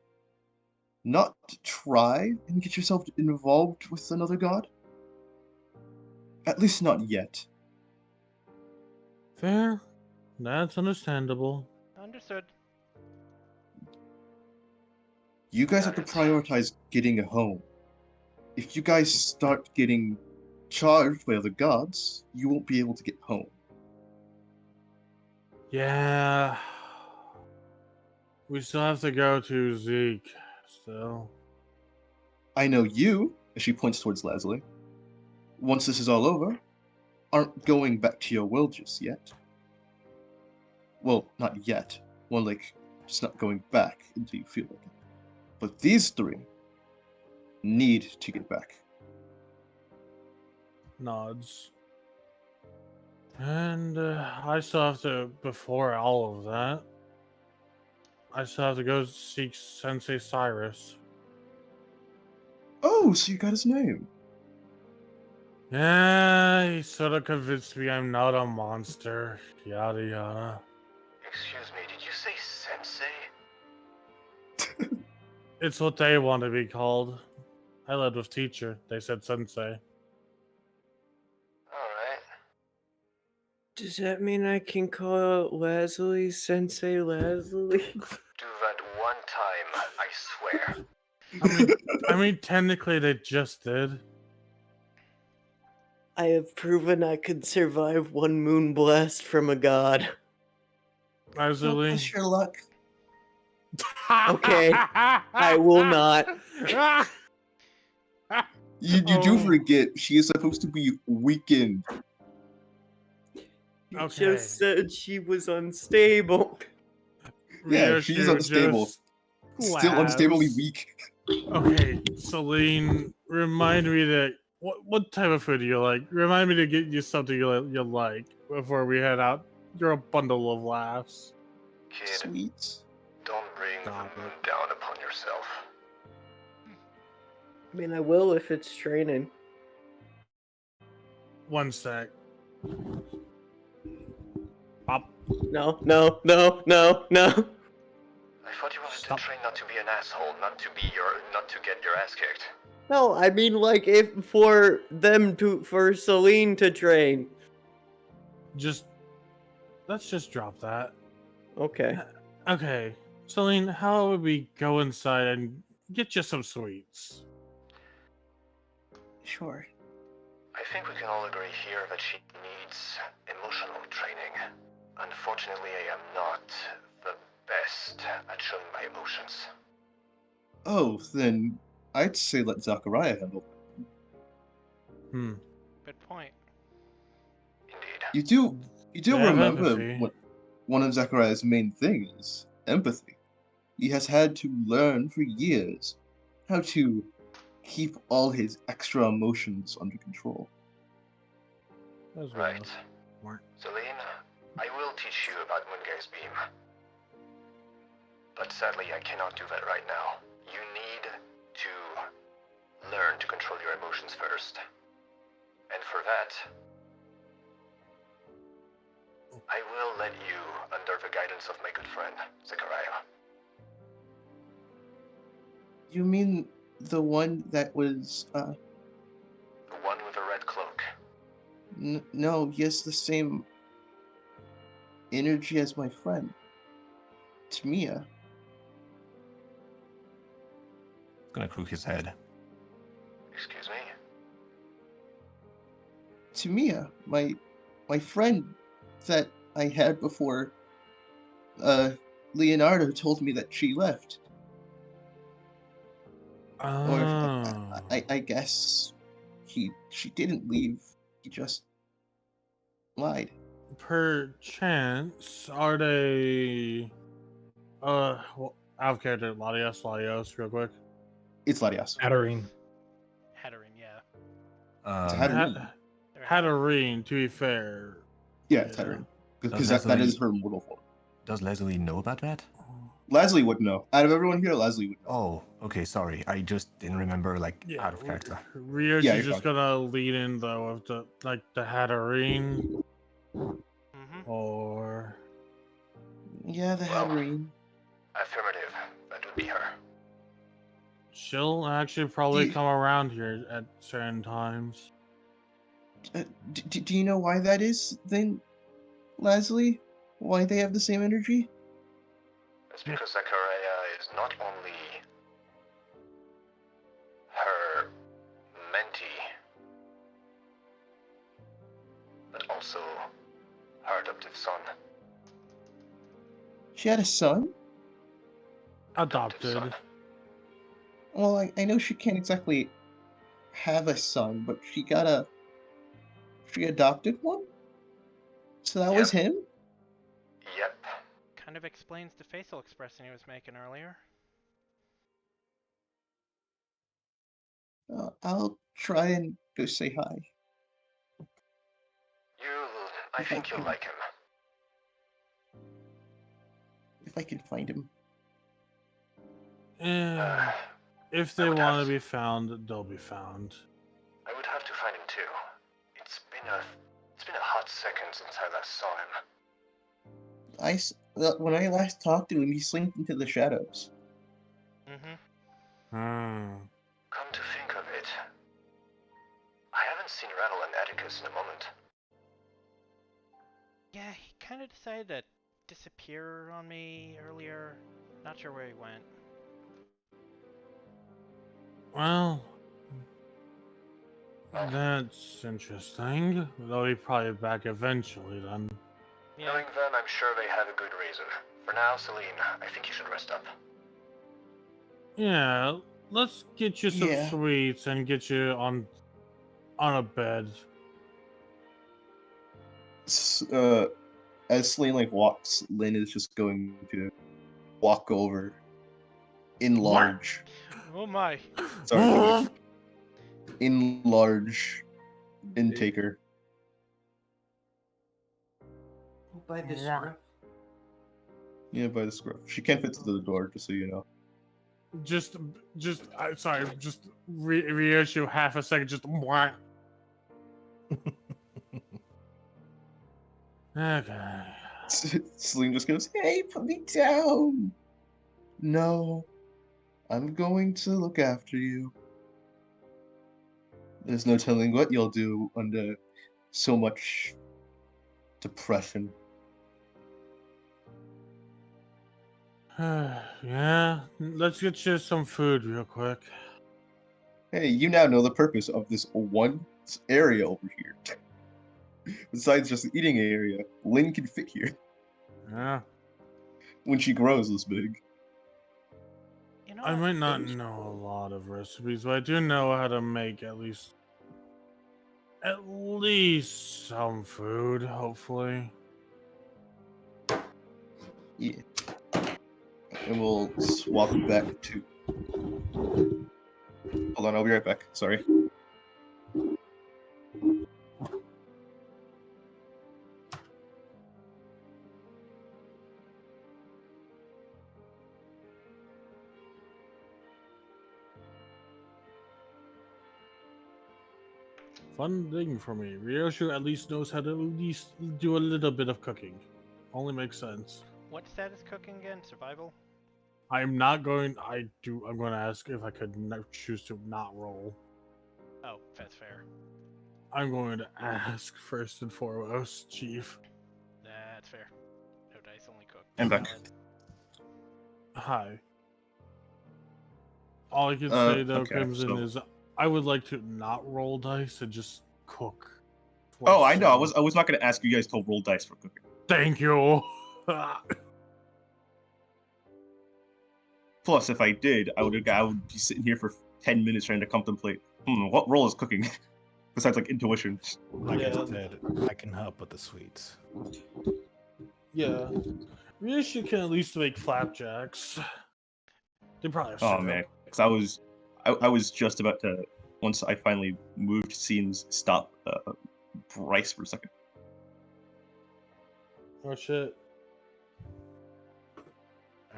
not try and get yourself involved with another god? At least not yet. Fair. That's understandable. Understood. You guys have Got to it. prioritize getting a home. If you guys start getting charged by other gods, you won't be able to get home. Yeah. We still have to go to Zeke. Still. I know you, as she points towards Leslie, once this is all over, aren't going back to your world just yet. Well, not yet. More like just not going back until you feel like it. But these three need to get back. Nods. And I still have to, before all of that, I still have to go seek Sensei Cyrus. Oh, so you got his name. Yeah, he sort of convinced me I'm not a monster. Yada yada. Excuse me, did you say sensei? It's what they want to be called. I led with teacher. They said sensei. Alright. Does that mean I can call Leslie Sensei Leslie? Do that one time, I swear. I mean, technically they just did. I have proven I could survive one moon blast from a god. Leslie. Push your luck. Okay, I will not. You do Oh. forget she is supposed to be weakened. You Okay. just said she was unstable. Yeah, she's Ryoshu unstable. just Still unstably laughs. weak. Okay, Celine, remind me that what type of food do you like? Remind me to get you something you like before we head out. You're a bundle of laughs. Kid, Sweet. don't bring Stop the moon it. down upon yourself. I mean, I will if it's training. One sec. Pop. No, no, no, no, no. I thought you wanted Stop. to train not to be an asshole, not to get your ass kicked. No, I mean like if for Celine to train. Let's just drop that. Okay. Okay, Celine, how would we go inside and get you some sweets? Sure. I think we can all agree here that she needs emotional training. Unfortunately, I am not the best at showing my emotions. Oh, then I'd say let Zachariah handle it. Good point. Indeed. You do They have remember empathy. what one of Zachariah's main things is empathy. He has had to learn for years how to keep all his extra emotions under control. As Right. well. Celine, I will teach you about Moongaze Beam. But sadly, I cannot do that right now. You need learn to control your emotions first. And for that, I will let you under the guidance of my good friend, Zechariah. You mean the one that was, The one with the red cloak. no, he has the same energy as my friend, Tamia. He's gonna crook his head. Excuse me? Tamia, my friend that I had before, Leonardo told me that she left. Or Oh. I guess she didn't leave. He just lied. Perchance, are they? Well, out of character, Latios, real quick. It's Latias. Hatterene. Hatterene, yeah. It's Um, Hatterene. They're Hatterene, to be fair. Yeah, it's Hatterene. Because Does that is Leslie- her mortal form. does Leslie know about that? Leslie would know. Out of everyone here, Leslie would know. Oh, okay, sorry. I just didn't remember, like, Yeah, out of character. Rio's Yeah, is you're just gonna lead in though of the Hatterene Mm-hmm. or Yeah, the Well. Hatterene. Affirmative. That would be her. she'll actually probably Do you- come around here at certain times. Do you know why that is, then, Leslie? Why they have the same energy? It's because Zechariah is not only her mentee, but also her adoptive son. She had a son? Adopted. Well, I know she can't exactly have a son, but she adopted one? So that was him? Yep. Kind of explains the facial expression he was making earlier. I'll try and go say hi. I If I think you'll can. like him. If I can find him. If I they would want have to be found, they'll be found. I would have to find him too. It's been a hot second since I last saw him. When I last talked to him, he slinked into the shadows. Mm-hmm. Come to think of it, I haven't seen Rattle and Atticus in a moment. Yeah, he kind of decided to disappear on me earlier. Not sure where he went. Well, that's interesting. They'll be probably back eventually then. Yeah. Knowing them, I'm sure they have a good reason. For now, Celine, I think you should rest up. Yeah, let's get you some Yeah. sweets and get you on a bed. As Celine walks, Lynn is just going to walk over, enlarge. Oh my. Sorry, enlarge, and take her. By the scruff. Yeah, by the scruff. She can't fit through the door, just so you know. Sorry, just reissue half a second, just mwah. Okay. Celine just goes, "Hey, put me down." No, I'm going to look after you. There's no telling what you'll do under so much depression. Yeah, let's get you some food real quick. Hey, you now know the purpose of this one area over here. Besides just the eating area, Lynn can fit here Yeah. when she grows this big. You know I what? might not know a lot of recipes, but I do know how to make at least some food, hopefully. Yeah. And we'll swap back to. Hold on, I'll be right back. Sorry. Fun thing for me. Ryoshu at least knows how to at least do a little bit of cooking. Only makes sense. What status cooking again? Survival? I'm not going. I'm going to ask if I could choose to not roll. Oh, that's fair. I'm going to ask first and foremost, Chief. That's fair. No dice, only cook. I'm back. Valid. Hi. All I can say though, okay, Crimson, so- is I would like to not roll dice and just cook. Oh, I know. I twice. was not going to ask you guys to roll dice for cooking. Thank you. Plus, if I did, I would be sitting here for 10 minutes trying to contemplate. What role is cooking? Besides, like, intuition. Like Yeah. I said, I can help with the sweets. Yeah. Ryoshu can at least make flapjacks. They probably have Oh syrup. man, because I was just about to, once I finally moved scenes, stop Bryce for a second. Oh shit.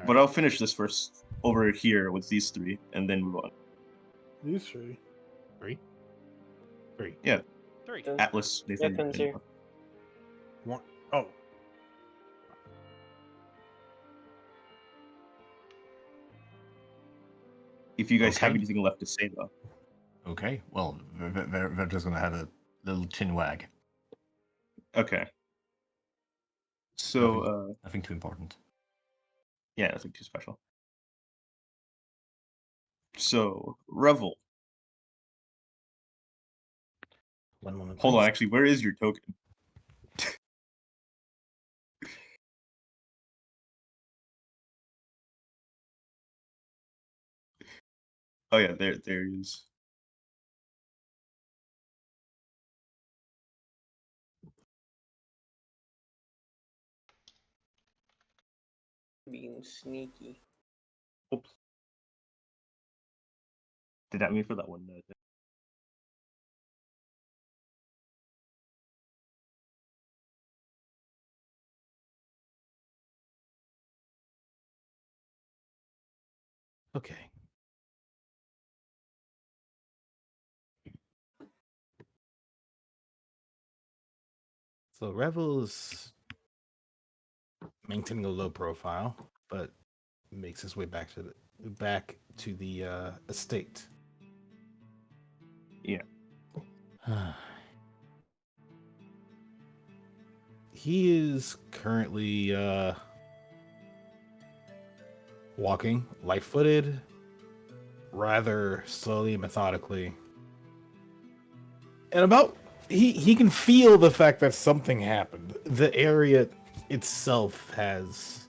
But I'll finish this first over here with these three, and then move on. These three. Three. Yeah, Three. Atlas, Nathan, Nathan's and here. One. Oh. if you guys have Okay. anything left to say, though. Okay, well, we're just gonna have a little chin wag. Okay. So, Nothing too important. yeah, nothing too special. So, Revel. One moment. Hold on, please. actually, where is your token? Oh yeah, there it is. Being sneaky. Oops. Did that mean for that one? Okay. So Revel's maintaining a low profile, but makes his way back to the estate. Yeah. He is currently walking light-footed, rather slowly and methodically. And he can feel the fact that something happened. The area itself has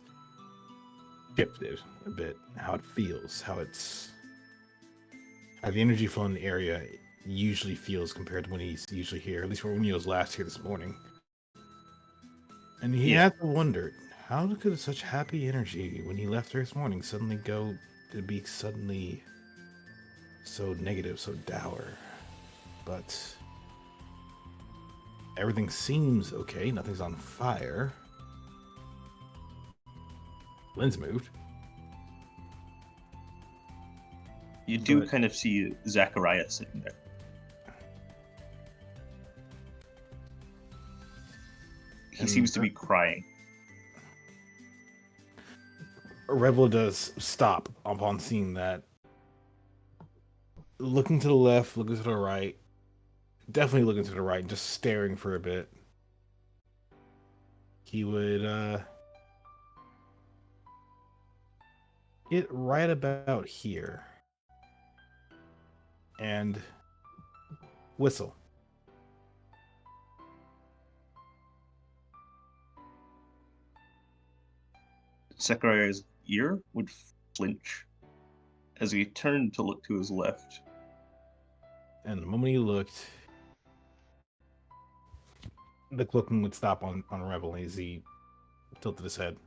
shifted a bit. How it feels, how the energy flow in the area usually feels compared to when he's usually here. At least when he was last here this morning. And he had to wonder, how could such happy energy when he left here this morning suddenly go to be suddenly so negative, so dour? But everything seems okay. Nothing's on fire. Lynn's moved. You do But- kind of see Zachariah sitting there. He And seems to be crying. Revel does stop upon seeing that. Looking to the left, looking to the right. Definitely looking to the right, and just staring for a bit. He would get right about here. And whistle. Zachariah's ear would flinch as he turned to look to his left. And the moment he looked, the cloaking would stop on Revel as he tilted his head.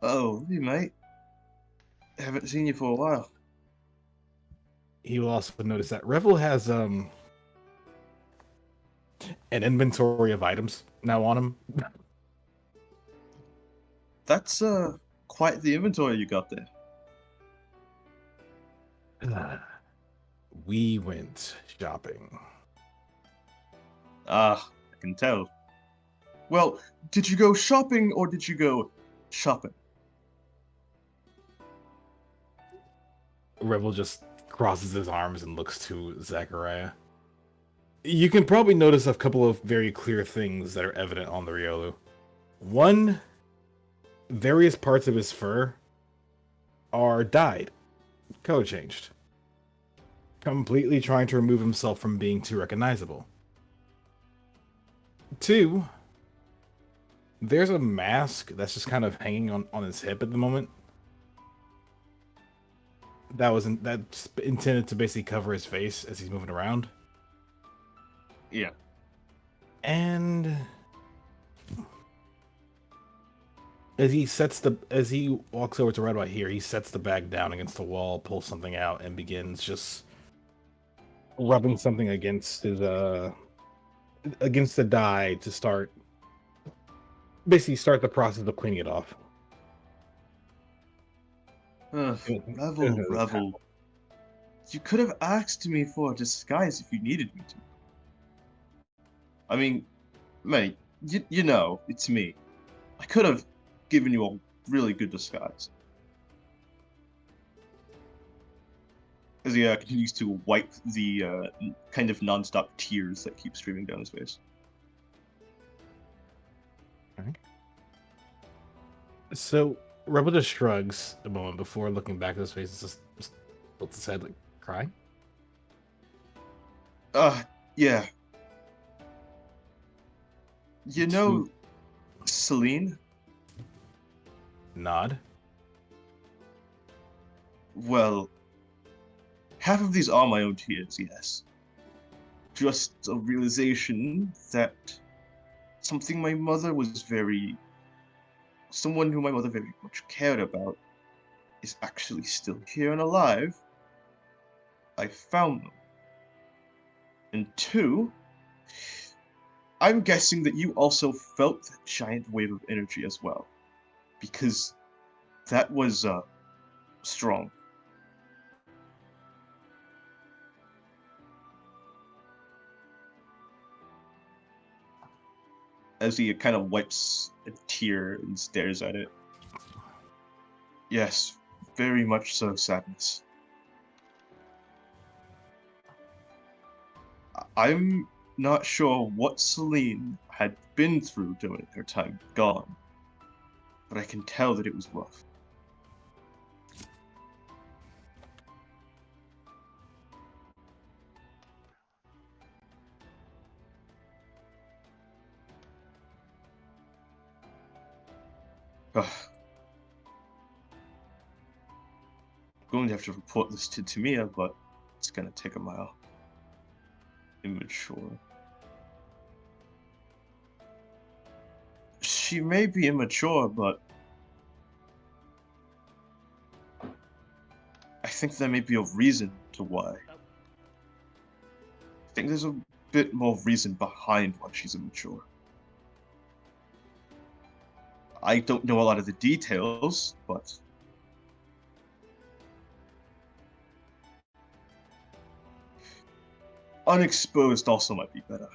Oh, hey mate. Haven't seen you for a while. He will also notice that Revel has an inventory of items now on him. That's quite the inventory you got there. we went shopping. Ah, I can tell. Well, did you go shopping or did you go shopping? Rebel just crosses his arms and looks to Zachariah. You can probably notice a couple of very clear things that are evident on the Riolu. One, various parts of his fur are dyed, color changed, completely trying to remove himself from being too recognizable. Two, there's a mask that's just kind of hanging on his hip at the moment. That's intended to basically cover his face as he's moving around. Yeah. And as he walks over to right about here, he sets the bag down against the wall, pulls something out, and begins just rubbing something against his against the dye to start the process of cleaning it off. Ugh, Revel, Revel. You could have asked me for a disguise if you needed me to. I mean, mate, you know, it's me. I could have given you a really good disguise. As he continues to wipe the kind of non-stop tears that keep streaming down his face. So Rebel just shrugs a moment before looking back at his face and just tilts his head like crying. Yeah. You know, Celine? Nod. Well, half of these are my own tears, yes. Just a realization that someone who my mother very much cared about, is actually still here and alive. I found them. And two, I'm guessing that you also felt that giant wave of energy as well. Because that was, strong. As he kind of wipes a tear and stares at it. Yes, very much so, Sadness. I'm not sure what Celine had been through during her time gone, but I can tell that it was rough. I'm going to have to report this to Tamia, but it's going to take a while. Immature. She may be immature, but I think there may be a reason to why. I think there's a bit more reason behind why she's immature. I don't know a lot of the details, but unexposed also might be better.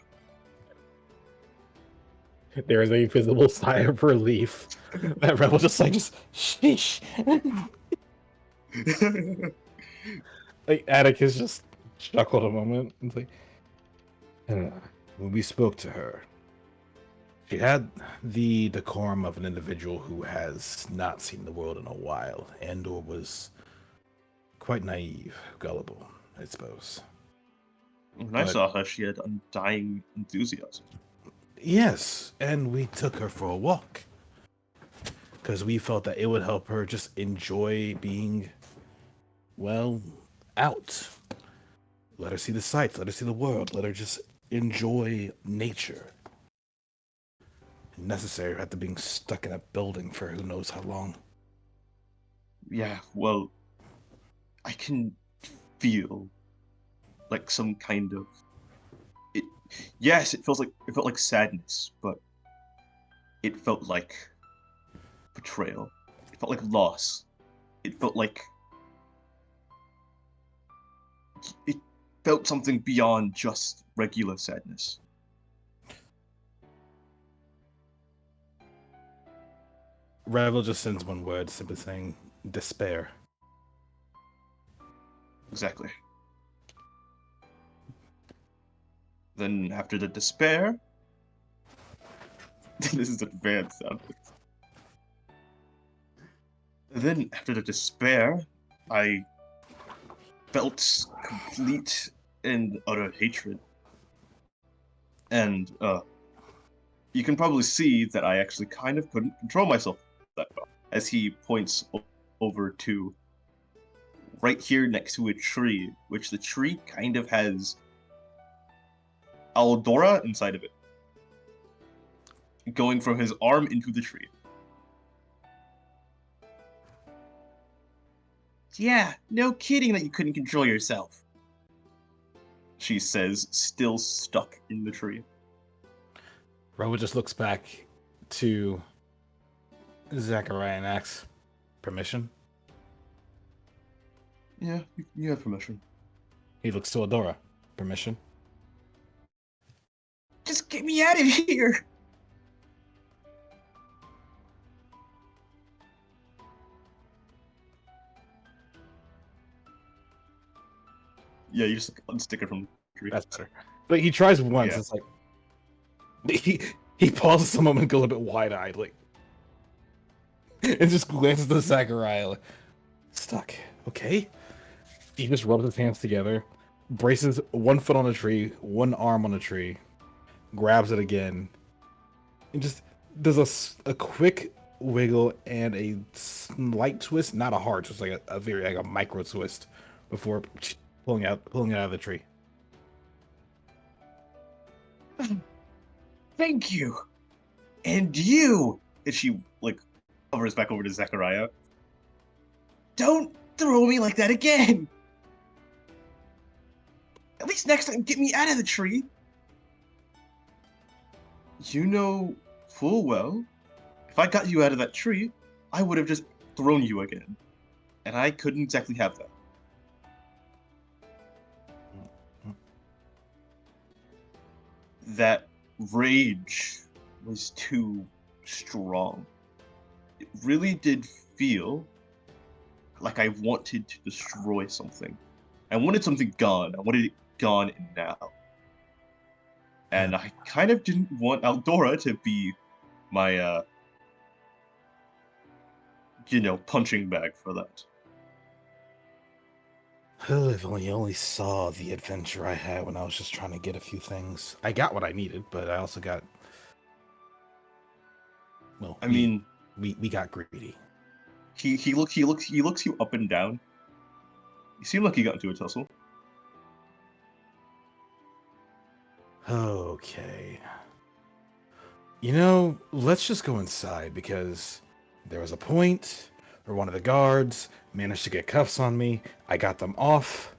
There is a visible sigh of relief. That Rebel just sheesh. Like Atticus just chuckled a moment and like, when we spoke to her, she had the decorum of an individual who has not seen the world in a while, and or was quite naive, gullible, I suppose. When I saw her, she had undying enthusiasm. Yes, and we took her for a walk because we felt that it would help her just enjoy being, well, out. Let her see the sights, let her see the world, let her just enjoy nature. Necessary after being stuck in a building for who knows how long. Yeah, well, I can feel like some kind of yes, it felt like sadness, but it felt like betrayal. It felt like loss. It felt like felt something beyond just regular sadness. Revel just sends one word, simply saying despair. Exactly. Then after the despair, this is advanced sound. Then after the despair, I felt complete and utter hatred. And you can probably see that I actually kind of couldn't control myself that well. As he points over to right here next to a tree, which the tree kind of has Aldora inside of it, going from his arm into the tree. Yeah, no kidding that you couldn't control yourself, she says, still stuck in the tree. Revel just looks back to Zachariah and asks, permission? Yeah, you have permission. He looks to Adora. Permission? Just get me out of here! Yeah, you just unstick it from the tree. That's better. But he tries once. Yeah. It's like he pauses a moment, goes a bit wide-eyed, like, and just glances to Zachariah. Like, stuck. Okay. He just rubs his hands together, braces one foot on a tree, one arm on a tree, grabs it again, and just does a quick wiggle and a slight twist, not a hard twist, like a very like a micro twist, before pulling it out of the tree. Thank you! And you! And she, like, hovers back over to Zachariah. Don't throw me like that again! At least next time, get me out of the tree! You know full well, if I got you out of that tree, I would have just thrown you again. And I couldn't exactly have that. That rage was too strong. It really did feel like I wanted to destroy something. I wanted something gone. I wanted it gone now. And I kind of didn't want Aldora to be my, punching bag for that. Oh, if only you only saw the adventure I had when I was just trying to get a few things. I got what I needed, but I also got... Well, I mean, we got greedy. he looks you up and down. You seem like you got into a tussle. Okay. You know, let's just go inside, because there was a point where one of the guards managed to get cuffs on me. I got them off.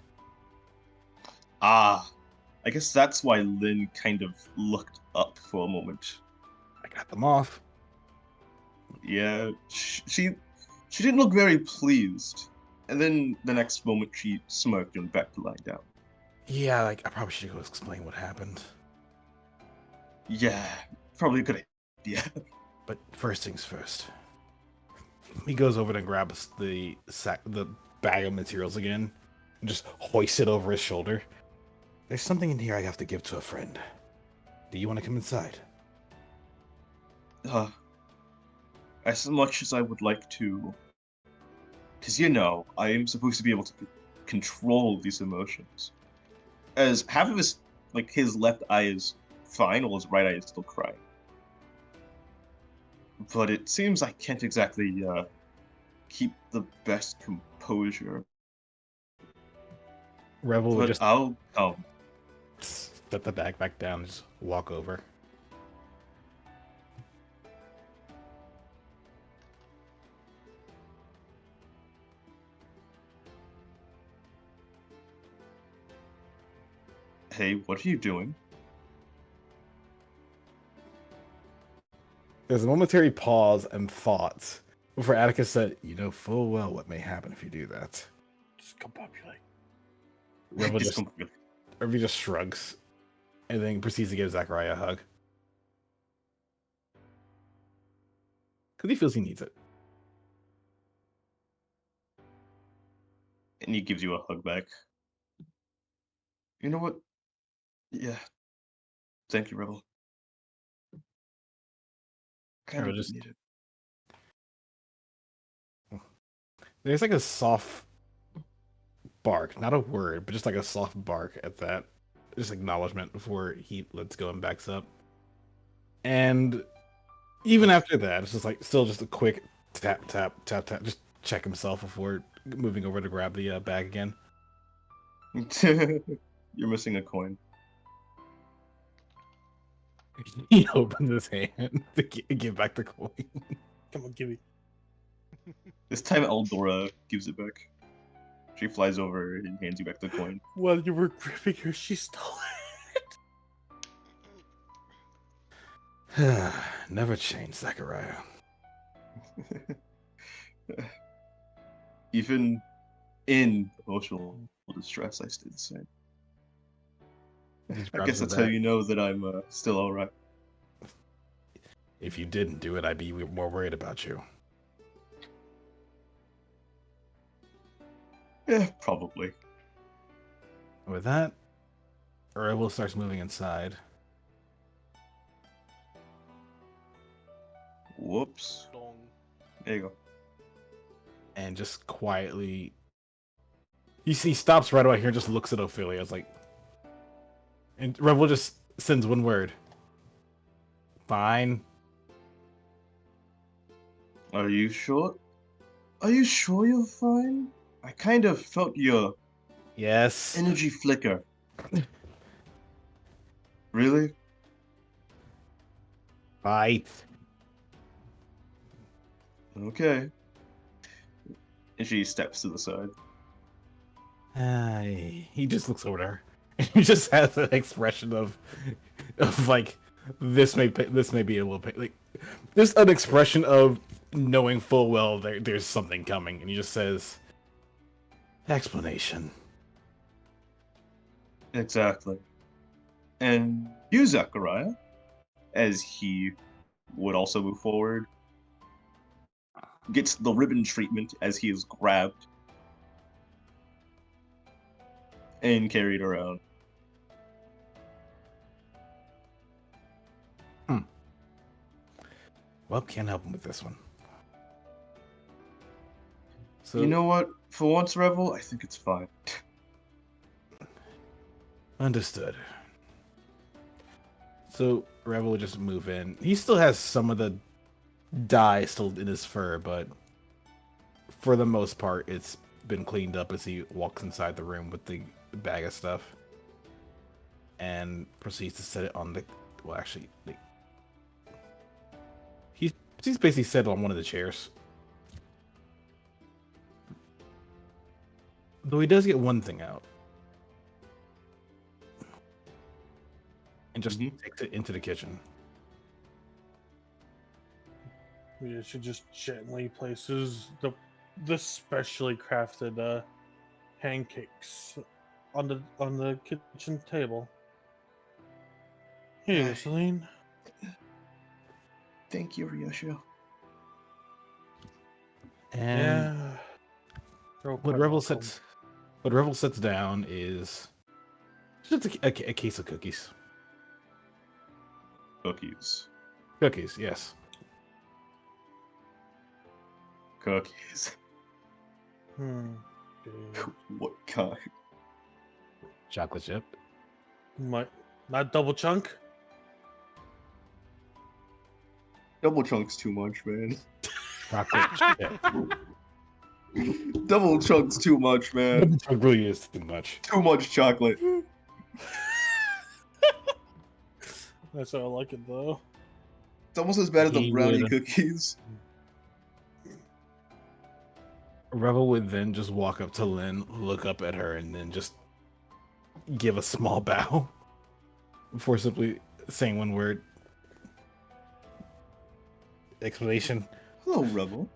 Ah, I guess that's why Lynn kind of looked up for a moment. I got them off. Yeah, she didn't look very pleased. And then the next moment she smirked and back to lying down. Yeah, like, I probably should go explain what happened. Yeah, probably a good idea. But first things first. He goes over and grabs the bag of materials again, and just hoists it over his shoulder. There's something in here I have to give to a friend. Do you want to come inside? As much as I would like to, because I am supposed to be able to control these emotions. As half of his left eye is fine, while his right eye is still crying. But it seems I can't exactly keep the best composure. Revel would But just I'll come. set the bag back down and just walk over. Hey, what are you doing? There's a momentary pause and thought before Atticus said, "You know full well what may happen if you do that." Discombobulate. Revel just, Revel just shrugs and then proceeds to give Zachariah a hug. Because he feels he needs it. And he gives you a hug back. You know what? Yeah. Thank you, Rebel. Kind of just need it. there's like a soft bark, not a word, but just like a soft bark at that. Just acknowledgement before he lets go and backs up. And even after that, it's just like still just a quick tap, tap, tap, tap. Just check himself before moving over to grab the bag again. You're missing a coin. He opens his hand to give back the coin. Come on, give me. This time Eldora gives it back. She flies over and hands you back the coin. While you were gripping her, she stole Never change, Zachariah. Even in emotional distress, I stay the same. I guess that's how you know that I'm still alright. If you didn't do it, I'd be more worried about you. Yeah, probably. With that, Rebel starts moving inside. Whoops. Long. There you go. And just quietly... he stops right away here and just looks at Ophelia. It's like... and Rebel just sends one word. Fine. Are you sure? Are you sure you're fine? I kind of felt your Yes. energy flicker. Really? Fight. Okay. And she steps to the side. He just looks over to her. And he just has an expression of like, this may be a little bit like, there's an expression of knowing full well there's something coming, and he just says, explanation. Exactly. And you, Zachariah, as he would also move forward, gets the ribbon treatment as he is grabbed and carried around. Well, can't help him with this one. So You know what? For once, Revel, I think it's fine. understood. So Rebel will just move in. He still has some of the dye still in his fur, but for the most part, it's been cleaned up as he walks inside the room with the bag of stuff and proceeds to set it on the. Well, actually, he's basically set it on one of the chairs. Though he does get one thing out. And just takes it into the kitchen. Yeah, she just gently places the specially crafted pancakes on the kitchen table. Here you go, Celine. Thank you, Ryosho. And Yeah. what Rebel sets down is just a case of cookies. Cookies. Cookies, yes. Cookies. What kind? Chocolate chip. Not double chunk. Double chunk's too much, man. Chocolate chip. Double chunk's too much, man. Double chunk really is too much. Too much chocolate. That's how I like it, though. It's almost as bad as the He brownie would- cookies. Rebel would then just walk up to Lynn, look up at her, and then just give a small bow before simply saying one word. Explanation. Hello, Rebel.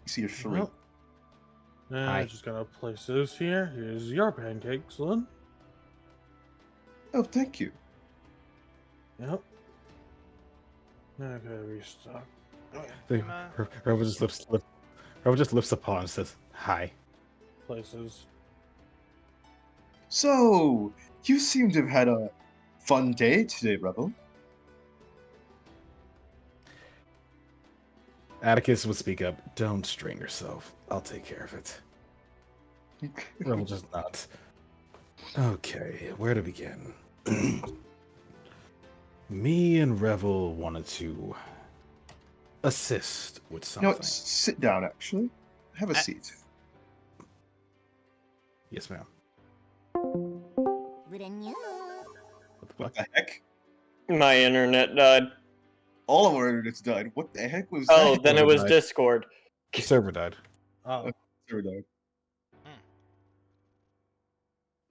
You see her shrink. Well, Hi. Just gotta place this here. Here's your pancakes, Lynn. Oh, thank you. Yep. Okay, restock. I'm, Rebel just lifts a paw and says, "Hi." Places. So, you seem to have had a fun day today, Rebel. Atticus would speak up. Don't strain yourself. I'll take care of it. Rebel just nods. Okay, where to begin? Me and Revel wanted to assist with You know what? something. Sit down, actually. Have a I- seat. Yes, ma'am. What the What fuck? the heck? My internet died. All of our internet's died. What the heck was Oh, that? then it was died. Discord. The server died. Oh, Server died.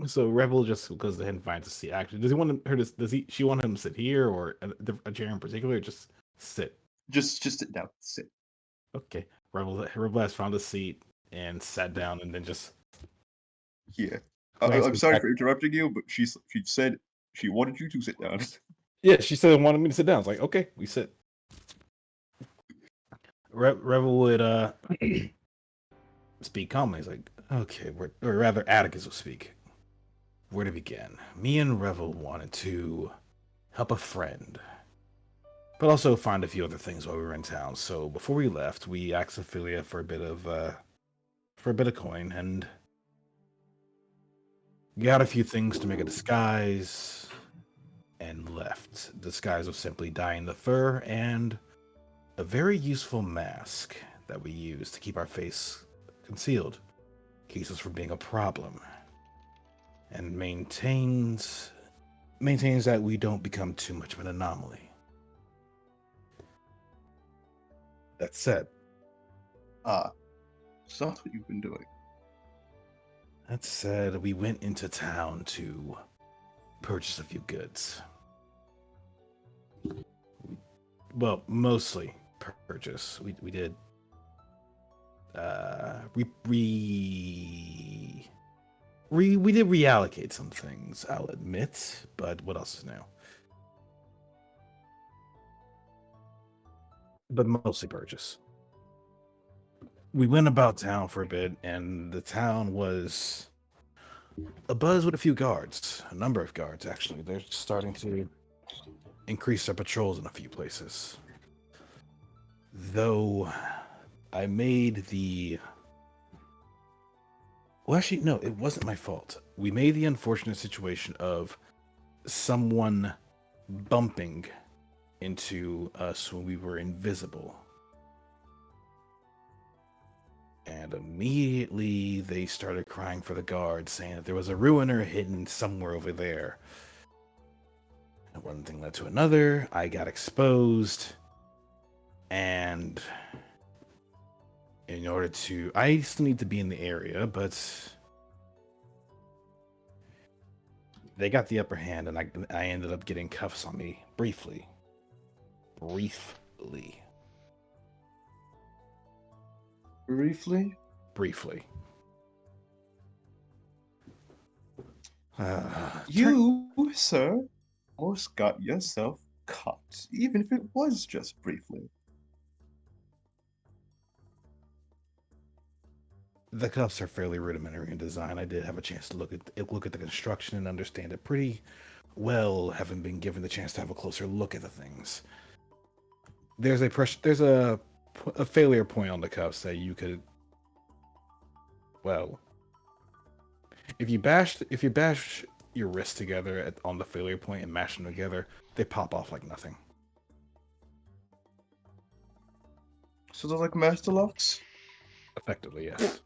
So Revel just goes ahead and finds a seat. Actually, does he want her to? She want him to sit here or a chair in particular? Or just sit. Just sit down. Sit. Okay. Revel has found a seat and sat down, and then just. Yeah. I'm glances sorry back. for interrupting you, but she said she wanted you to sit down. Yeah, she said wanted me to sit down. It's like, okay, we sit. Revel would speak calmly. He's like, okay, or rather, Atticus will speak. Where to begin? Me and Revel wanted to help a friend, but also find a few other things while we were in town. So before we left, we asked Ophelia for a bit of coin and got a few things to make a disguise and left. Disguise was simply dyeing the fur and a very useful mask that we use to keep our face concealed, keeps us from being a problem, and maintains that we don't become too much of an anomaly. That said, So that's what you've been doing. we went into town to purchase a few goods. Well, mostly purchase. We did we did reallocate some things, I'll admit, but what else is new? But mostly purchase. We went about town for a bit, and the town was abuzz with a number of guards, actually. They're starting to increase their patrols in a few places. Though I made the... Well, actually, no, it wasn't my fault. We made the unfortunate situation of someone bumping into us when we were invisible. And immediately they started crying for the guards, saying that there was a ruiner hidden somewhere over there. And one thing led to another. I got exposed. And in order to... I still need to be in the area, but they got the upper hand, and I ended up getting cuffs on me briefly. Briefly. You, sir, almost got yourself caught, even if it was just briefly. The cuffs are fairly rudimentary in design. I did have a chance to look at the construction and understand it pretty well, having been given the chance to have a closer look at the things. There's a failure point on the cuffs that you could, well, if you bash your wrists together on the failure point and mash them together, they pop off like nothing. So they're like master locks? Effectively, yes.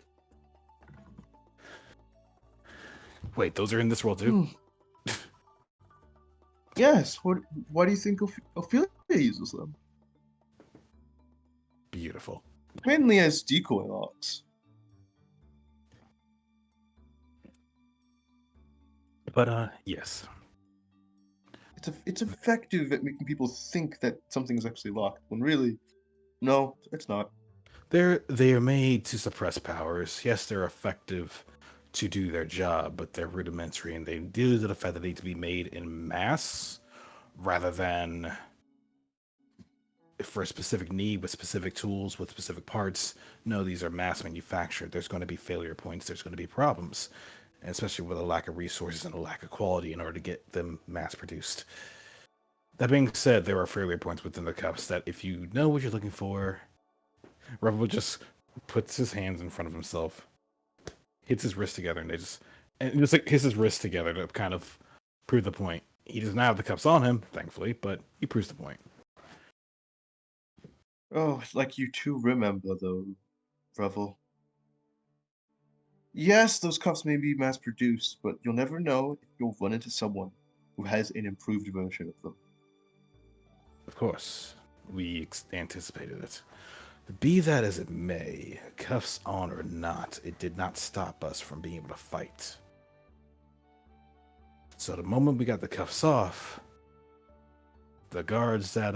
Wait, those are in this world too? Yes. Why do you think Ophelia uses them? Beautiful. Mainly as decoy locks. But yes. It's effective at making people think that something's actually locked, when really, no, it's not. They are made to suppress powers. Yes, they're effective to do their job, but they're rudimentary, and they due to the fact that they need to be made in mass rather than for a specific need with specific tools with specific parts. No, these are mass manufactured. There's going to be failure points. There's going to be problems, and especially with a lack of resources and a lack of quality in order to get them mass produced. That being said, there are failure points within the cups that if you know what you're looking for, Revel just puts his hands in front of himself, hits his wrist together, and just like hits his wrist together to kind of prove the point. He does not have the cups on him, thankfully, but he proves the point. Oh, like you two remember though, Revel. Yes, those cups may be mass produced, but you'll never know if you'll run into someone who has an improved version of them. Of course, we anticipated it. Be that as it may, cuffs on or not, it did not stop us from being able to fight. So the moment we got the cuffs off, the guards that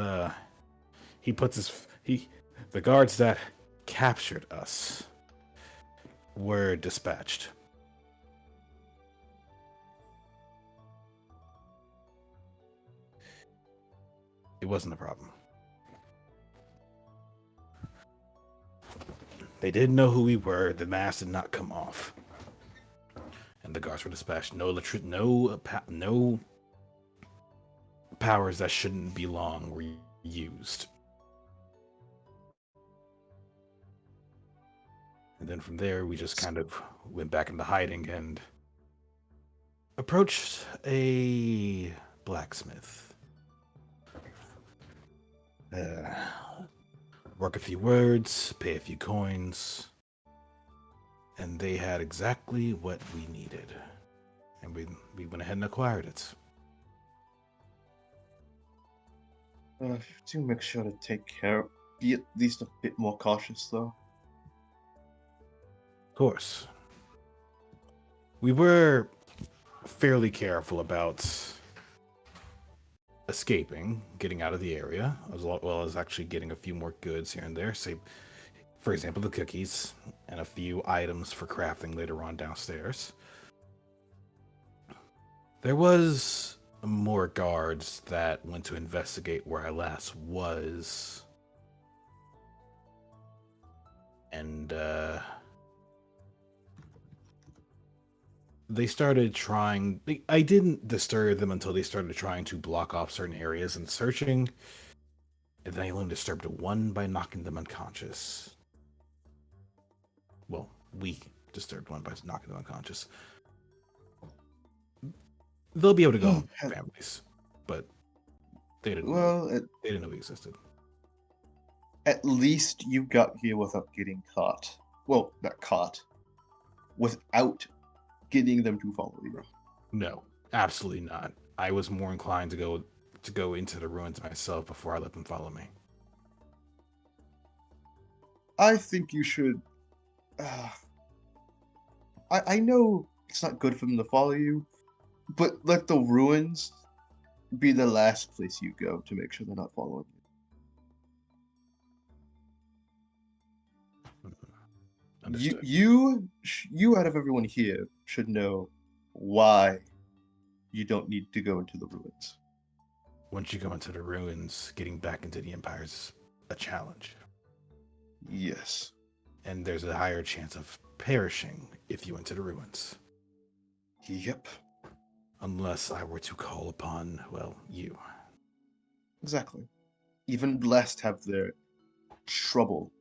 the guards that captured us were dispatched. It wasn't a problem. They didn't know who we were. The mask did not come off, and the guards were dispatched. No powers that shouldn't belong were used. And then from there, we just kind of went back into hiding and approached a blacksmith. Work a few words, pay a few coins, and they had exactly what we needed. And we went ahead and acquired it. Do make sure to be at least a bit more cautious though. Of course. We were fairly careful about escaping, getting out of the area, as well as actually getting a few more goods here and there. Say, for example, the cookies and a few items for crafting later on downstairs. There was more guards that went to investigate where I last was. And they started trying. I didn't disturb them until they started trying to block off certain areas and searching. And then I only disturbed one by knocking them unconscious. Well, we disturbed one by knocking them unconscious. They'll be able to go home to their families, but they didn't know. They didn't know we existed. At least you got here without getting caught. Well, not caught. Without getting them to follow you. No, absolutely not. I was more inclined to go into the ruins myself before I let them follow me. I think you should. I know it's not good for them to follow you, but let the ruins be the last place you go to make sure they're not following you. Understood. You out of everyone here should know why you don't need to go into the ruins. Once you go into the ruins, getting back into the Empire is a challenge. Yes. And there's a higher chance of perishing if you enter the ruins. Yep. Unless I were to call upon, well, you. Exactly. Even blessed have their trouble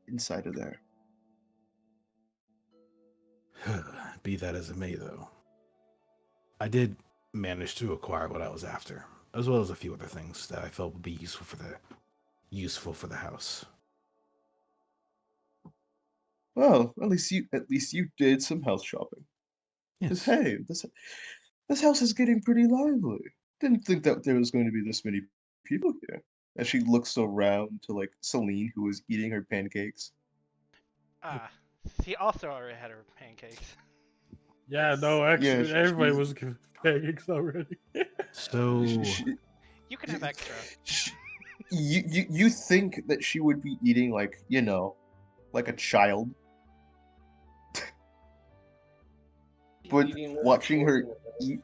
inside of there. Be that as it may, though, I did manage to acquire what I was after, as well as a few other things that I felt would be useful for the house. Well, at least you did some house shopping. Yes. Hey, this house is getting pretty lively. Didn't think that there was going to be this many people here. As she looks around to like Celine, who was eating her pancakes. She also already had her pancakes. Yeah, no, actually, Yeah, everybody was giving pancakes already. So You can have extra. You think that she would be eating like, like a child. But Eating with a watching fork her and a knife.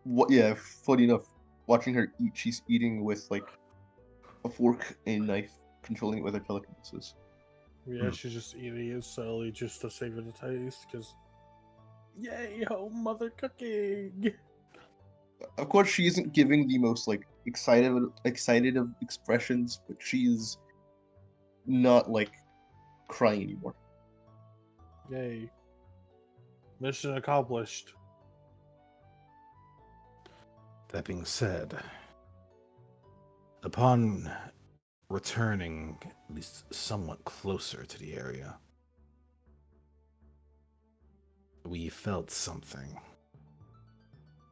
eat, yeah, funny enough, watching her eat, she's eating with like a fork and knife, controlling it with her telekinesis. Yeah, she's just eating it slowly just to savor the taste, because yay, home mother cooking! Of course, she isn't giving the most like excited of expressions, but she's not like crying anymore. Yay. Mission accomplished. That being said, upon returning at least somewhat closer to the area, we felt something.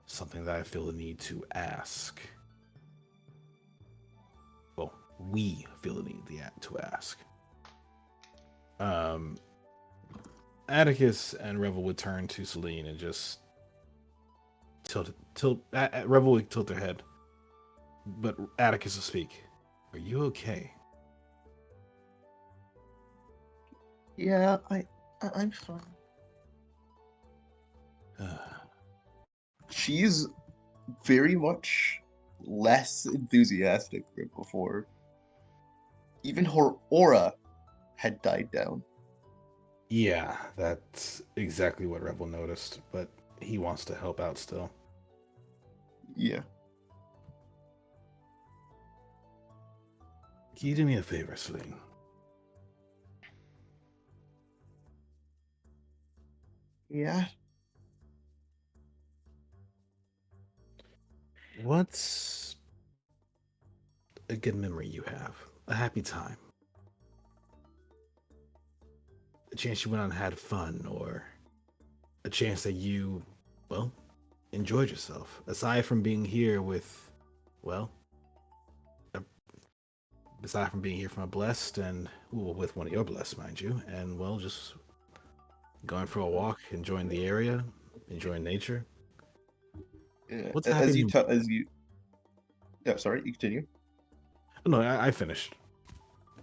Something that I feel the need to ask. Well, we feel the need to ask. Atticus and Revel would turn to Celine and just Revel would tilt her head, but Atticus will speak. Are you okay? Yeah, I'm fine. She's very much less enthusiastic than before. Even her aura had died down. Yeah, that's exactly what Revel noticed, but he wants to help out still. Yeah. Can you do me a favor, Celine? Yeah. What's a good memory you have? A happy time? A chance you went out and had fun, or a chance that you, well, enjoyed yourself, aside from being here with, well, a, aside from being here from a blessed and, well, with one of your blessed, mind you, and, well, just going for a walk, enjoying the area, enjoying nature. Yeah. What's happening? As you. Yeah. Sorry. You continue. No, I finished.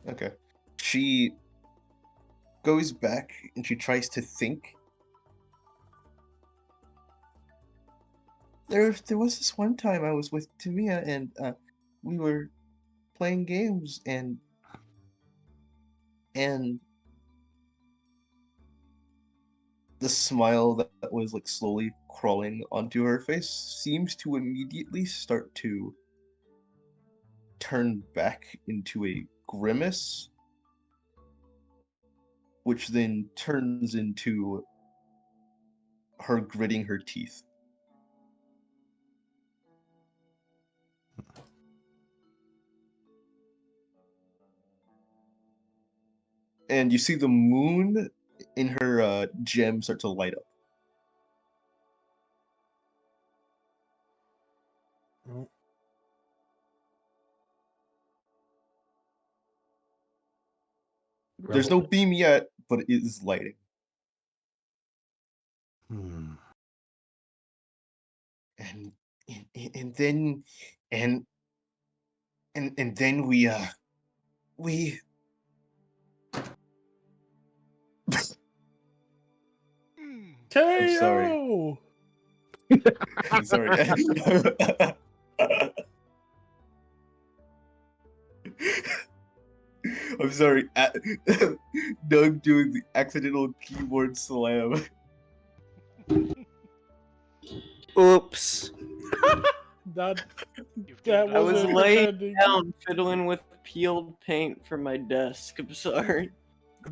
Okay. She goes back and she tries to think. There was this one time I was with Tamia and we were playing games and the smile that was like slowly crawling onto her face seems to immediately start to turn back into a grimace, which then turns into her gritting her teeth. And you see the moon in her gem start to light up. Oh, There's no beam yet, but it is lighting. Hmm. And and then and and then we I'm sorry. KO! I'm sorry. I'm sorry. Doug doing the accidental keyboard slam. Oops. That You've given I us was wasn't all- laying intending. down fiddling with peeled paint from my desk. I'm sorry.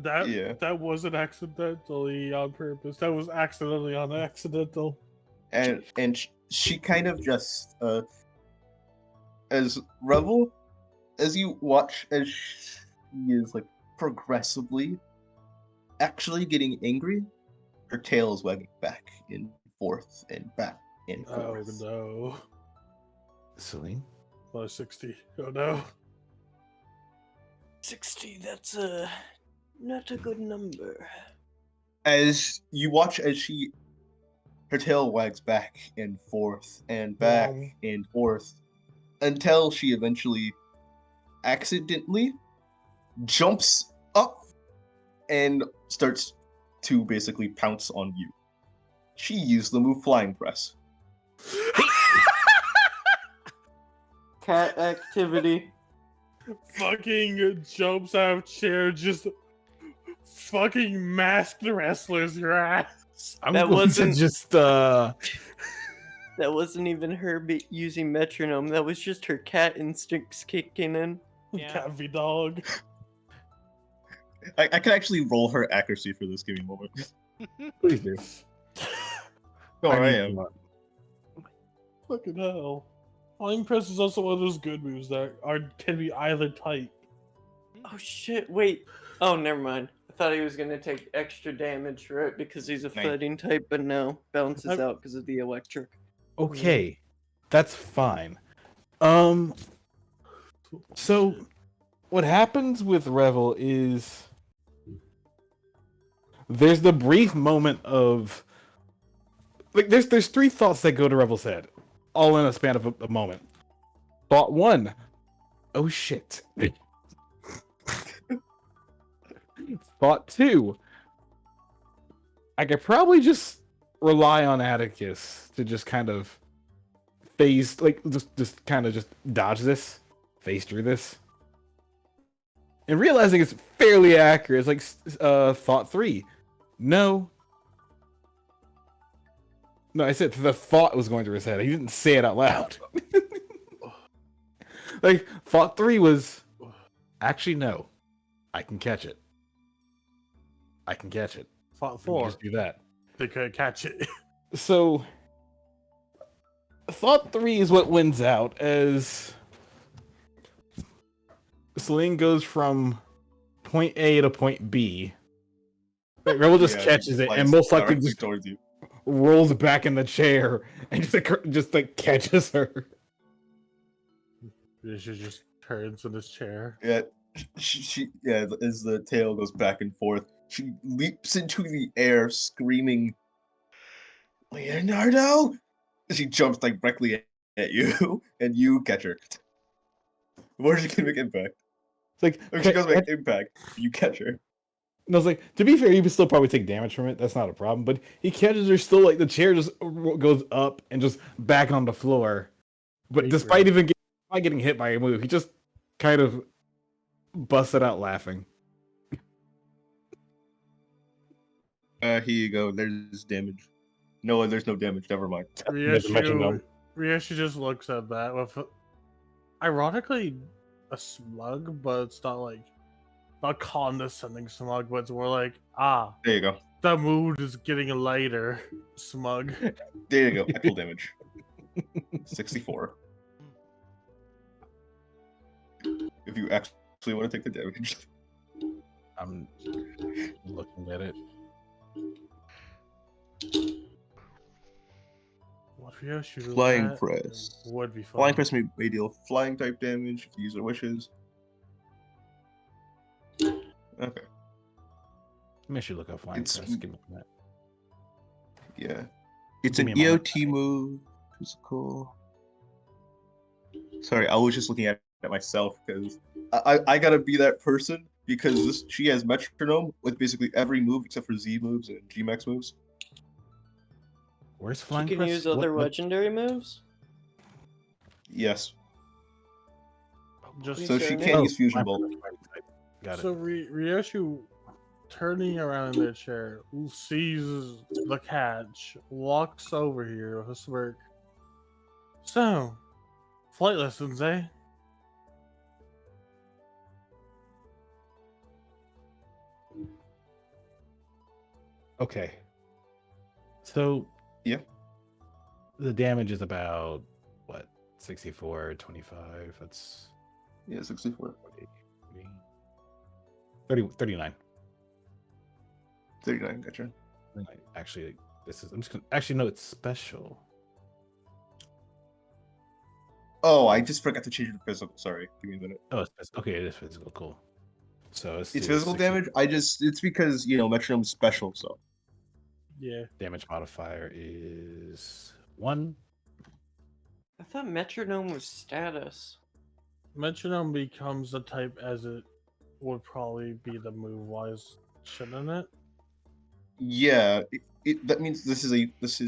Yeah. That wasn't accidentally on purpose. That was accidentally on accidental. And she kind of just as Revel, as you watch as she is like progressively actually getting angry, her tail is wagging back and forth and back and Oh forth. no. Celine? Plus 60. Oh no. 60, that's not a good number. As you watch as her tail wags back and back Wow. and forth until she eventually accidentally jumps up and starts to basically pounce on you. She used the move Flying Press. Cat activity. Fucking jumps out of chair, just fucking masked wrestlers your ass. I'm That going wasn't- to just That wasn't even her using metronome. That was just her cat instincts kicking in. Yeah. Cappy dog. I can actually roll her accuracy for this. Give me a moment. please do. No, I need am. one. Fucking hell. Flying press is also one of those good moves that can be either type. Oh shit, wait. Oh, never mind. I thought he was gonna take extra damage for it because he's a Nice. fighting type, but no. Balances I'm- out because of the electric. Okay, that's fine. So what happens with Revel is there's the brief moment of like there's three thoughts that go to Revel's head, all in a span of a moment. Thought one, oh shit. Thought two, I could probably just rely on Atticus to just kind of phase, like just kind of just dodge this, phase through this. And realizing it's fairly accurate, it's like thought three. No. No, I said the thought was going through his head. He didn't say it out loud. Like thought three was actually no. I can catch it. I can catch it. Thought Let me four. just do that. They couldn't catch it. So thought three is what wins out as Celine goes from point A to point B. Like, Rebel just Yeah, catches it flies and most likely directly just towards you. rolls back in the chair and just like catches her. She just turns in his chair. Yeah, as the tail goes back and forth, she leaps into the air, screaming, "Leonardo!" She jumps directly at you, and you catch her. Before she can make impact. It's like If she goes make impact, you catch her. and I was like, to be fair, you can still probably take damage from it. That's not a problem. But he catches her still, like the chair just goes up and just back on the floor. But Great despite grab. even getting hit by a move, he just kind of busted out laughing. Here you go. There's damage. No, there's no damage. Never mind. Never mentioned them. Ryoshu just looks at that with, ironically, a smug, but it's not like not condescending smug, but it's more like, There you go. the mood is getting lighter, smug. There you go. Actual damage. 64. If you actually want to take the damage. I'm looking at it. What Ryoshu Flying that press. would be fun. Flying press may deal flying type damage if the user wishes. Okay. Maybe I should look up flying It's- press. Give me a minute. Yeah. It's Give an me a moment. EOT move. Physical. Sorry, I was just looking at it myself because I gotta be that person because she has metronome with basically every move except for Z moves and Gmax moves. Where's She flying can press? use other What- legendary moves? Yes. Just So she Flying can't Oh, use Fusion flying Bolt. press, fighting type. Got so it. Ryoshu turning around in their chair, sees the catch, walks over here with a smirk. So, flight lessons, eh? Okay. So Yeah. the damage is about what? 64, 25. That's Yeah, 64. 30, 39. 39, gotcha. Actually, this is. I'm just gonna. Actually, no, it's special. Oh, I just forgot to change the physical. Sorry. Give me a minute. Oh, it's okay. It is physical. Cool. So It's do physical 60 damage. It's because, metronome's special, so. Yeah. Damage modifier is 1. I thought metronome was status. Metronome becomes the type as it would probably be the move wise, shouldn't it? Yeah, that means this is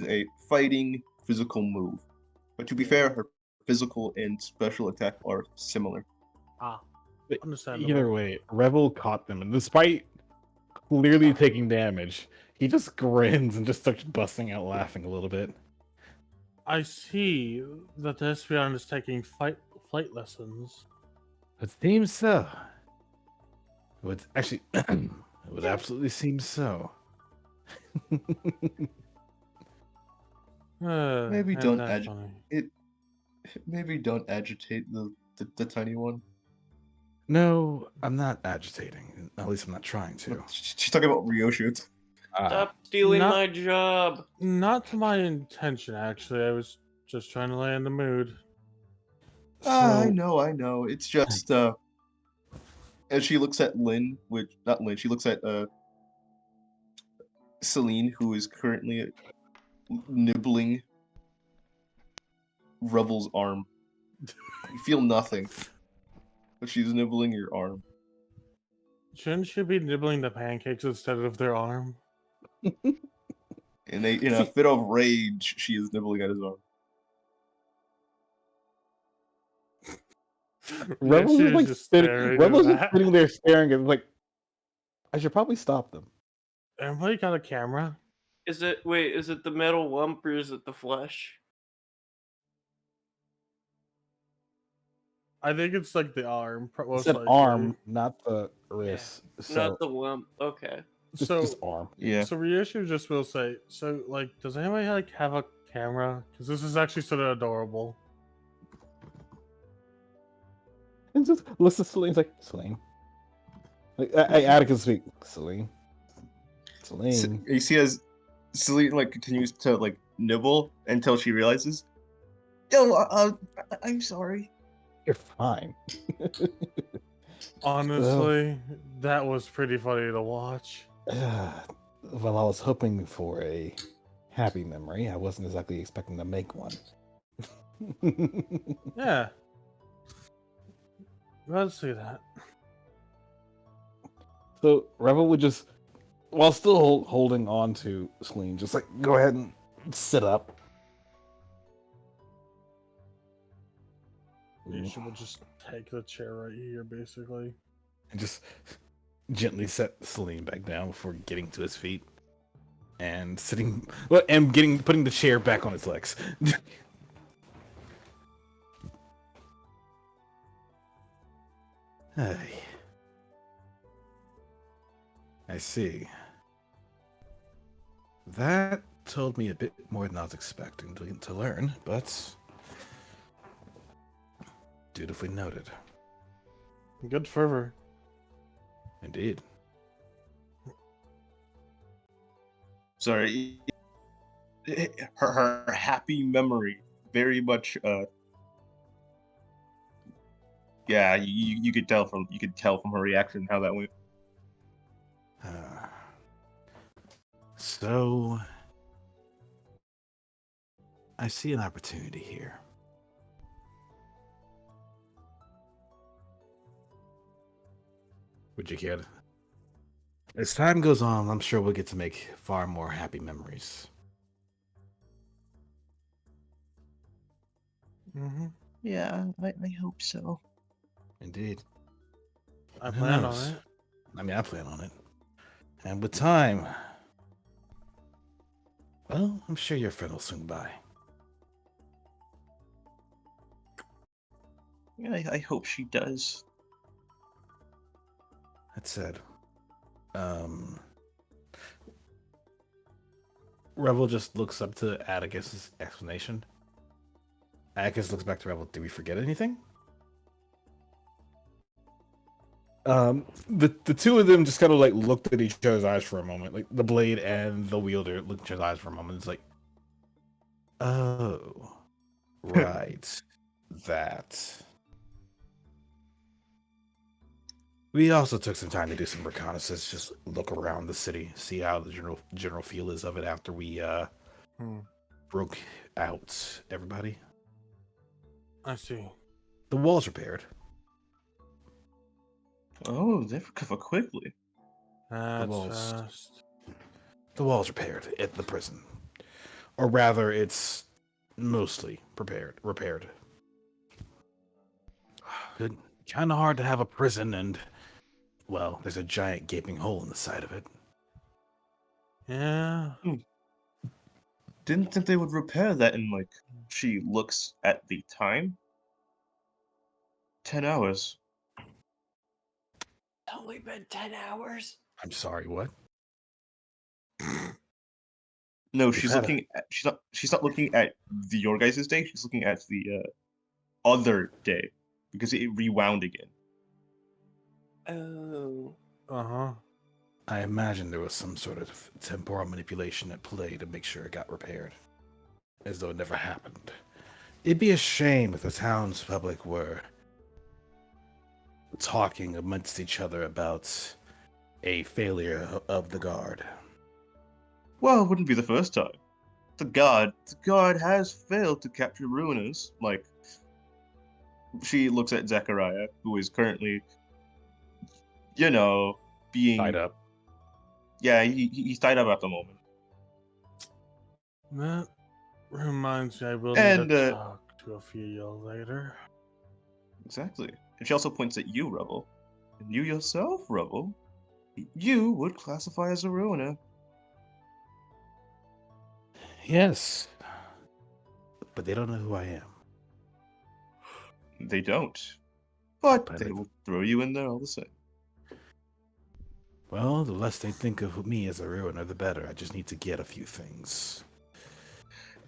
a fighting physical move. But to be fair, her physical and special attack are similar. Ah, But understandable. either way, Rebel caught them, and despite clearly taking damage, he just grins and just starts busting out laughing a little bit. I see that the Espion is taking flight lessons. It seems so. It would actually, it would absolutely seem so. Maybe And don't that's funny. maybe don't agitate the tiny one. No, I'm not agitating. At least I'm not trying to. She's talking about Ryoshu. Stop stealing Not- my job. Not to my intention, actually. I was just trying to lay in the mood. I know. It's just as she looks at Lynn, which not Lynn, she looks at Celine, who is currently nibbling Revel's arm. You feel nothing, but she's nibbling your arm. Shouldn't she be nibbling the pancakes instead of their arm? And in a fit of rage, she is nibbling at his arm. Rebel's she just was like just sitting. staring Rebel's at just that. sitting there staring at like. I should probably stop them. Everybody got a camera? Is it the metal lump or is it the flesh? I think it's like the arm. It's Most an likely. arm, not the wrist. So Not the lump. Okay. just arm. Yeah. So Ryoshu just will say, so like, does anybody like have a camera? Because this is actually sort of adorable. And just looks at Celine. Like Celine. Like I Atticus speak. Celine. Celine. You see as Celine like continues to like nibble until she realizes, "Oh, I'm sorry." You're fine. Honestly, that was pretty funny to watch. Well, I was hoping for a happy memory. I wasn't exactly expecting to make one. Yeah. Let's see that. So Rebel would just, while still holding on to Celine, just like go ahead and sit up. Ryoshu will just take the chair right here, basically. And just gently set Celine back down before getting to his feet and sitting, well, and putting the chair back on its legs. Hey. I see. That told me a bit more than I was expecting to learn, but dutifully noted. Good fervor. Indeed. Sorry. Her happy memory very much yeah, you could tell from her reaction how that went. So I see an opportunity here. Would you care? As time goes on, I'm sure we'll get to make far more happy memories. Mm-hmm. Yeah, I hope so. Indeed. I Who plan knows? on it. I mean, I plan on it. And with time, well, I'm sure your friend will swing by. Yeah, I hope she does. That said, Rebel just looks up to Atticus's explanation. Atticus looks back to Rebel. Did we forget anything? The two of them just kind of like looked at each other's eyes for a moment, like the blade and the wielder looked at each other's eyes for a moment. It's like, oh, right, that. We also took some time to do some reconnaissance, just look around the city, see how the general feel is of it after we broke out everybody. I see. The wall's repaired. Oh, they recover quickly. That's walls. fast. The wall's repaired at the prison. Or rather, it's mostly repaired. Good. Kind of hard to have a prison and, well, there's a giant gaping hole in the side of it. Yeah. Didn't think they would repair that in, like, she looks at the time. 10 hours. It's only been 10 hours. I'm sorry, what? No, We've she's had a- looking at, she's not looking at your guys' day, she's looking at the other day. Because it rewound again. Oh. Uh-huh. I imagine there was some sort of temporal manipulation at play to make sure it got repaired. As though it never happened. It'd be a shame if the town's public were talking amongst each other about a failure of the guard. Well, it wouldn't be the first time. The guard has failed to capture ruiners. Like, she looks at Zechariah, who is currently, you know, being Tied up. Yeah, he's tied up at the moment. That reminds me, I will And need to talk to a few y'all later. exactly. And she also points at you, Rebel. And you yourself, Rebel. You would classify as a ruiner. Yes. But they don't know who I am. They don't. But But they will throw you in there all the same. well, the less they think of me as a ruiner, the better. I just need to get a few things.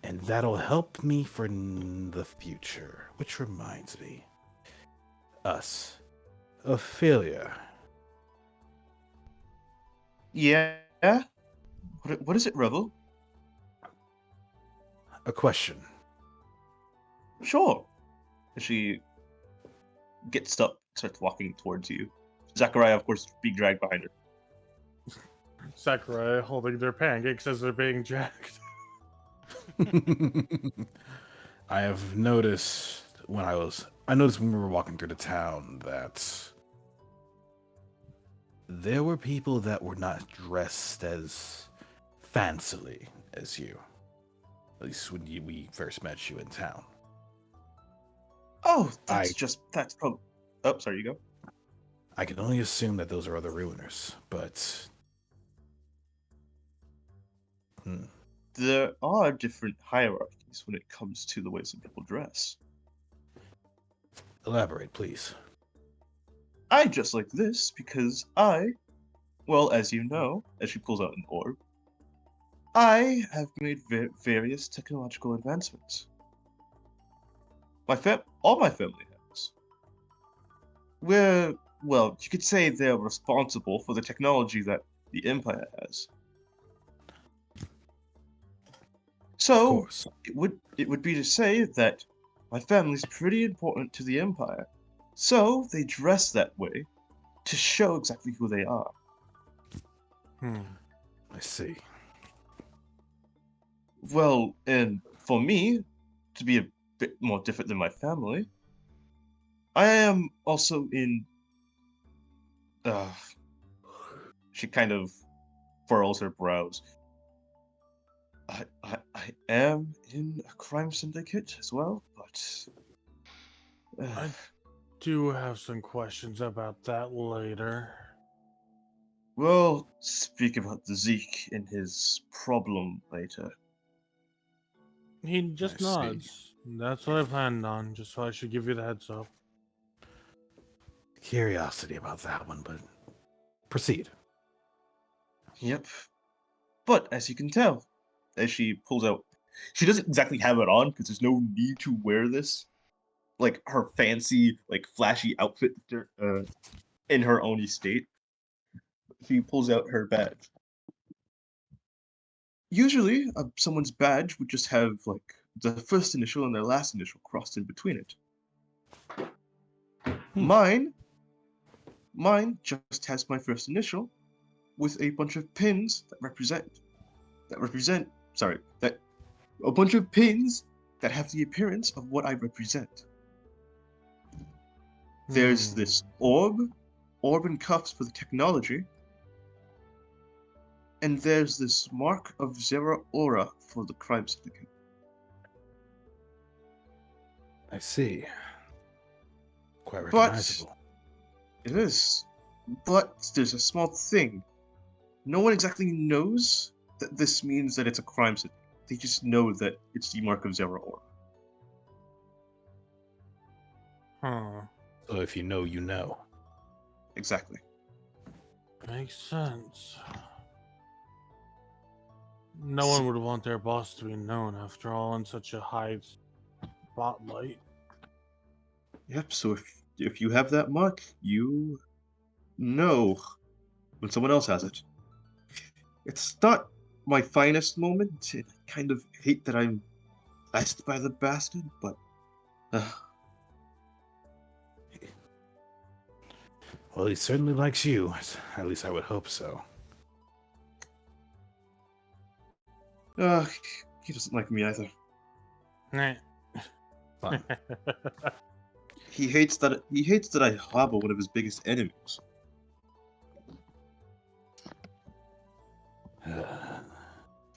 And that'll help me for the future. Which reminds me. Us. Ophelia. Yeah? What is it, Rebel? A question. Sure. And she gets up, starts walking towards you. Zachariah, of course, being dragged behind her. Sakurai holding their pancakes as they're being jacked. I have noticed I noticed when we were walking through the town that there were people that were not dressed as fancily as you. At least when we first met you in town. Oh, I that's probably... Oh, sorry, you go. I can only assume that those are other ruiners, but There are different hierarchies when it comes to the ways that people dress. elaborate, please. I dress like this because well, as you know, as she pulls out an orb, I have made various technological advancements. All my family has. Well, you could say they're responsible for the technology that the Empire has. Of So, course. it would be to say that my family's pretty important to the Empire. So, they dress that way to show exactly who they are. I see. Well, and for me, to be a bit more different than my family, I am also in. Uh, she kind of furrows her brows. I am in a crime syndicate as well, but. I do have some questions about that later. We'll speak about the Zeke and his problem later. He just I see. nods. That's what I planned on, just so I should give you the heads up. Curiosity about that one, but proceed. Yep. But as you can tell, as she pulls out, she doesn't exactly have it on because there's no need to wear this. Like her fancy, like flashy outfit in her own estate. She pulls out her badge. Usually, someone's badge would just have like the first initial and their last initial crossed in between it. Mine just has my first initial with a bunch of pins that a bunch of pins that have the appearance of what I represent. There's this orb orb and cuffs for the technology. And there's this mark of Zera Aura for the crime syndicate. I see. Quite But recognizable. it is. But there's a small thing. No one exactly knows that this means that it's a crime syndicate. They just know that it's the mark of Zera Aura. Huh. So if you know, you know. Exactly. Makes sense. No one would want their boss to be known, after all, in such a high spotlight. Yep, so if you have that mark, you know when someone else has it. It's not my finest moment. I kind of hate that I'm blessed by the bastard, but Well, he certainly likes you. At least I would hope so. uh, he doesn't like me either. Nah. Fine. He hates that I harbor one of his biggest enemies.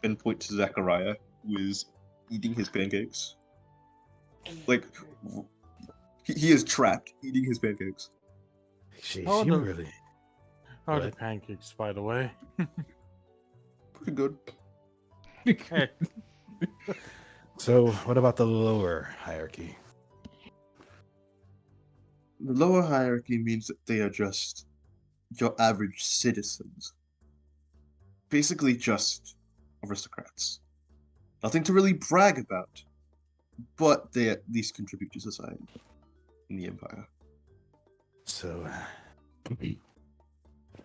And point to Zachariah, who is eating his pancakes. Like, he is trapped eating his pancakes. Jeez, Oh, you the- really... How are the What? pancakes, by the way? Pretty good. Hey, So, what about the lower hierarchy? The lower hierarchy means that they are just your average citizens. Basically just aristocrats. Nothing to really brag about, but they at least contribute to society in the Empire. So,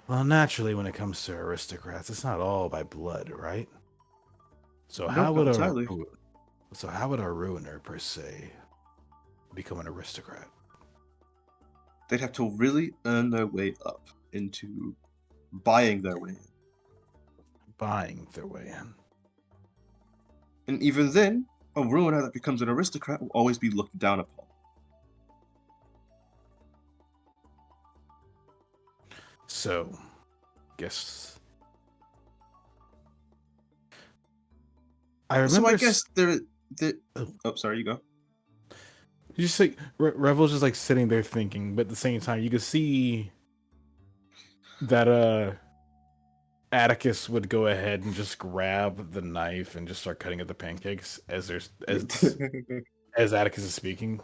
well, naturally, when it comes to aristocrats, it's not all by blood, right? So No, how not would entirely. a ruiner per se become an aristocrat? They'd have to really earn their way up into buying their way in. Buying their way in. And even then, a ruiner that becomes an aristocrat will always be looked down upon. So, guess I remember. So I guess there. Oh. Oh, sorry, you go. You just like Revel's just like sitting there thinking, but at the same time, you can see that Atticus would go ahead and just grab the knife and just start cutting at the pancakes as as Atticus is speaking.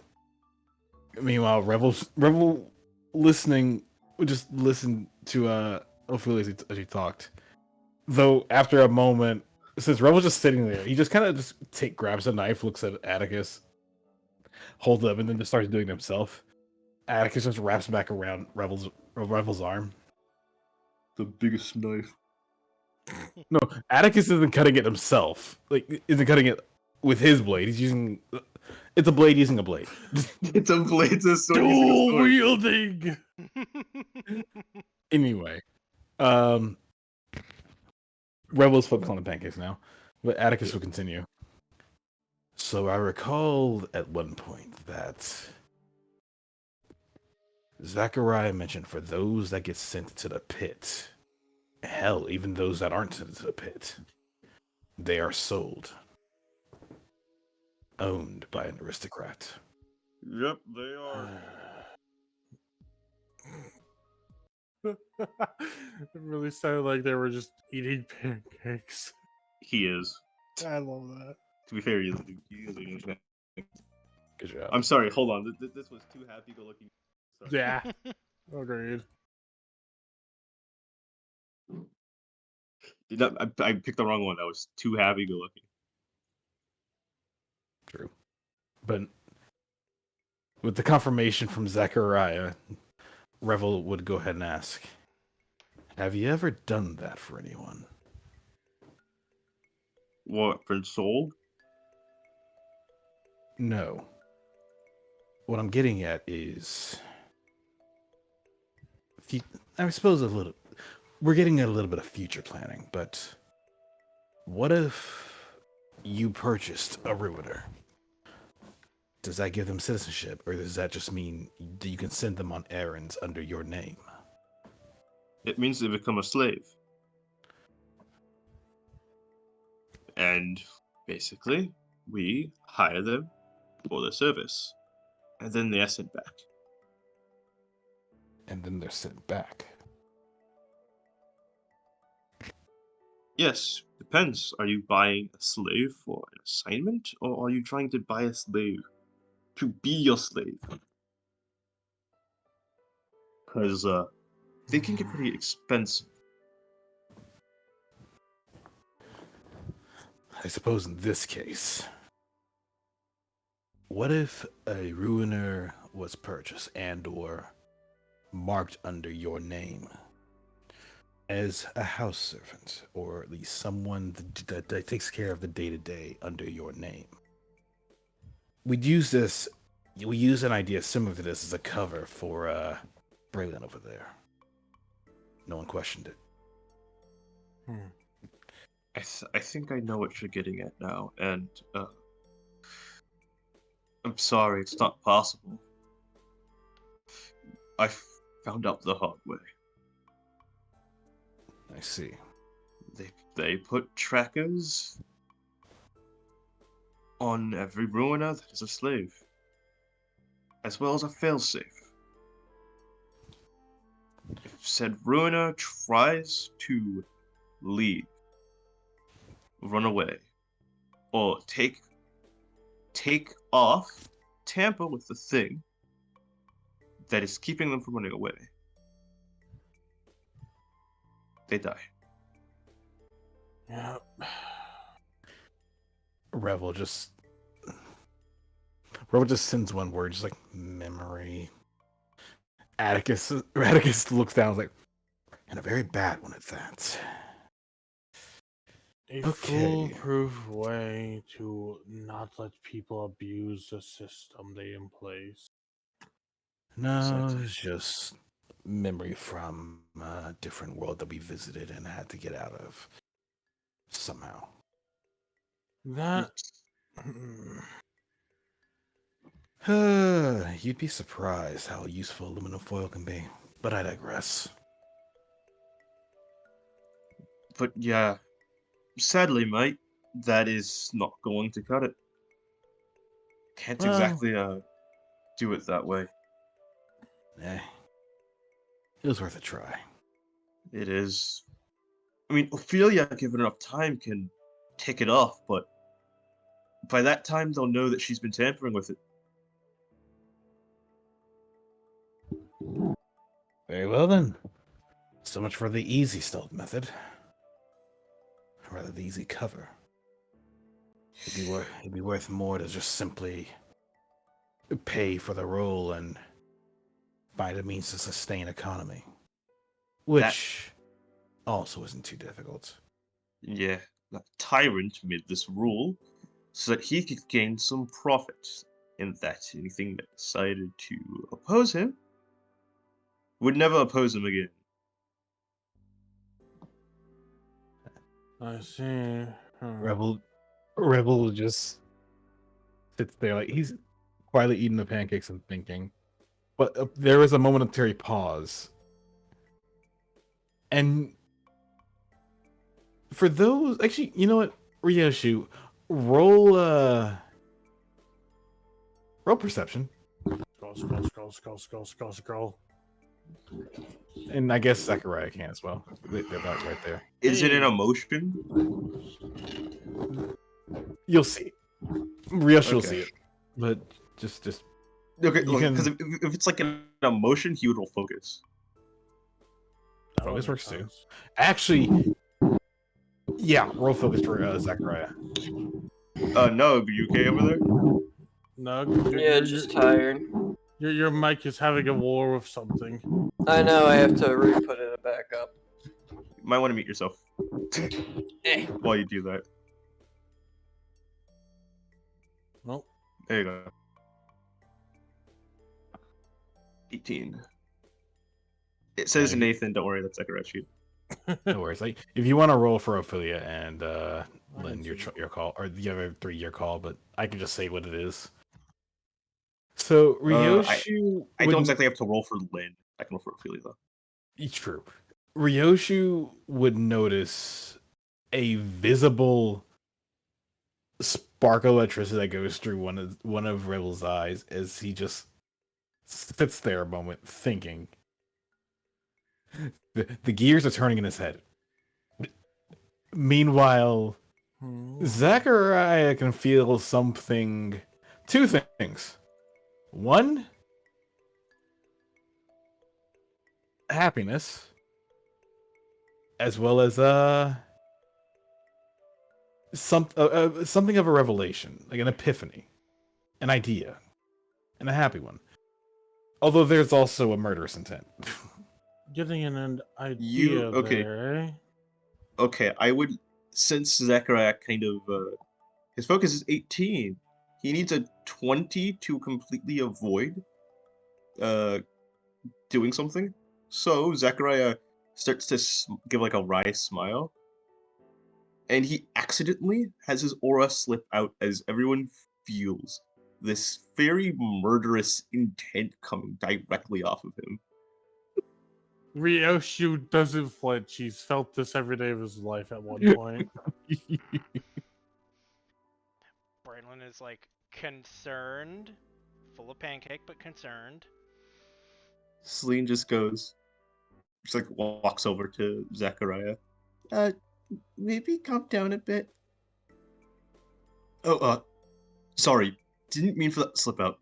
Meanwhile, Revel listening would just listen to Ophelia as he talked. Though after a moment, since Revel's just sitting there, he just kind of just grabs a knife, looks at Atticus, holds it up, and then just starts doing it himself. Atticus just wraps back around Revel's arm. The biggest knife. No, Atticus isn't cutting it himself. Like, isn't cutting it with his blade. He's using... It's a blade using a blade. It's a blade. It's a sword using a dual sword. wielding. Anyway, Rebel's focused on the pancakes now, but Atticus will continue. So I recalled at one point that Zachariah mentioned for those that get sent to the pit, hell, even those that aren't sent to the pit, they are sold. Owned by an aristocrat. Yep, they are. It really sounded like they were just eating pancakes. He is. I love that. To be fair, he is a douchebag. Good job. I'm sorry, hold on. This was too happy-go-lucky. Sorry. Yeah. Agreed. I picked the wrong one. That was too happy-go-lucky. True. But with the confirmation from Zachariah, Revel would go ahead and ask, have you ever done that for anyone? What, for soul? No. What I'm getting at is... I suppose we're getting a little bit of future planning, but what if you purchased a ruiner? Does that give them citizenship, or does that just mean that you can send them on errands under your name? It means they become a slave. And basically, we hire them for their service. And then they are sent back. And then they're sent back. Yes, depends. Are you buying a slave for an assignment, or are you trying to buy a slave to be your slave? Because they can get pretty expensive. I suppose in this case, what if a ruiner was purchased and or marked under your name as a house servant, or at least someone that takes care of the day-to-day under your name? We use an idea similar to this as a cover for Braylon over there. No one questioned it. I think I know what you're getting at now, and I'm sorry, it's not possible. I found out the hard way. I see. They put trackers on every ruiner that is a slave, as well as a failsafe. If said ruiner tries to leave, run away, or take off, tamper with the thing that is keeping them from running away, they die. Yeah. Revel just sends one word, just like memory. Atticus looks down, like, and a very bad one at that. A Okay. foolproof way to not let people abuse the system they in place. No, Exactly. it's just memory from a different world that we visited and had to get out of somehow. That You'd be surprised how useful aluminum foil can be, but I digress. But yeah, sadly, mate, that is not going to cut it. Can't Well- exactly do it that way. It was worth a try. It is. I mean, Ophelia, given enough time, can take it off, but by that time, they'll know that she's been tampering with it. Very well then. So much for the easy stealth method. Or rather, the easy cover. It'd be worth more to just simply pay for the role and find a means to sustain economy. Which also isn't too difficult. Yeah, that tyrant made this rule so that he could gain some profit, and that anything that decided to oppose him would never oppose him again. I see. Rebel just sits there like he's quietly eating the pancakes and thinking. But there is a momentary pause. And for those, actually, you know what, Ryoshu, roll perception, Scroll. and I guess Sakurai can as well. They're about right there. Is it an Hey. emotion? You'll see. Ryoshu will Okay. see it, but just Okay, You because can- if it's like an emotion, he would roll focus. That Focus would works make too. sense. actually, yeah, roll focus for Zachariah. No, are you okay over there? No, Yeah, just tired. your mic is having a war with something. I know, I have to re-put it back up. You might want to mute yourself Eh. while you do that. Nope. There you go. 18. It says And Nathan, don't worry, that's Zachariah's sheet. No worries. Like, if you want to roll for Ophelia and can Lynn, your see. your call, or the other 3-year call, but I can just say what it is. So Ryoshu, I don't exactly have to roll for Lynn. I can roll for Ophelia though. True. Ryoshu would notice a visible spark of electricity that goes through one of Revel's eyes as he just sits there a moment thinking. The gears are turning in his head. Meanwhile, Zachariah can feel something. Two things. One, happiness, as well as something of a revelation, like an epiphany, an idea, and a happy one. Although there's also a murderous intent. Getting an You idea okay? there, eh? Okay, I would, since Zachariah kind of his focus is 18. He needs a 20 to completely avoid uh doing something. So Zachariah starts to give like a wry smile, and he accidentally has his aura slip out as everyone feels this very murderous intent coming directly off of him. Ryoshu doesn't flinch. He's felt this every day of his life at one point. Braylon is like concerned, full of pancake, but concerned. Celine just walks over to Zachariah. Maybe calm down a bit. Oh, sorry. Didn't mean for that to slip out.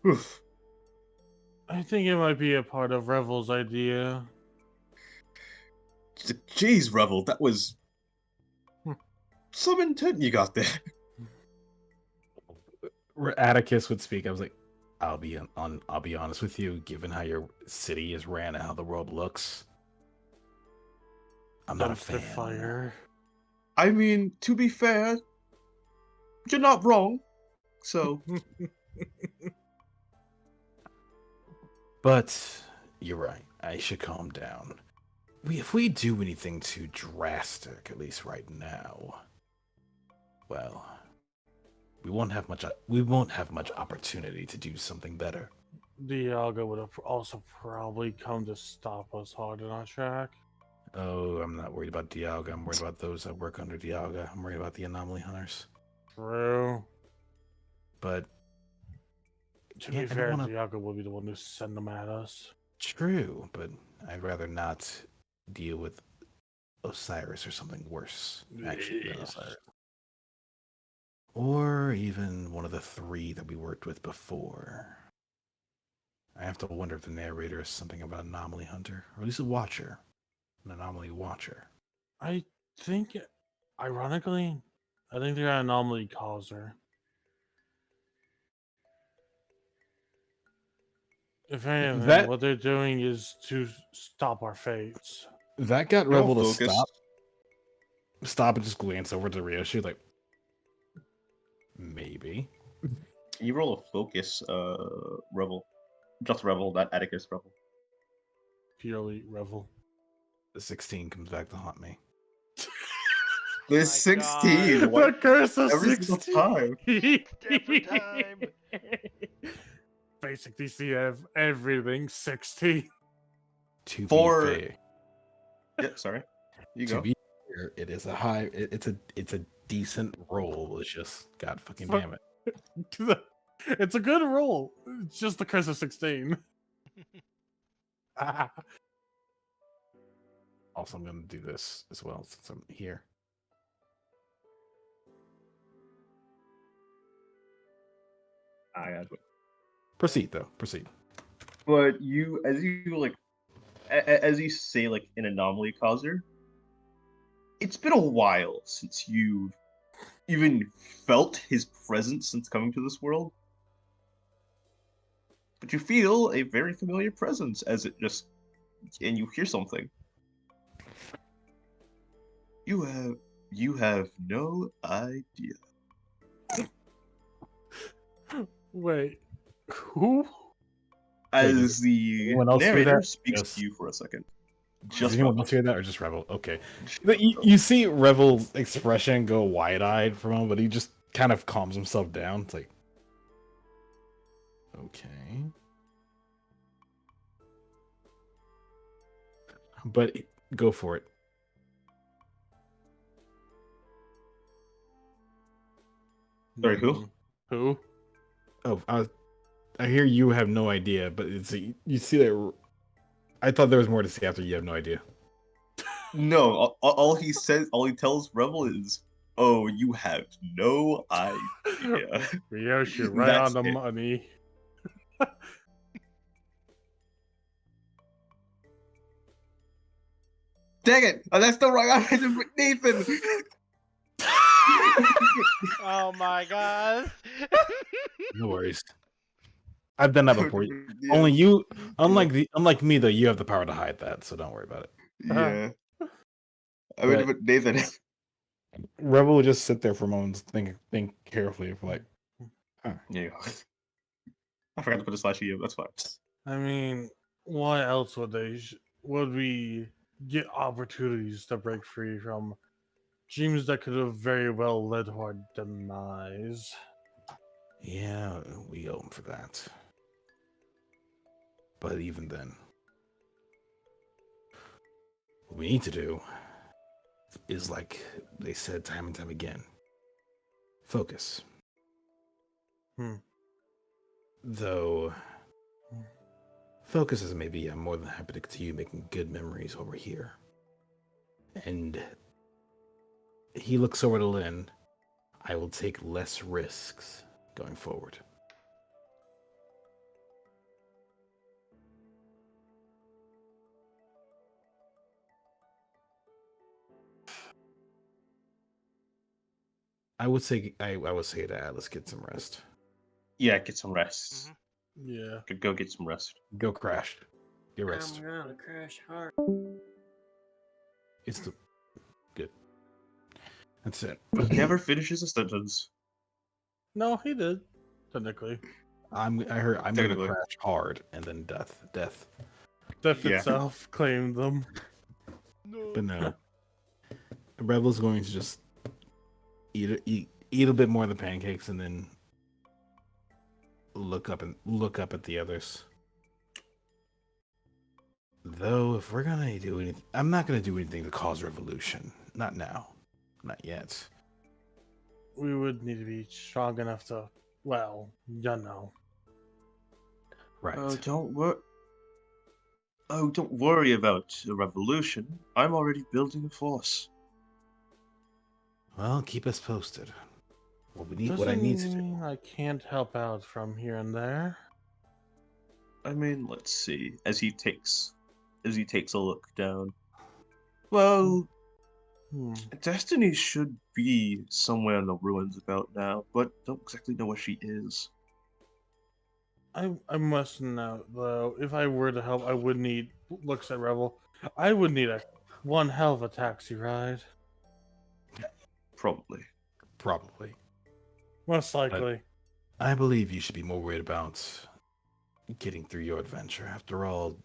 Oof. I think it might be a part of Revel's idea. Jeez, Revel, that was some intent you got there. Atticus would speak. I was like, I'll be honest with you. Given how your city is ran and how the world looks, I'm not a Dumpster fan. fire. I mean, to be fair, you're not wrong. So, But you're right. I should calm down. If we do anything too drastic, at least right now, well, we won't have much opportunity to do something better. Dialga would have also probably come to stop us hard in our track. Oh, I'm not worried about Dialga. I'm worried about those that work under Dialga. I'm worried about the anomaly hunters. True. But To be fair, Dialga will be the one to send them at us. True, but I'd rather not deal with Osiris or something worse, actually, than Osiris. Or even one of the three that we worked with before. I have to wonder if the narrator is something about Anomaly Hunter, or at least a Watcher. An Anomaly Watcher. I think, ironically, I think they're an Anomaly Causer. If anything, what they're doing is to stop our fates. That got Revel to focus. stop and just glance over to Ryoshi, like, maybe. You roll a focus, Revel. Just Revel, that Atticus Revel. Purely Revel. The 16 comes back to haunt me. There's 16. The curse of Every 16. single time. Every time. Basic DCF, everything 16. To For- be fair, Yeah, sorry. You to go. be fair, it is a high. It's a decent roll. It's just God fucking damn it. It's a good roll. It's just the curse of 16. Also, I'm going to do this as well since I'm here. I got it. Proceed, though. Proceed. But you, as you say, like an anomaly causer, it's been a while since you've even felt his presence since coming to this world. But you feel a very familiar presence and you hear something. You have no idea. Wait, who? As the anyone else hear narrator that? speaks Yes. to you for a second. Does Just anyone Revel. else hear that, or just Revel? Okay. But you see Revel's expression go wide-eyed for a moment, but he just kind of calms himself down. It's like, okay. but go for it. Sorry, who? Who? Oh, I hear you have no idea, but you see that. I thought there was more to say after you have no idea. No, all he says, all he tells Rebel is, "Oh, you have no idea." Ryoshi, right That's on the it. money. Dang it! That's the wrong answer for Nathan. Oh my gosh. No worries. I've done that before. Yeah. Only you, unlike me though, you have the power to hide that, so don't worry about it. Yeah. I mean, But- but Nathan. Rebel will just sit there for moments, think carefully for like, Yeah. I forgot to put a slash you. That's fine. I mean, why else would would we get opportunities to break free from dreams that could have very well led to our demise? yeah, we owe him for that. But even then, what we need to do is like they said time and time again, focus. Though focus is maybe I'm more than happy to continue making good memories over here. And he looks over to Lynn. I will take less risks going forward. I would say that let's get some rest. Yeah, get some rest. Yeah. Go get some rest. Go crash. Get rest. I'm gonna crash hard. It's the good. That's it. Never finishes a sentence. No, he did. Technically. I'm gonna Technically. crash hard and then death. Death Yeah. itself claimed them. But no. The Rebel's going to just eat a bit more of the pancakes and then look up at the others. Though if we're gonna do anything, I'm not gonna do anything to cause revolution. Not now. Not yet. We would need to be strong enough to, well, you know. Right. Don't worry about a revolution. I'm already building a force. Well, keep us posted. What I Doesn't need to do. mean I can't help out from here and there. I mean, let's see. As he takes a look down. Well, Destiny should be somewhere in the ruins about now, but don't exactly know where she is. I must note though, if I were to help, I would need, looks at Revel, I would need one hell of a taxi ride. Probably. Most likely. I believe you should be more worried about getting through your adventure. After all,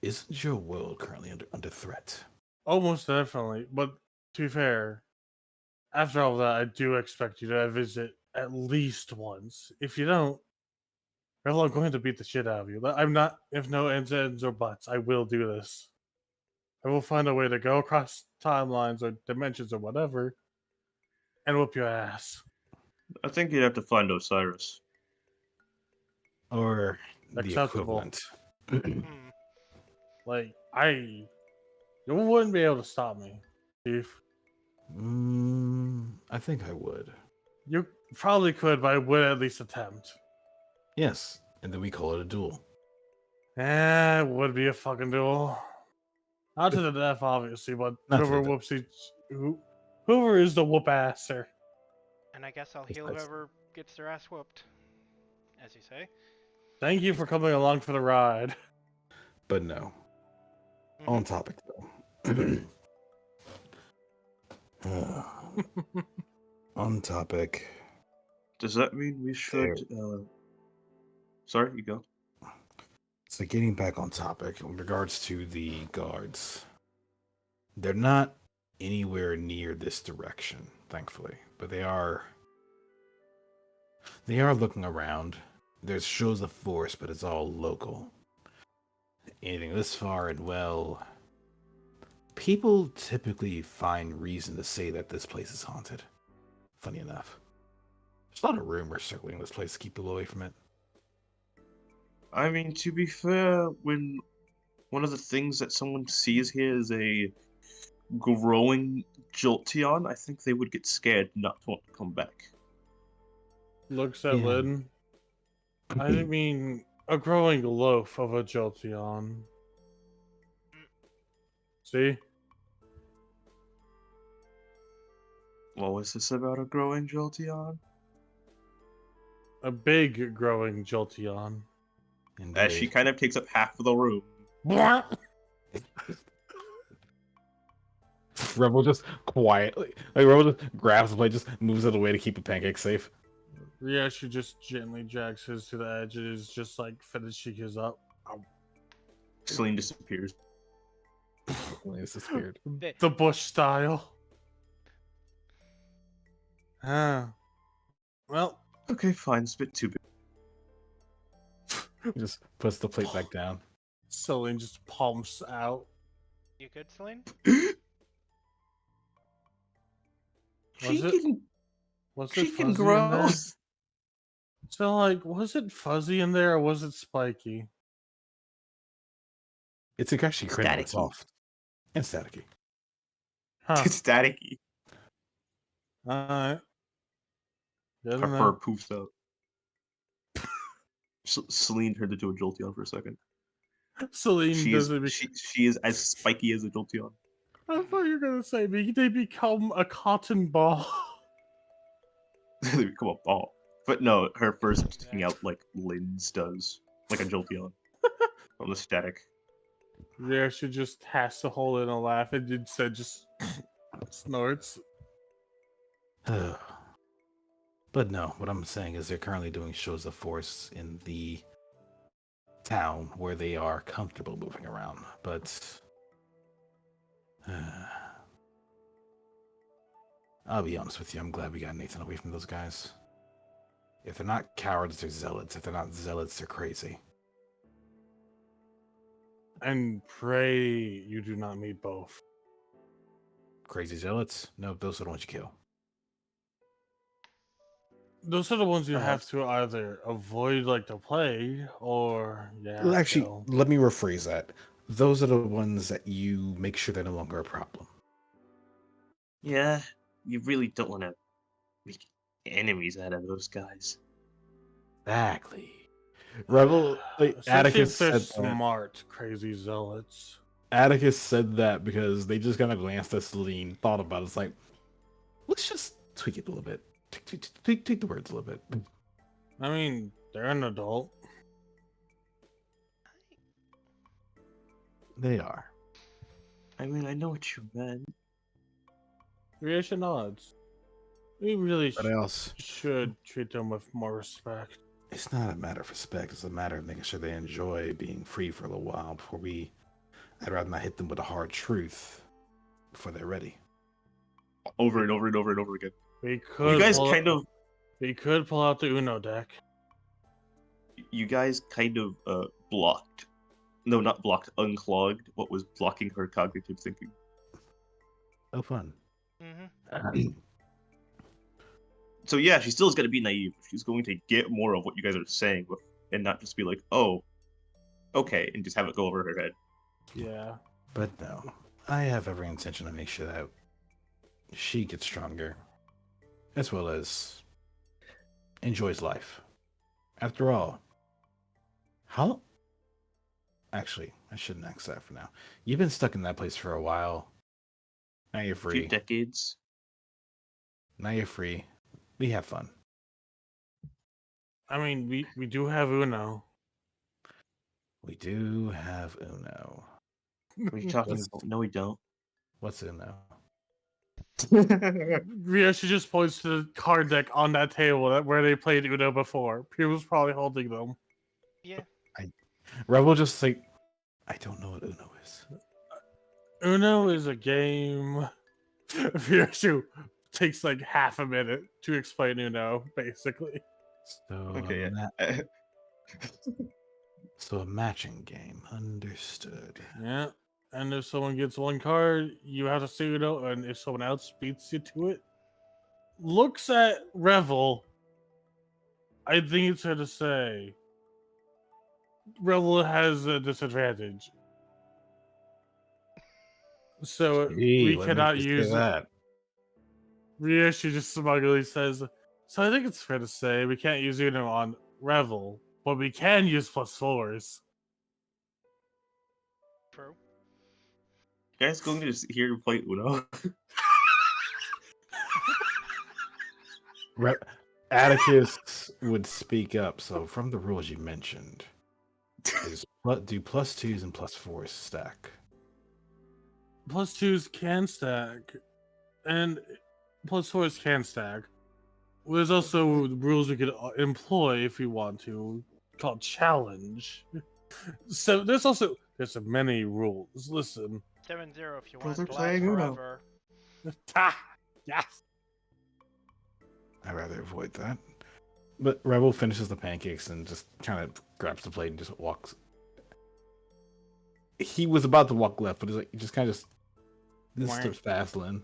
isn't your world currently under threat? Almost definitely. But to be fair, after all that, I do expect you to visit at least once. If you don't, Revel, I'm going to beat the shit out of you. I'm not, if no ends or buts, I will do this. I will find a way to go across timelines or dimensions or whatever and whoop your ass. I think you'd have to find Osiris. Or the Acceptable. equivalent. Like, you wouldn't be able to stop me, Chief. I think I would. You probably could, but I would at least attempt. Yes, and then we call it a duel. It would be a fucking duel. Not to the death, obviously, but Not to whoever the whoops whoever is the whoop asser. And I guess I'll heal Precisely. whoever gets their ass whooped, as you say. Thank you for coming along for the ride. But no. On topic though. On topic. Does that mean we should Sorry, you go. So getting back on topic in regards to the guards. They're not anywhere near this direction, thankfully. But they are looking around. There's shows of force, but it's all local. anything this far, and well, people typically find reason to say that this place is haunted. Funny enough. There's a lot of rumors circling this place to keep people away from it. I mean, to be fair, when one of the things that someone sees here is a growing Jolteon, I think they would get scared not to want to come back. Looks at Yeah. Lynn. I mean, a growing loaf of a Jolteon. See? What was this about a growing Jolteon? A big growing Jolteon. As she Indeed. kind of takes up half of the room. Rebel just quietly, like Rebel just grabs the plate, just moves it away to keep the pancake safe. Ryashu just gently drags his to the edge and is just like finishing his up. Celine disappears. It's disappeared. The bush style. Well, Okay, fine. It's a bit too big. Just puts the plate back down. Celine just palms out. You good, Celine? She it- can, Was she it can fuzzy in grow. there? So, like, was it fuzzy in there or was it spiky? It's actually incredibly Staticky. soft and staticky. Huh. It's staticky. Alright. Good Her to fur know. poofs out. Celine turned into a Jolteon for a second. Celine She is doesn't. she is as spiky as a Jolteon. I thought you were gonna say they become a cotton ball. They become a ball. But no, her fur's sticking out like Lynn's does, like a Jolteon from the static. Yeah, she just has to hold in a laugh and instead just snorts. But no, what I'm saying is they're currently doing shows of force in the town where they are comfortable moving around. But I'll be honest with you, I'm glad we got Nathan away from those guys. If they're not cowards, they're zealots. If they're not zealots, they're crazy. And pray you do not meet both. Crazy zealots? No, those are the ones you kill. Those are the ones you Uh, have to either avoid like the plague or Well, actually, kill. let me rephrase that. Those are the ones that you make sure they're no longer a problem. Yeah, you really don't want to make enemies out of those guys. Exactly. Rebel, like, Especially Atticus if they're said that. smart, crazy zealots. Atticus said that because they just kind of glanced at Celine, thought about it. It's like, let's just tweak it a little bit. Tweak the words a little bit. I mean, they're an adult. They are. I mean, I know what you meant. Reaction odds. We really But I also, should treat them with more respect. it's not a matter of respect. It's a matter of making sure they enjoy being free for a little while before we. I'd rather not hit them with a hard truth before they're ready. Over and over and over and over again. We could You guys pull, kind of, we could pull out the Uno deck. blocked. No, not blocked. Unclogged what was blocking her cognitive thinking. Oh, fun. Mm-hmm. So yeah, she still is going to be naive. She's going to get more of what you guys are saying, and not just be like, "Oh, okay," and just have it go over her head. Yeah. But no, I have every intention to make sure that she gets stronger, as well as enjoys life. After all, how? Actually, I shouldn't ask that for now. You've been stuck in that place for a while. Now you're A few free. decades. Now you're free. We have fun. I mean, we do have Uno. We do have Uno. What are you talking What's- about? No, we don't. What's Uno? Ria, she just points to the card deck on that table where they played Uno before. He was probably holding them. Yeah. Rebel just like, I don't know what Uno is. Uno is a game. Ryoshu takes like half a minute to explain Uno, basically. So Okay, that- yeah. So a matching game. Understood. Yeah. And if someone gets one card, you have to figure it out, and if someone else beats you to it, looks at Revel, I think it's fair to say Revel has a disadvantage. So Gee, we what makes cannot you say use it. that? Ryoshi just smugly says, so I think it's fair to say we can't use Uno on Revel, but we can use +4s. True. You guys going to just here to play Uno? Atticus would speak up. So from the rules you mentioned, do +2s and +4s stack? +2s can stack, and +4s can stack. There's also rules we could employ if we want to, called challenge. So there's many rules. Listen, 7-0 if you Brother want. Glad playing Uno. forever. yes. I'd rather avoid that. But Rebel finishes the pancakes and just kind of grabs the plate and just walks. He was about to walk left, but he's like, he just kind of just starts fastening.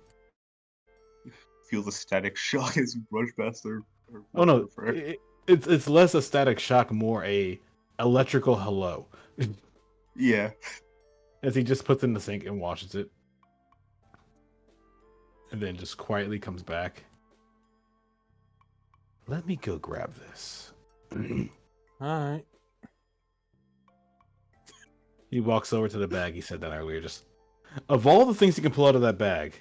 Feel the static shock as you brush past their. Oh no, it's less a static shock, more a electrical hello. Yeah. As he just puts it in the sink and washes it, and then just quietly comes back. Let me go grab this. Alright. He walks over to the bag. He said that earlier. Just of all the things you can pull out of that bag,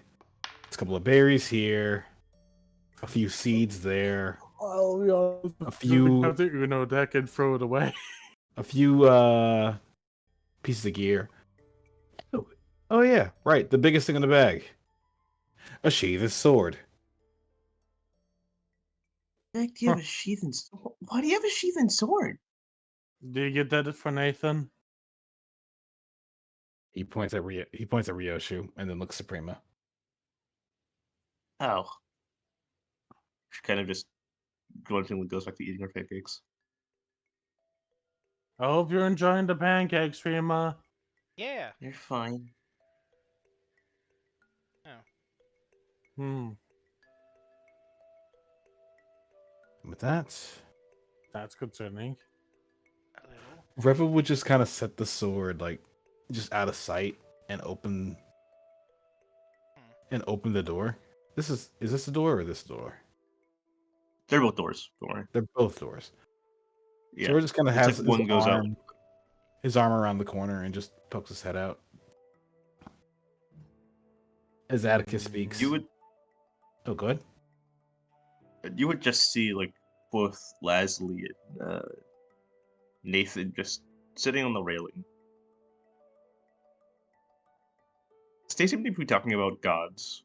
there's a couple of berries here, a few seeds there, I'll be honest. a few Have the Uno deck and throw it away. a few pieces of gear. Oh yeah, right. The biggest thing in the bag. A sheathed sword. Heck, do you have a sheathen sword? Why do you have a sheathen sword? Do you get that for Nathan? He points at Ryoshu and then looks at Prima. Oh. She kind of just gruntingly goes back to eating her pancakes. I hope you're enjoying the pancakes, Prima. Yeah. You're fine. Hmm. With that, That's concerning. A little. Revel would just kind of set the sword like just out of sight and open the door. Is this the door or this door? They're both doors. Don't worry. They're both doors. Yeah. So we're just kind of It's has like one goes out. his arm around the corner and just pokes his head out. As Atticus speaks. You would Oh, good. just see like both Leslie and Nathan just sitting on the railing. They seem to be talking about gods.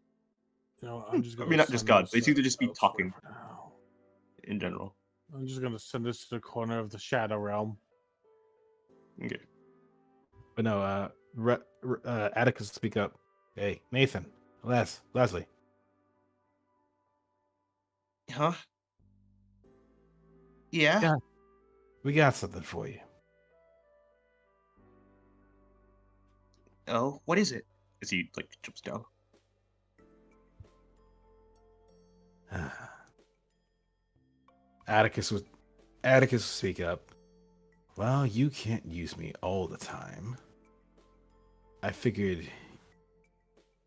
You know, I'm just I gonna. mean, not just send gods. They this, seem to just be elsewhere talking for now. in general. I'm just gonna send this to the corner of the Shadow Realm. Okay. But no, Atticus will speak up. Hey, Nathan, Leslie. Huh? Yeah? Yeah. We got something for you. Oh, what is it? As he like jumps down. Atticus would speak up. Well, you can't use me all the time. I figured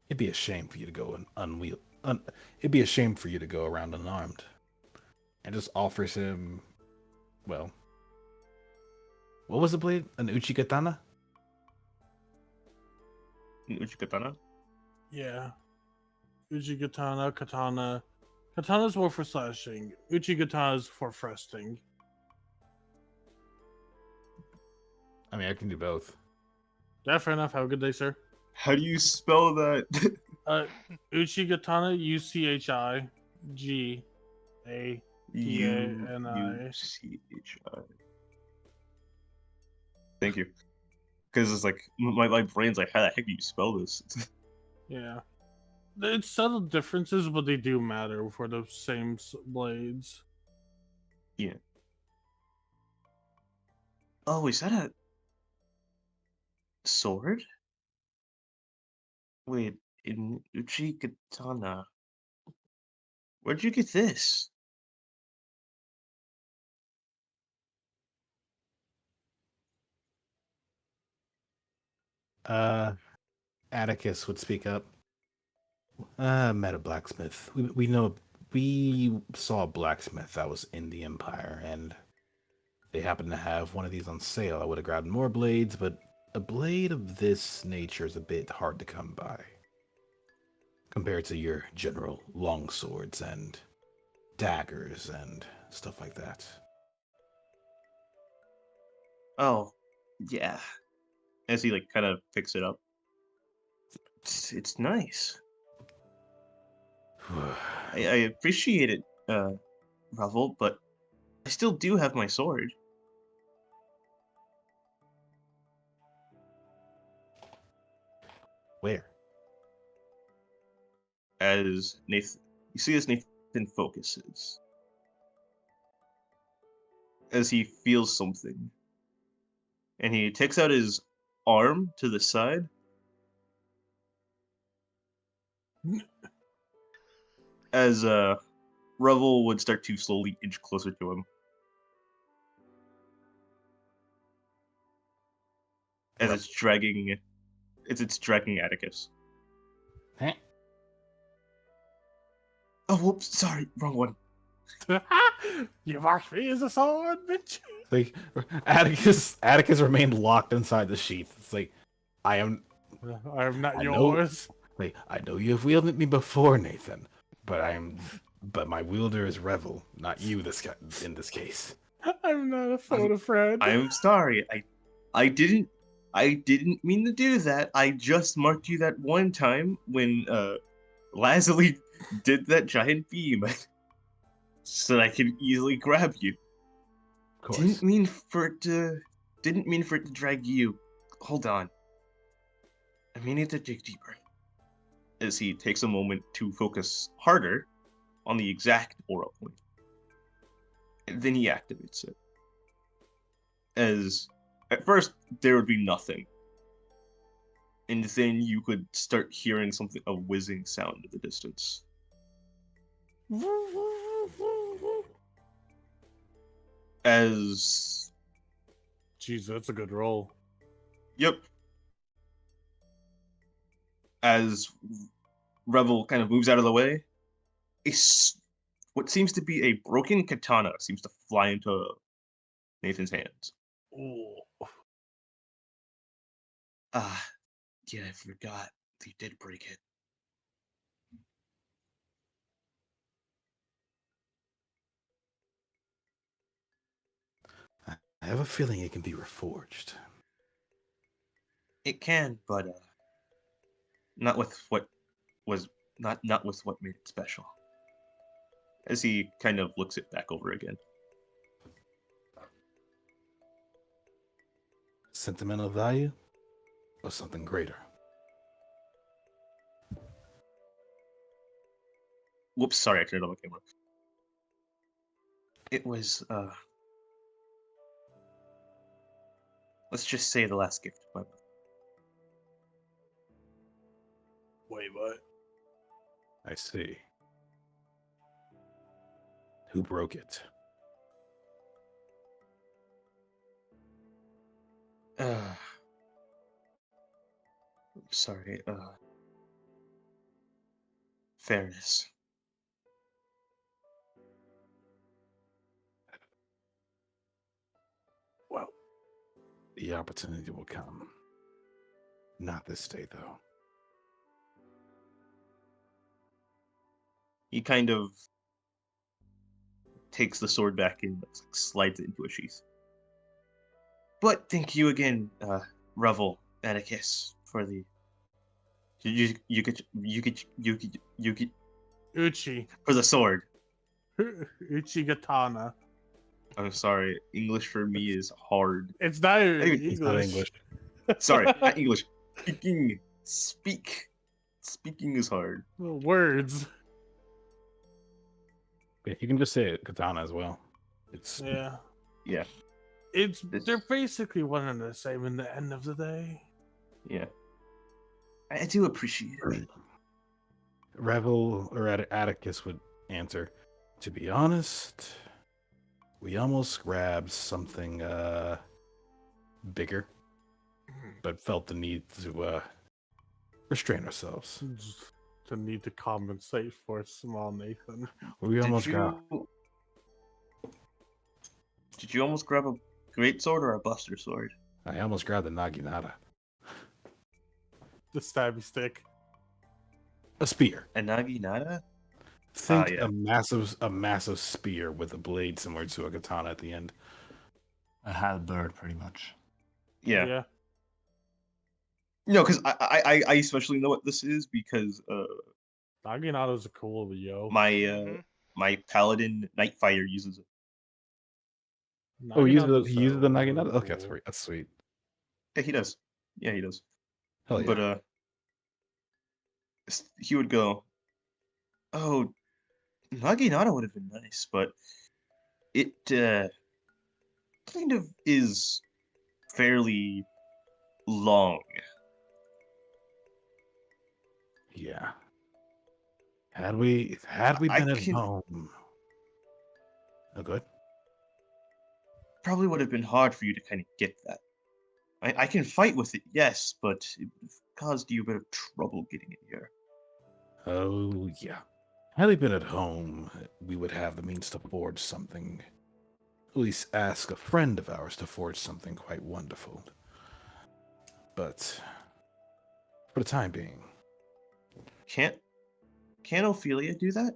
it'd be a shame for you to go it'd be a shame for you to go around unarmed. And just offers him, well, what was the blade? An Uchigatana? Uchikatana? Yeah. Uchigatana, katana. Katana's more for slashing. Uchigatana's for thrusting. I mean, I can do both. Yeah, fair enough. Have a good day, sir. How do you spell that? Uchigatana, UCHIGATANI. UCHI. Thank you. Because it's like my brain's like, how the heck do you spell this? Yeah. It's subtle differences, but they do matter for the same blades. Yeah. Oh, is that a sword? Wait, in Uchi Katana. Where'd you get this? Uh, Atticus would speak up. Met a blacksmith. We saw a blacksmith that was in the Empire, and they happened to have one of these on sale. I would have grabbed more blades, but a blade of this nature is a bit hard to come by compared to your general longswords and daggers and stuff like that. Oh, yeah. As he like kind of picks it up. It's nice. I appreciate it, Ravel, but I still do have my sword. Where? As Nathan, you see as Nathan focuses, as he feels something, and he takes out his arm to the side. As Revel would start to slowly inch closer to him. As it's dragging Atticus. Huh? Oh, whoops, sorry, wrong one. You marked me as a sword, bitch. Like Atticus remained locked inside the sheath. It's like I am. I am not I know. yours. Like I know you have wielded me before, Nathan, but my wielder is Revel, not you. In this case. I'm not a photo friend. I'm sorry. I didn't mean to do that. I just marked you that one time when Lazuli did that giant beam so that I could easily grab you. Of course. Didn't mean for it to drag you. Hold on. I mean to dig deeper. As he takes a moment to focus harder on the exact aura point. And then he activates it. As at first there would be nothing. And then you could start hearing something, a whizzing sound in the distance. As Jeez, that's a good roll. Yep. As Revel kind of moves out of the way, what seems to be a broken katana seems to fly into Nathan's hands. Ooh. Ah, yeah, I forgot. He did break it. I have a feeling it can be reforged. It can, but not with what was not with what made it special. As he kind of looks it back over again. Sentimental value, or something greater? Whoops, sorry, I turned on my camera. It was let's just say the last gift of my mother. Wait, what? I see. Who broke it? Sorry, fairness. Well, the opportunity will come. Not this day, though. He kind of takes the sword back and slides it into a sheath. But thank you again, Revel, Atticus, for the you could Uchi. for the sword. Uchi Katana. I'm sorry, English for me is hard. It's not even It's It's not English. English. Sorry, not English. Speaking is hard. Words. Yeah, you can just say it, katana as well. It's Yeah. Yeah. They're basically one and the same in the end of the day. Yeah. I do appreciate it. Revel or Atticus would answer, to be honest, we almost grabbed something bigger, but felt the need to restrain ourselves. Just the need to compensate for small Nathan. We almost got. Did you almost grab a great sword or a buster sword? I almost grabbed the Naginata. The stabby stick. A spear. A naginata? Think yeah. a massive spear with a blade similar to a katana at the end. A halberd, pretty much. Yeah. No, because I especially know what this is because Naginata's a cool yo. my paladin night fighter uses it. Oh, he uses Naginata's he uses the so Naginata? Okay, cool. that's sweet. Yeah, he does. Yeah, he does. Hell yeah. But he would go, "Oh, naginata would have been nice, but it kind of is fairly long." Yeah. Had we I been at can home. Oh, good. probably would have been hard for you to kind of get that. I can fight with it, yes, but it would have caused you a bit of trouble getting it here. Oh yeah. Had we been at home, we would have the means to forge something. At least ask a friend of ours to forge something quite wonderful. But for the time being, Can't Ophelia do that?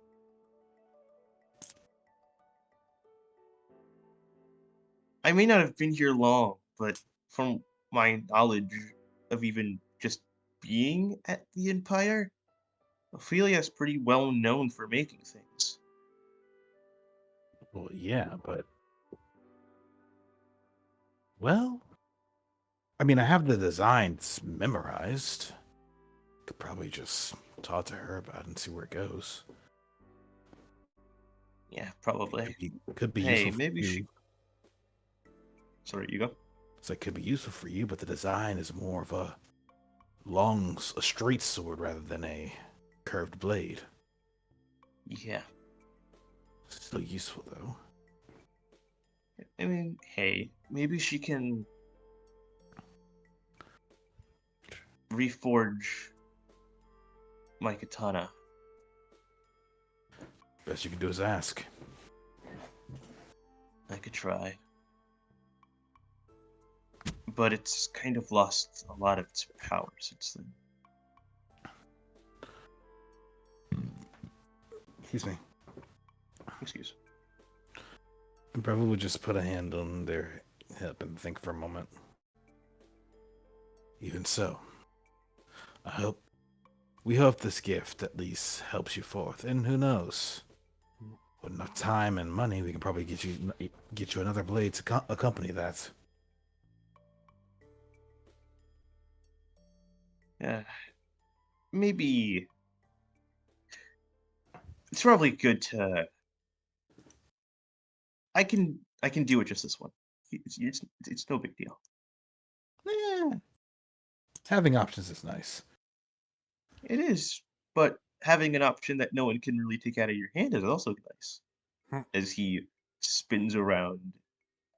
I may not have been here long, but from my knowledge of even just being at the Empire, Ophelia's pretty well known for making things. well, yeah, but well, I mean, I have the designs memorized. Could probably just talk to her about it and see where it goes. Yeah, probably. Could be Hey, useful maybe for she. you. Sorry, you go. So it could be useful for you, but the design is more of a straight sword rather than a curved blade. Yeah. Still useful though. I mean, hey, maybe she can reforge my katana. Best you can do is ask. I could try. But it's kind of lost a lot of its power since then. Excuse me. Excuse. Bravo would just put a hand on their hip and think for a moment. Even so, we hope this gift at least helps you forth. And who knows? With enough time and money, we can probably get you another blade to accompany that. Yeah. Maybe it's probably good to. I can do it just this one. It's no big deal. Yeah. Having options is nice. It is, but having an option that no one can really take out of your hand is also nice. Hmm. As he spins around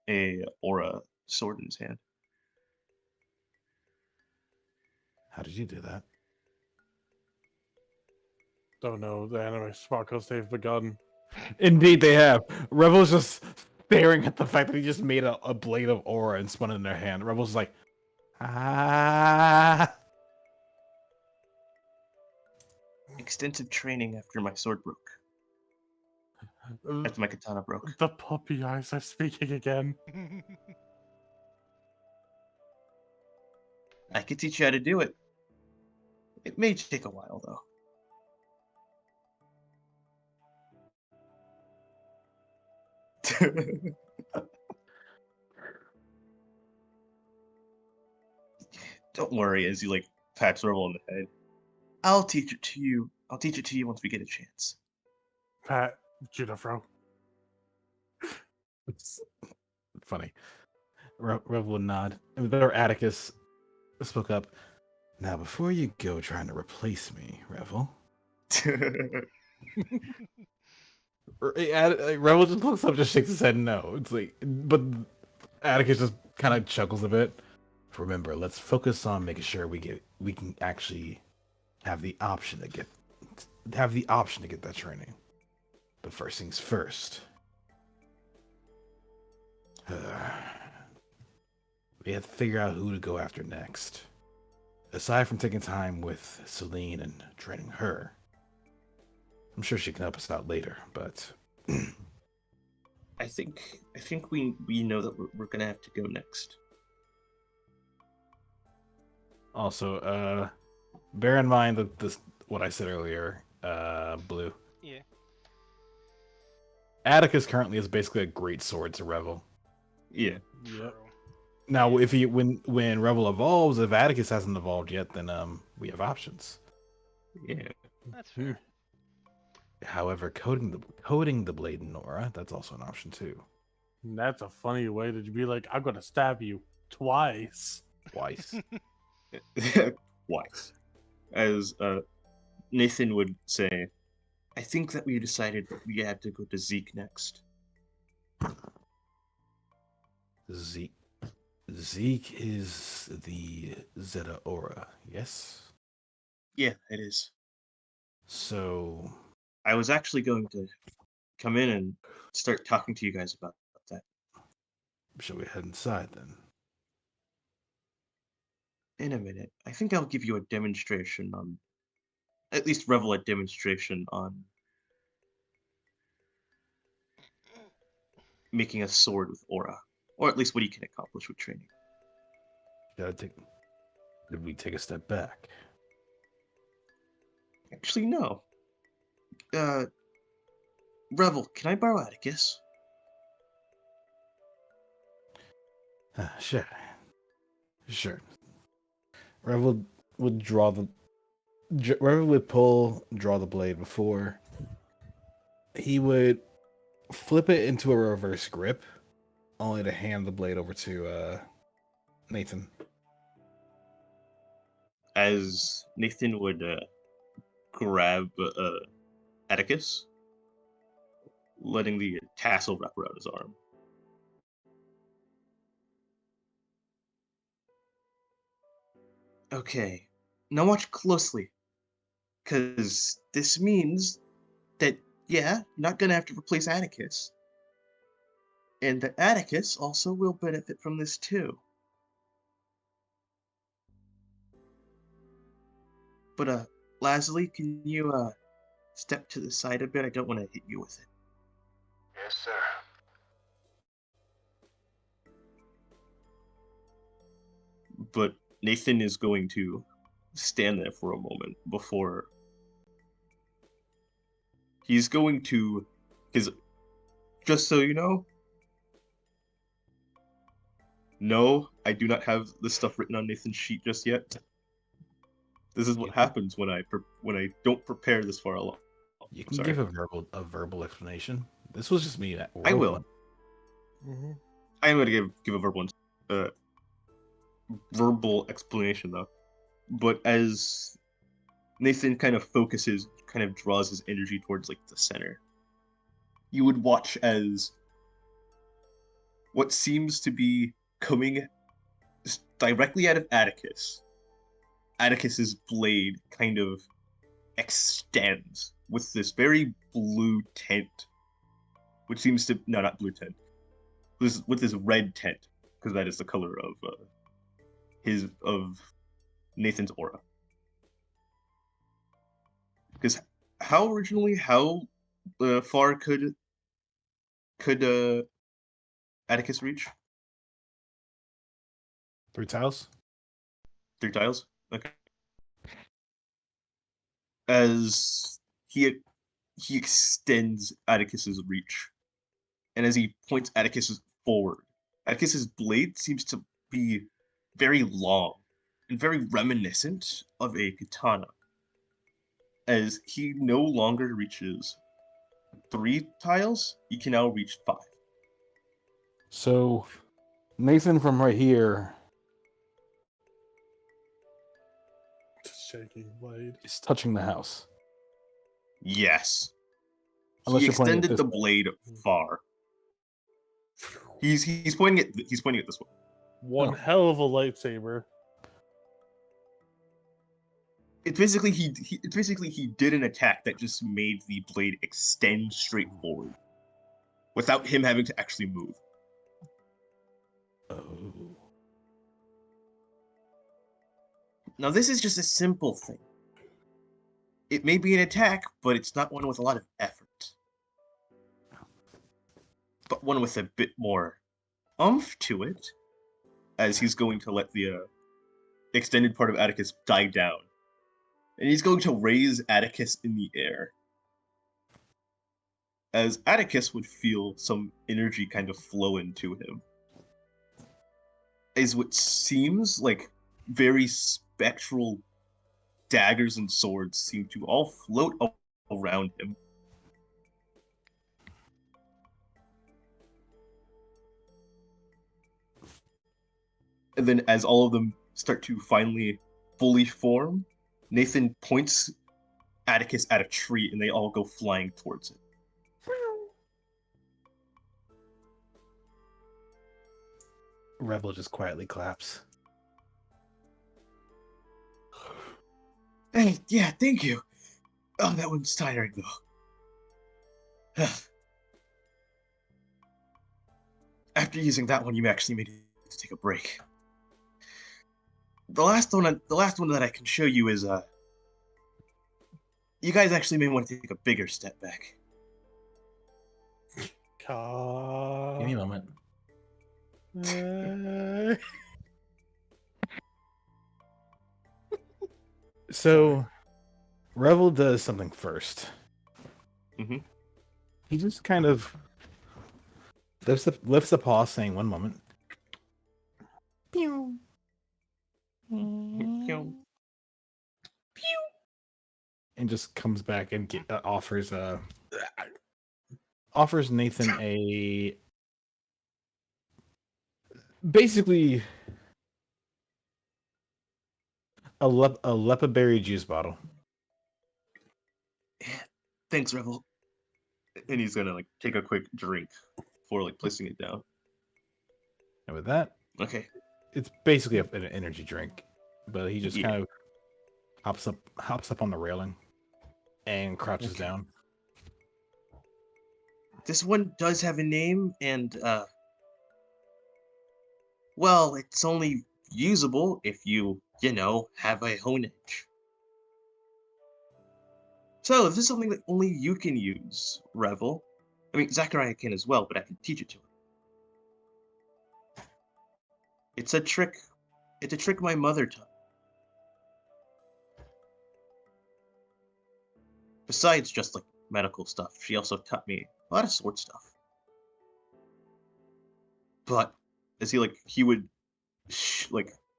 a aura sword in his hand. How did you do that? Don't know. The anime sparkles they've begun. Indeed, they have. Rebel's just staring at the fact that he just made a blade of aura and spun it in their hand. Rebel's like, ah. Extensive training after my sword broke. After my katana broke. The puppy eyes are speaking again. I could teach you how to do it. It may take a while, though. Don't worry, as you like pats Rebel on the head. I'll teach it to you. I'll teach it to you once we get a chance. Pat Junifro. It's funny. Revel would nod. And there, Atticus spoke up. Now, before you go trying to replace me, Revel, Revel just looks up, just shakes his head no. It's like, but Atticus just kind of chuckles a bit. Remember, let's focus on making sure we can actually have the option to get that training. But first things first. We have to figure out who to go after next. Aside from taking time with Celine and training her, I'm sure she can help us out later, but I think we know that we're gonna have to go next. also, bear in mind that this what I said earlier, Blue. Yeah. Atticus currently is basically a great sword to Revel. Yeah. Yep. True. Now, if he when Revel evolves, if Atticus hasn't evolved yet, then we have options. Yeah. That's fair. However, coating the blade in Nora, that's also an option too. That's a funny way to be like, I'm gonna stab you twice. Twice. Twice. As Nathan would say, I think that we decided that we had to go to Zeke next. Zeke is the Zeta Aura, yes? Yeah, it is. So, I was actually going to come in and start talking to you guys about that. shall we head inside then? In a minute. I think I'll give you a demonstration on, at least Revel a demonstration on making a sword with aura, or at least what you can accomplish with training. Did we take a step back? Actually, no. Revel, can I borrow Atticus? Sure. Sure. Revel would Revel would draw the blade before he would flip it into a reverse grip, only to hand the blade over to Nathan. As Nathan would grab Atticus, letting the tassel wrap around his arm. Okay, now watch closely, because this means that, yeah, you're not gonna have to replace Atticus. And that Atticus also will benefit from this too. But, Lasley, can you, step to the side a bit? I don't want to hit you with it. Yes, sir. But Nathan is going to stand there for a moment before he's going to, because just so you know, no, I do not have the stuff written on Nathan's sheet just yet. This is what happens when I don't prepare this far along. You can Sorry. give a verbal explanation. This was just me. I will. Mm-hmm. I am going to give a verbal explanation though. But as Nathan kind of focuses, kind of draws his energy towards like the center, you would watch as what seems to be coming directly out of Atticus's blade kind of extends with this very blue tint, which seems to not blue tint, with this red tint, because that is the color of Nathan's aura. Because how far could Atticus reach? 3 tiles? 3 tiles? Okay. As he extends Atticus's reach, and as he points Atticus forward, Atticus's blade seems to be very long and very reminiscent of a katana. As he no longer reaches 3 tiles, he can now reach 5. So, Nathan from right here Shaking blade. is touching the house. Yes. Unless He you're pointing at extended this the way. blade far. He's pointing it this way. One Oh. hell of a lightsaber. It's basically he did an attack that just made the blade extend straight forward, without him having to actually move. Oh. Now this is just a simple thing. It may be an attack, but it's not one with a lot of effort. But one with a bit more oomph to it, as he's going to let the extended part of Atticus die down. And he's going to raise Atticus in the air. As Atticus would feel some energy kind of flow into him. As what seems like very spectral daggers and swords seem to all float around him. And then as all of them start to finally fully form, Nathan points Atticus at a tree and they all go flying towards it. Rebel just quietly claps. Hey, yeah, thank you. Oh, that one's tiring though. After using that one, you actually made it to take a break. The last one that I can show you is you guys actually may want to take a bigger step back. Any moment. So, Revel does something first. Mm-hmm. He just kind of lifts the paw, saying, "One moment." Pew. And just comes back and offers Nathan basically a lepa berry juice bottle. Thanks, Revel. And he's gonna like take a quick drink before like placing it down. And with that, Okay. it's basically an energy drink, but he just Yeah. kind of hops up on the railing and crouches down. This one does have a name, and well, it's only usable if you have a honage. So this is something that only you can use, Revel. I mean, Zachariah can as well, but I can teach it to him. It's a trick. It's a trick my mother taught. Besides just like medical stuff, she also taught me a lot of sword stuff. But as he would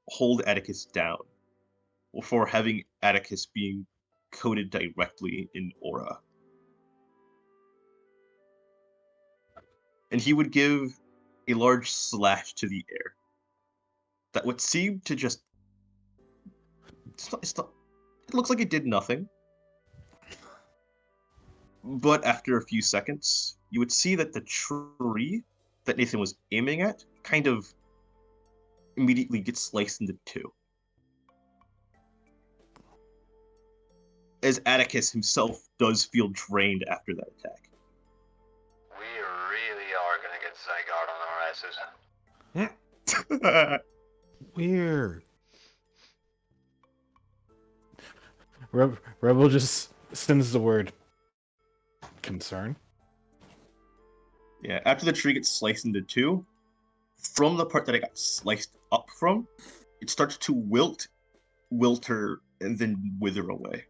hold Atticus down before having Atticus being coated directly in aura. And he would give a large slash to the air that would seem to just it looks like it did nothing. But after a few seconds, you would see that the tree that Nathan was aiming at kind of immediately gets sliced into two. As Atticus himself does feel drained after that attack. We really are gonna get Zygarde on our asses. Weird. Rebel just sends the word concern. Yeah, after the tree gets sliced into two, from the part that it got sliced up from, it starts to wilter, and then wither away.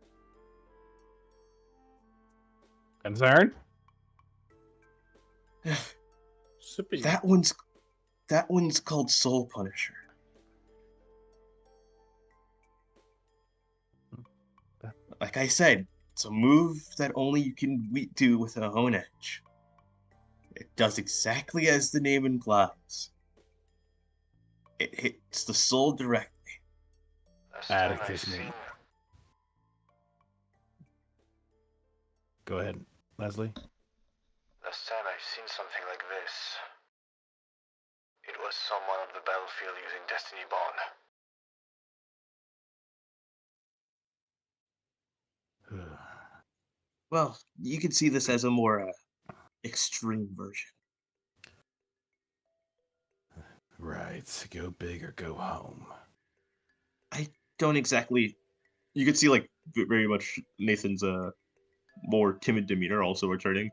Concern? Sippy. That one's called Soul Punisher. Like I said, it's a move that only you can do with a honage. It does exactly as the name implies. It hits the soul directly. Last time I've Atticus, seen. Go ahead, Leslie. Last time I've seen something like this. It was someone on the battlefield using Destiny Bond. Well, you could see this as a more extreme version. Right, go big or go home. I don't exactly. You could see like very much Nathan's more timid demeanor also returning.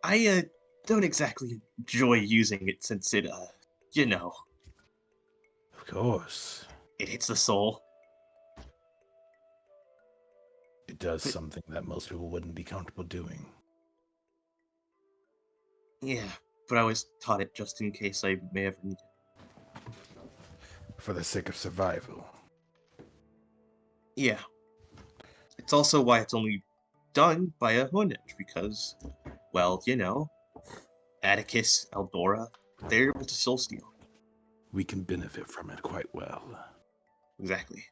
I don't exactly enjoy using it since it you know, Of course, it hits the soul. it does But something that most people wouldn't be comfortable doing. yeah, but I always taught it just in case I may ever need it. For the sake of survival. Yeah. It's also why it's only done by a Honedge, because, well, you know, Atticus, Eldora, they're able to soul steal. We can benefit from it quite well. Exactly.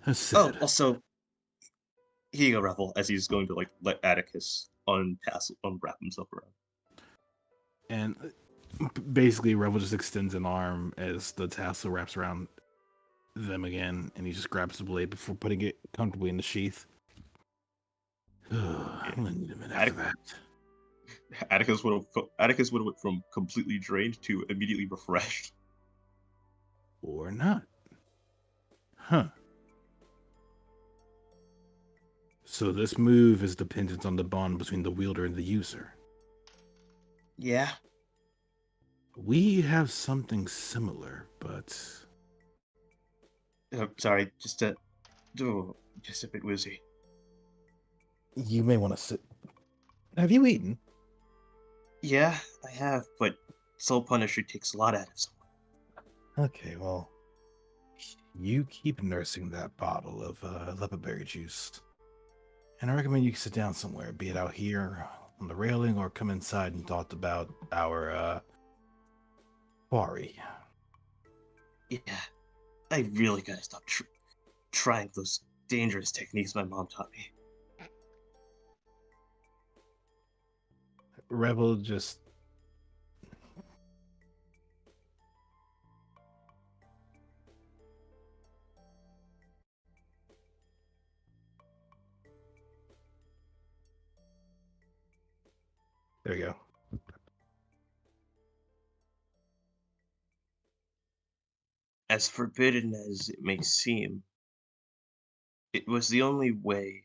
As Oh, said, also, here you go, Revel, as he's going to like let Atticus unwrap himself around. and basically Revel just extends an arm as the tassel wraps around them again, and he just grabs the blade before putting it comfortably in the sheath. I'm gonna need a minute for that. Atticus would have went from completely drained to immediately refreshed. Or not. Huh. So this move is dependent on the bond between the wielder and the user. Yeah. We have something similar, but Sorry, just a bit woozy. you may want to sit. Have you eaten? Yeah, I have, but Soul Punisher takes a lot out of someone. Okay, well, you keep nursing that bottle of leopardberry juice. And I recommend you sit down somewhere, be it out here on the railing or come inside and talk about our quarry. Yeah, I really gotta stop trying those dangerous techniques my mom taught me. Rebel just there you go. As forbidden as it may seem, it was the only way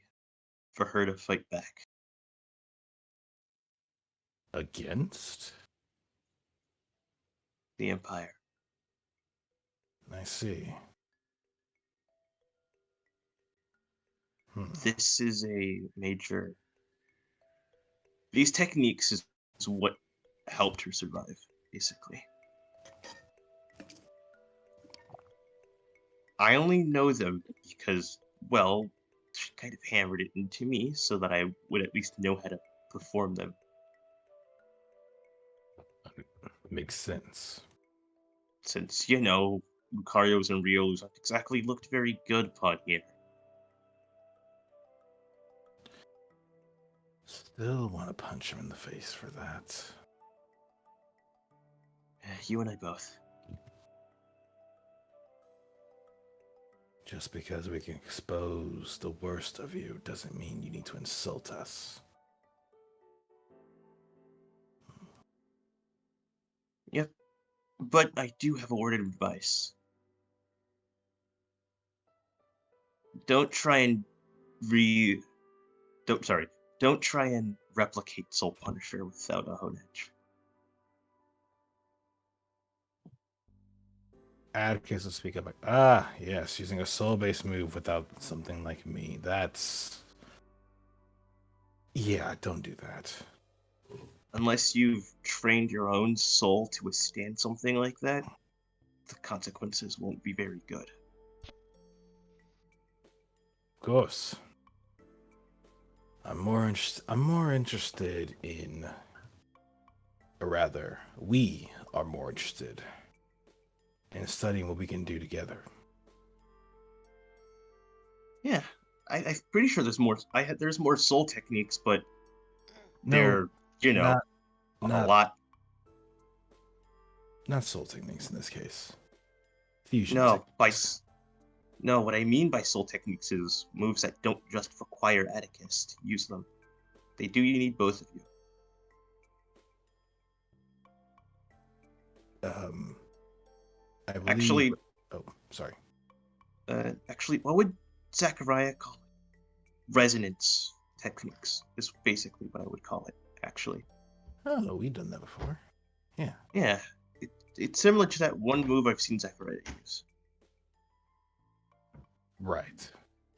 for her to fight back. Against? The Empire. I see. This is a major. These techniques is what helped her survive, basically. I only know them because, well, she kind of hammered it into me so that I would at least know how to perform them. Makes sense. Since, you know, Lucario's and Rio's aren't exactly looked very good upon here. Still want to punch him in the face for that. You and I both. Just because we can expose the worst of you doesn't mean you need to insult us. Yep. But I do have a word of advice. Don't try and re don't try and replicate Soul Punisher without a Honedge. Atticus will speak up like, yes, using a soul-based move without something like me. That's... Yeah, don't do that. Unless you've trained your own soul to withstand something like that, the consequences won't be very good. Of course. I'm more interested in... Or rather, we are more interested in studying what we can do together. Yeah, I'm pretty sure there's more. There's more soul techniques, but No, they're not a not lot. not soul techniques in this case. Fusion No, techniques. no. What I mean by soul techniques is moves that don't just require Atticus to use them. They do. You need both of you. I believe. Actually, Oh, sorry. what would Zachariah call it? Resonance techniques is basically what I would call it. Actually, Oh, we've done that before. Yeah. yeah, it's similar to that one move I've seen Zachariah use. Right.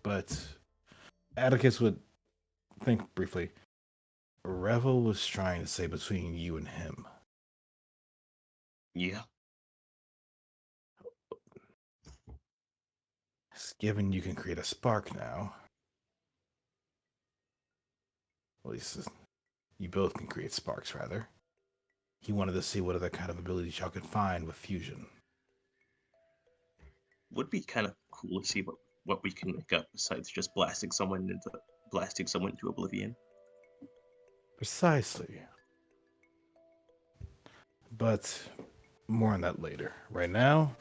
But Atticus would think briefly. Revel was trying to say between you and him. Yeah. Given you can create a spark now, at least you both can create sparks, rather. He wanted to see what other kind of abilities y'all could find with fusion. Would be kind of cool to see what we can make up besides just blasting someone into oblivion. Precisely. But more on that later. Right now,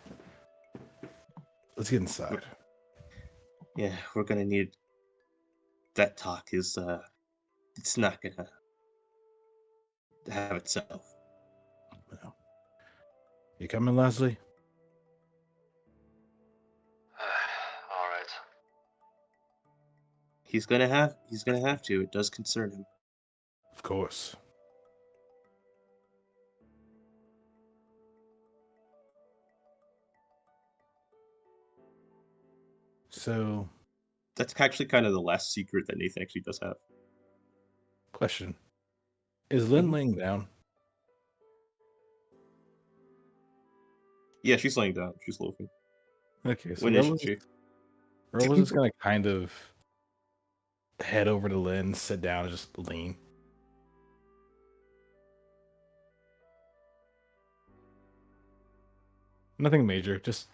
let's get inside. Yeah, we're gonna need that talk. It's not gonna have itself. Well, you coming, Leslie? All right. He's gonna have to. It does concern him. Of course. So, That's actually kind of the last secret that Nathan actually does have. question. Is Lynn Mhm. laying down? Yeah, she's laying down. She's loafing. Okay, so When isn't she? Revel's just gonna kind of head over to Lynn, sit down, and just lean. Nothing major, just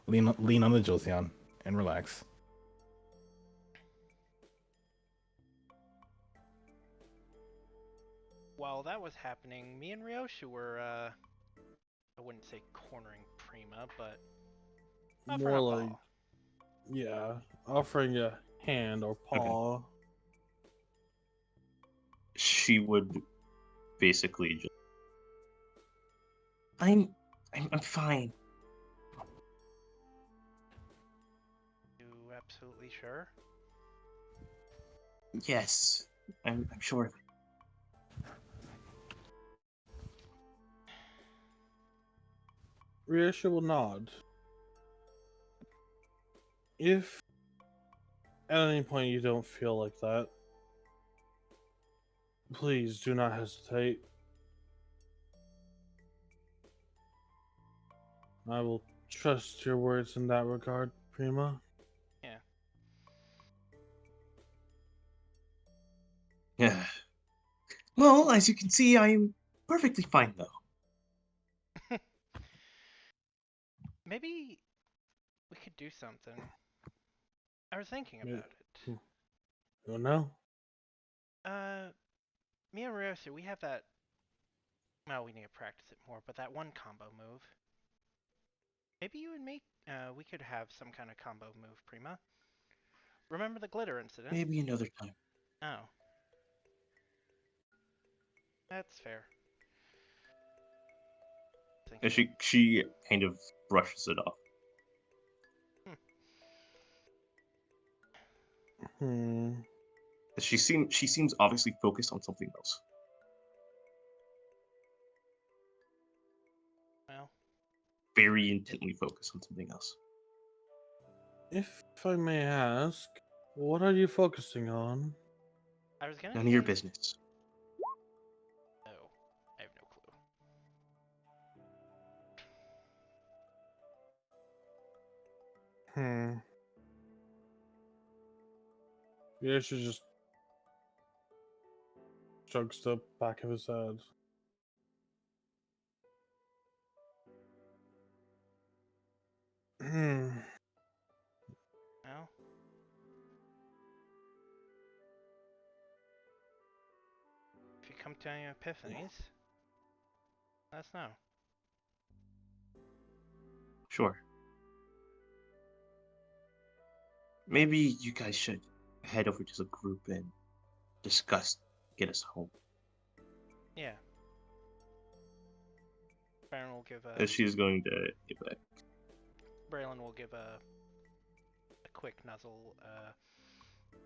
lean on the Jolteon and relax. While that was happening, me and Ryoshu were, I wouldn't say cornering Prima, but offering More a like, paw. yeah, offering a hand or paw. She would basically just. I'm fine. You absolutely sure? Yes, I'm sure of it. Ryosha will nod. If at any point you don't feel like that, please do not hesitate. I will trust your words in that regard, Prima. Yeah. Yeah. Well, as you can see, I'm perfectly fine though. Maybe we could do something. I was thinking Yeah. about it. You know? Me and Ryoshu, we have that. Well, we need to practice it more, but that one combo move. Maybe you and me, we could have some kind of combo move, Prima. Remember the glitter incident? Maybe another time. Oh. That's fair. And she kind of brushes it off. Hmm. She seems obviously focused on something else. Well, Very intently focused on something else. If I may ask, what are you focusing on? I was gonna None say. of your business. Oh, I have no clue. Ryosha just strokes the back of his head. No? If you come to any epiphanies, let us know. Sure. Maybe you guys should head over to the group and discuss get us home. Yeah. Baron will give a. As she's going to get back. Braylon will give a quick nuzzle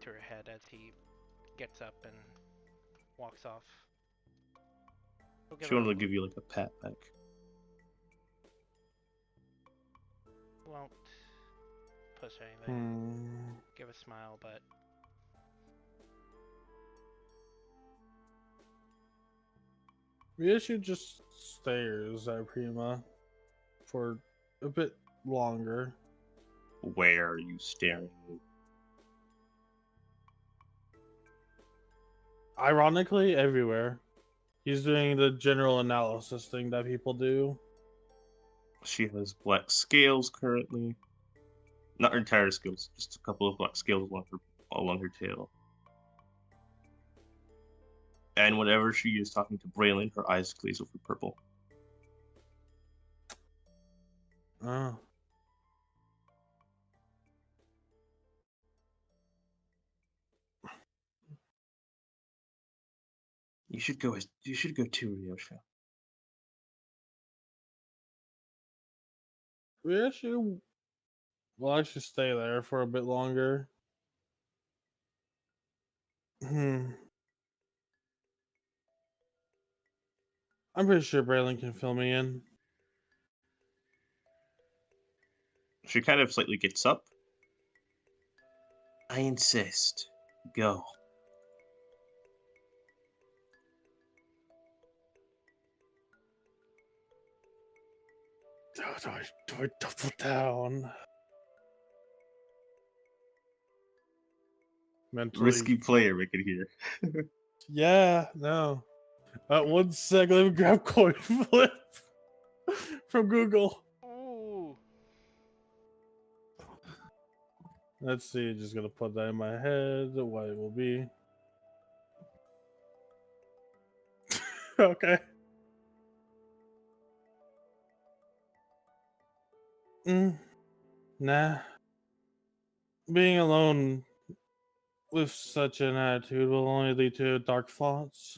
to her head as he gets up and walks off. He'll give She her wanted to give you like a pat back. won't push anything. Give a smile, but Ryoshu just stares at Prima for a bit longer. Where are you staring? Ironically, everywhere. He's doing the general analysis thing that people do. She has black scales currently. Not her entire scales, just a couple of black scales along her tail. And whenever she is talking to Braylon, her eyes glaze over purple. Oh. You should go too, Ryosha. Ryoshu will actually stay there for a bit longer. I'm pretty sure Braylon can fill me in. She kind of slightly gets up. I insist. Go. Do I double down? Mentally. Risky player, we could hear. Yeah, no. 1 second, let me grab coin flip from Google. ooh, Let's see, just gonna put that in my head, what it will be. Okay. Nah. Being alone with such an attitude will only lead to dark thoughts.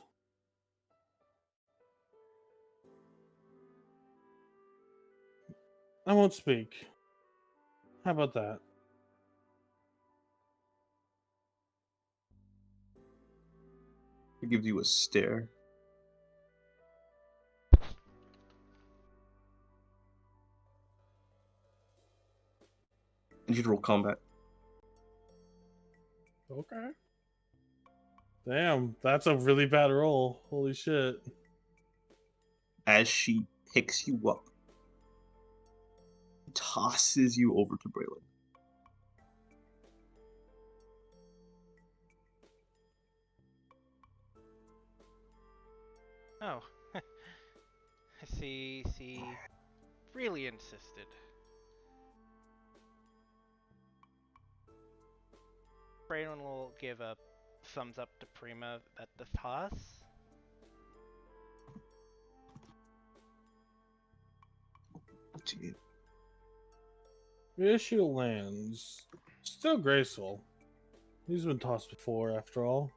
I won't speak. How about that? He gives you a stare. And you'd roll combat. Okay. Damn, that's a really bad roll. Holy shit. As she picks you up, tosses you over to Braylon. oh. see, really insisted. Braylon will give a thumbs up to Prima at the toss. The issue lands. Still graceful. He's been tossed before, after all.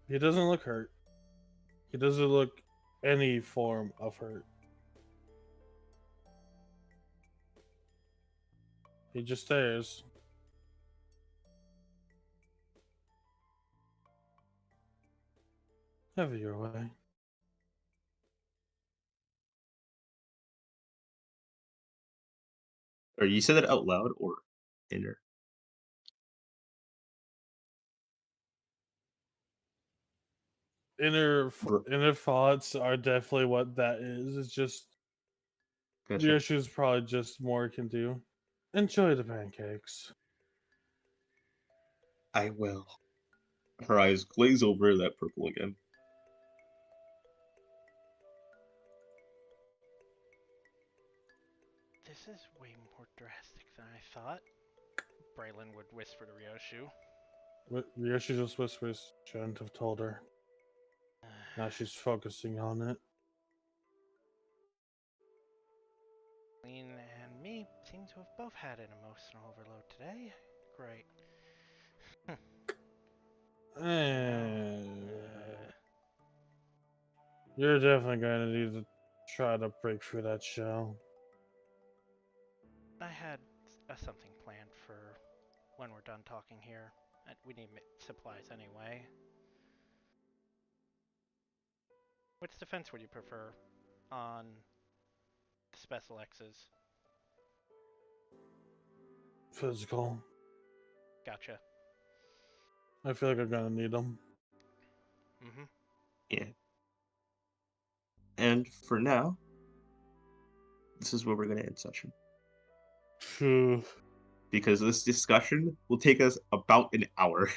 He doesn't look hurt. He doesn't look any form of hurt. He just stares. Have it your way. Or you said that out loud or inner? Inner thoughts are definitely what that is. It's just Gotcha. the issue is probably just more can do. Enjoy the pancakes. I will. Her eyes glaze over that purple again. This is way more drastic than I thought. Braylon would whisper to Ryoshu. Ryoshi just whispers. Shouldn't have told her. Now she's focusing on it. Lean and me seem to have both had an emotional overload today. Great. You're definitely going to need to try to break through that shell. I had something planned for when we're done talking here. We need supplies anyway. Which defense would you prefer on Special X's? Physical. Gotcha. I feel like I'm going to need them. Mm-hmm. Yeah. And for now, this is where we're going to end session. Phew. Because this discussion will take us about an hour.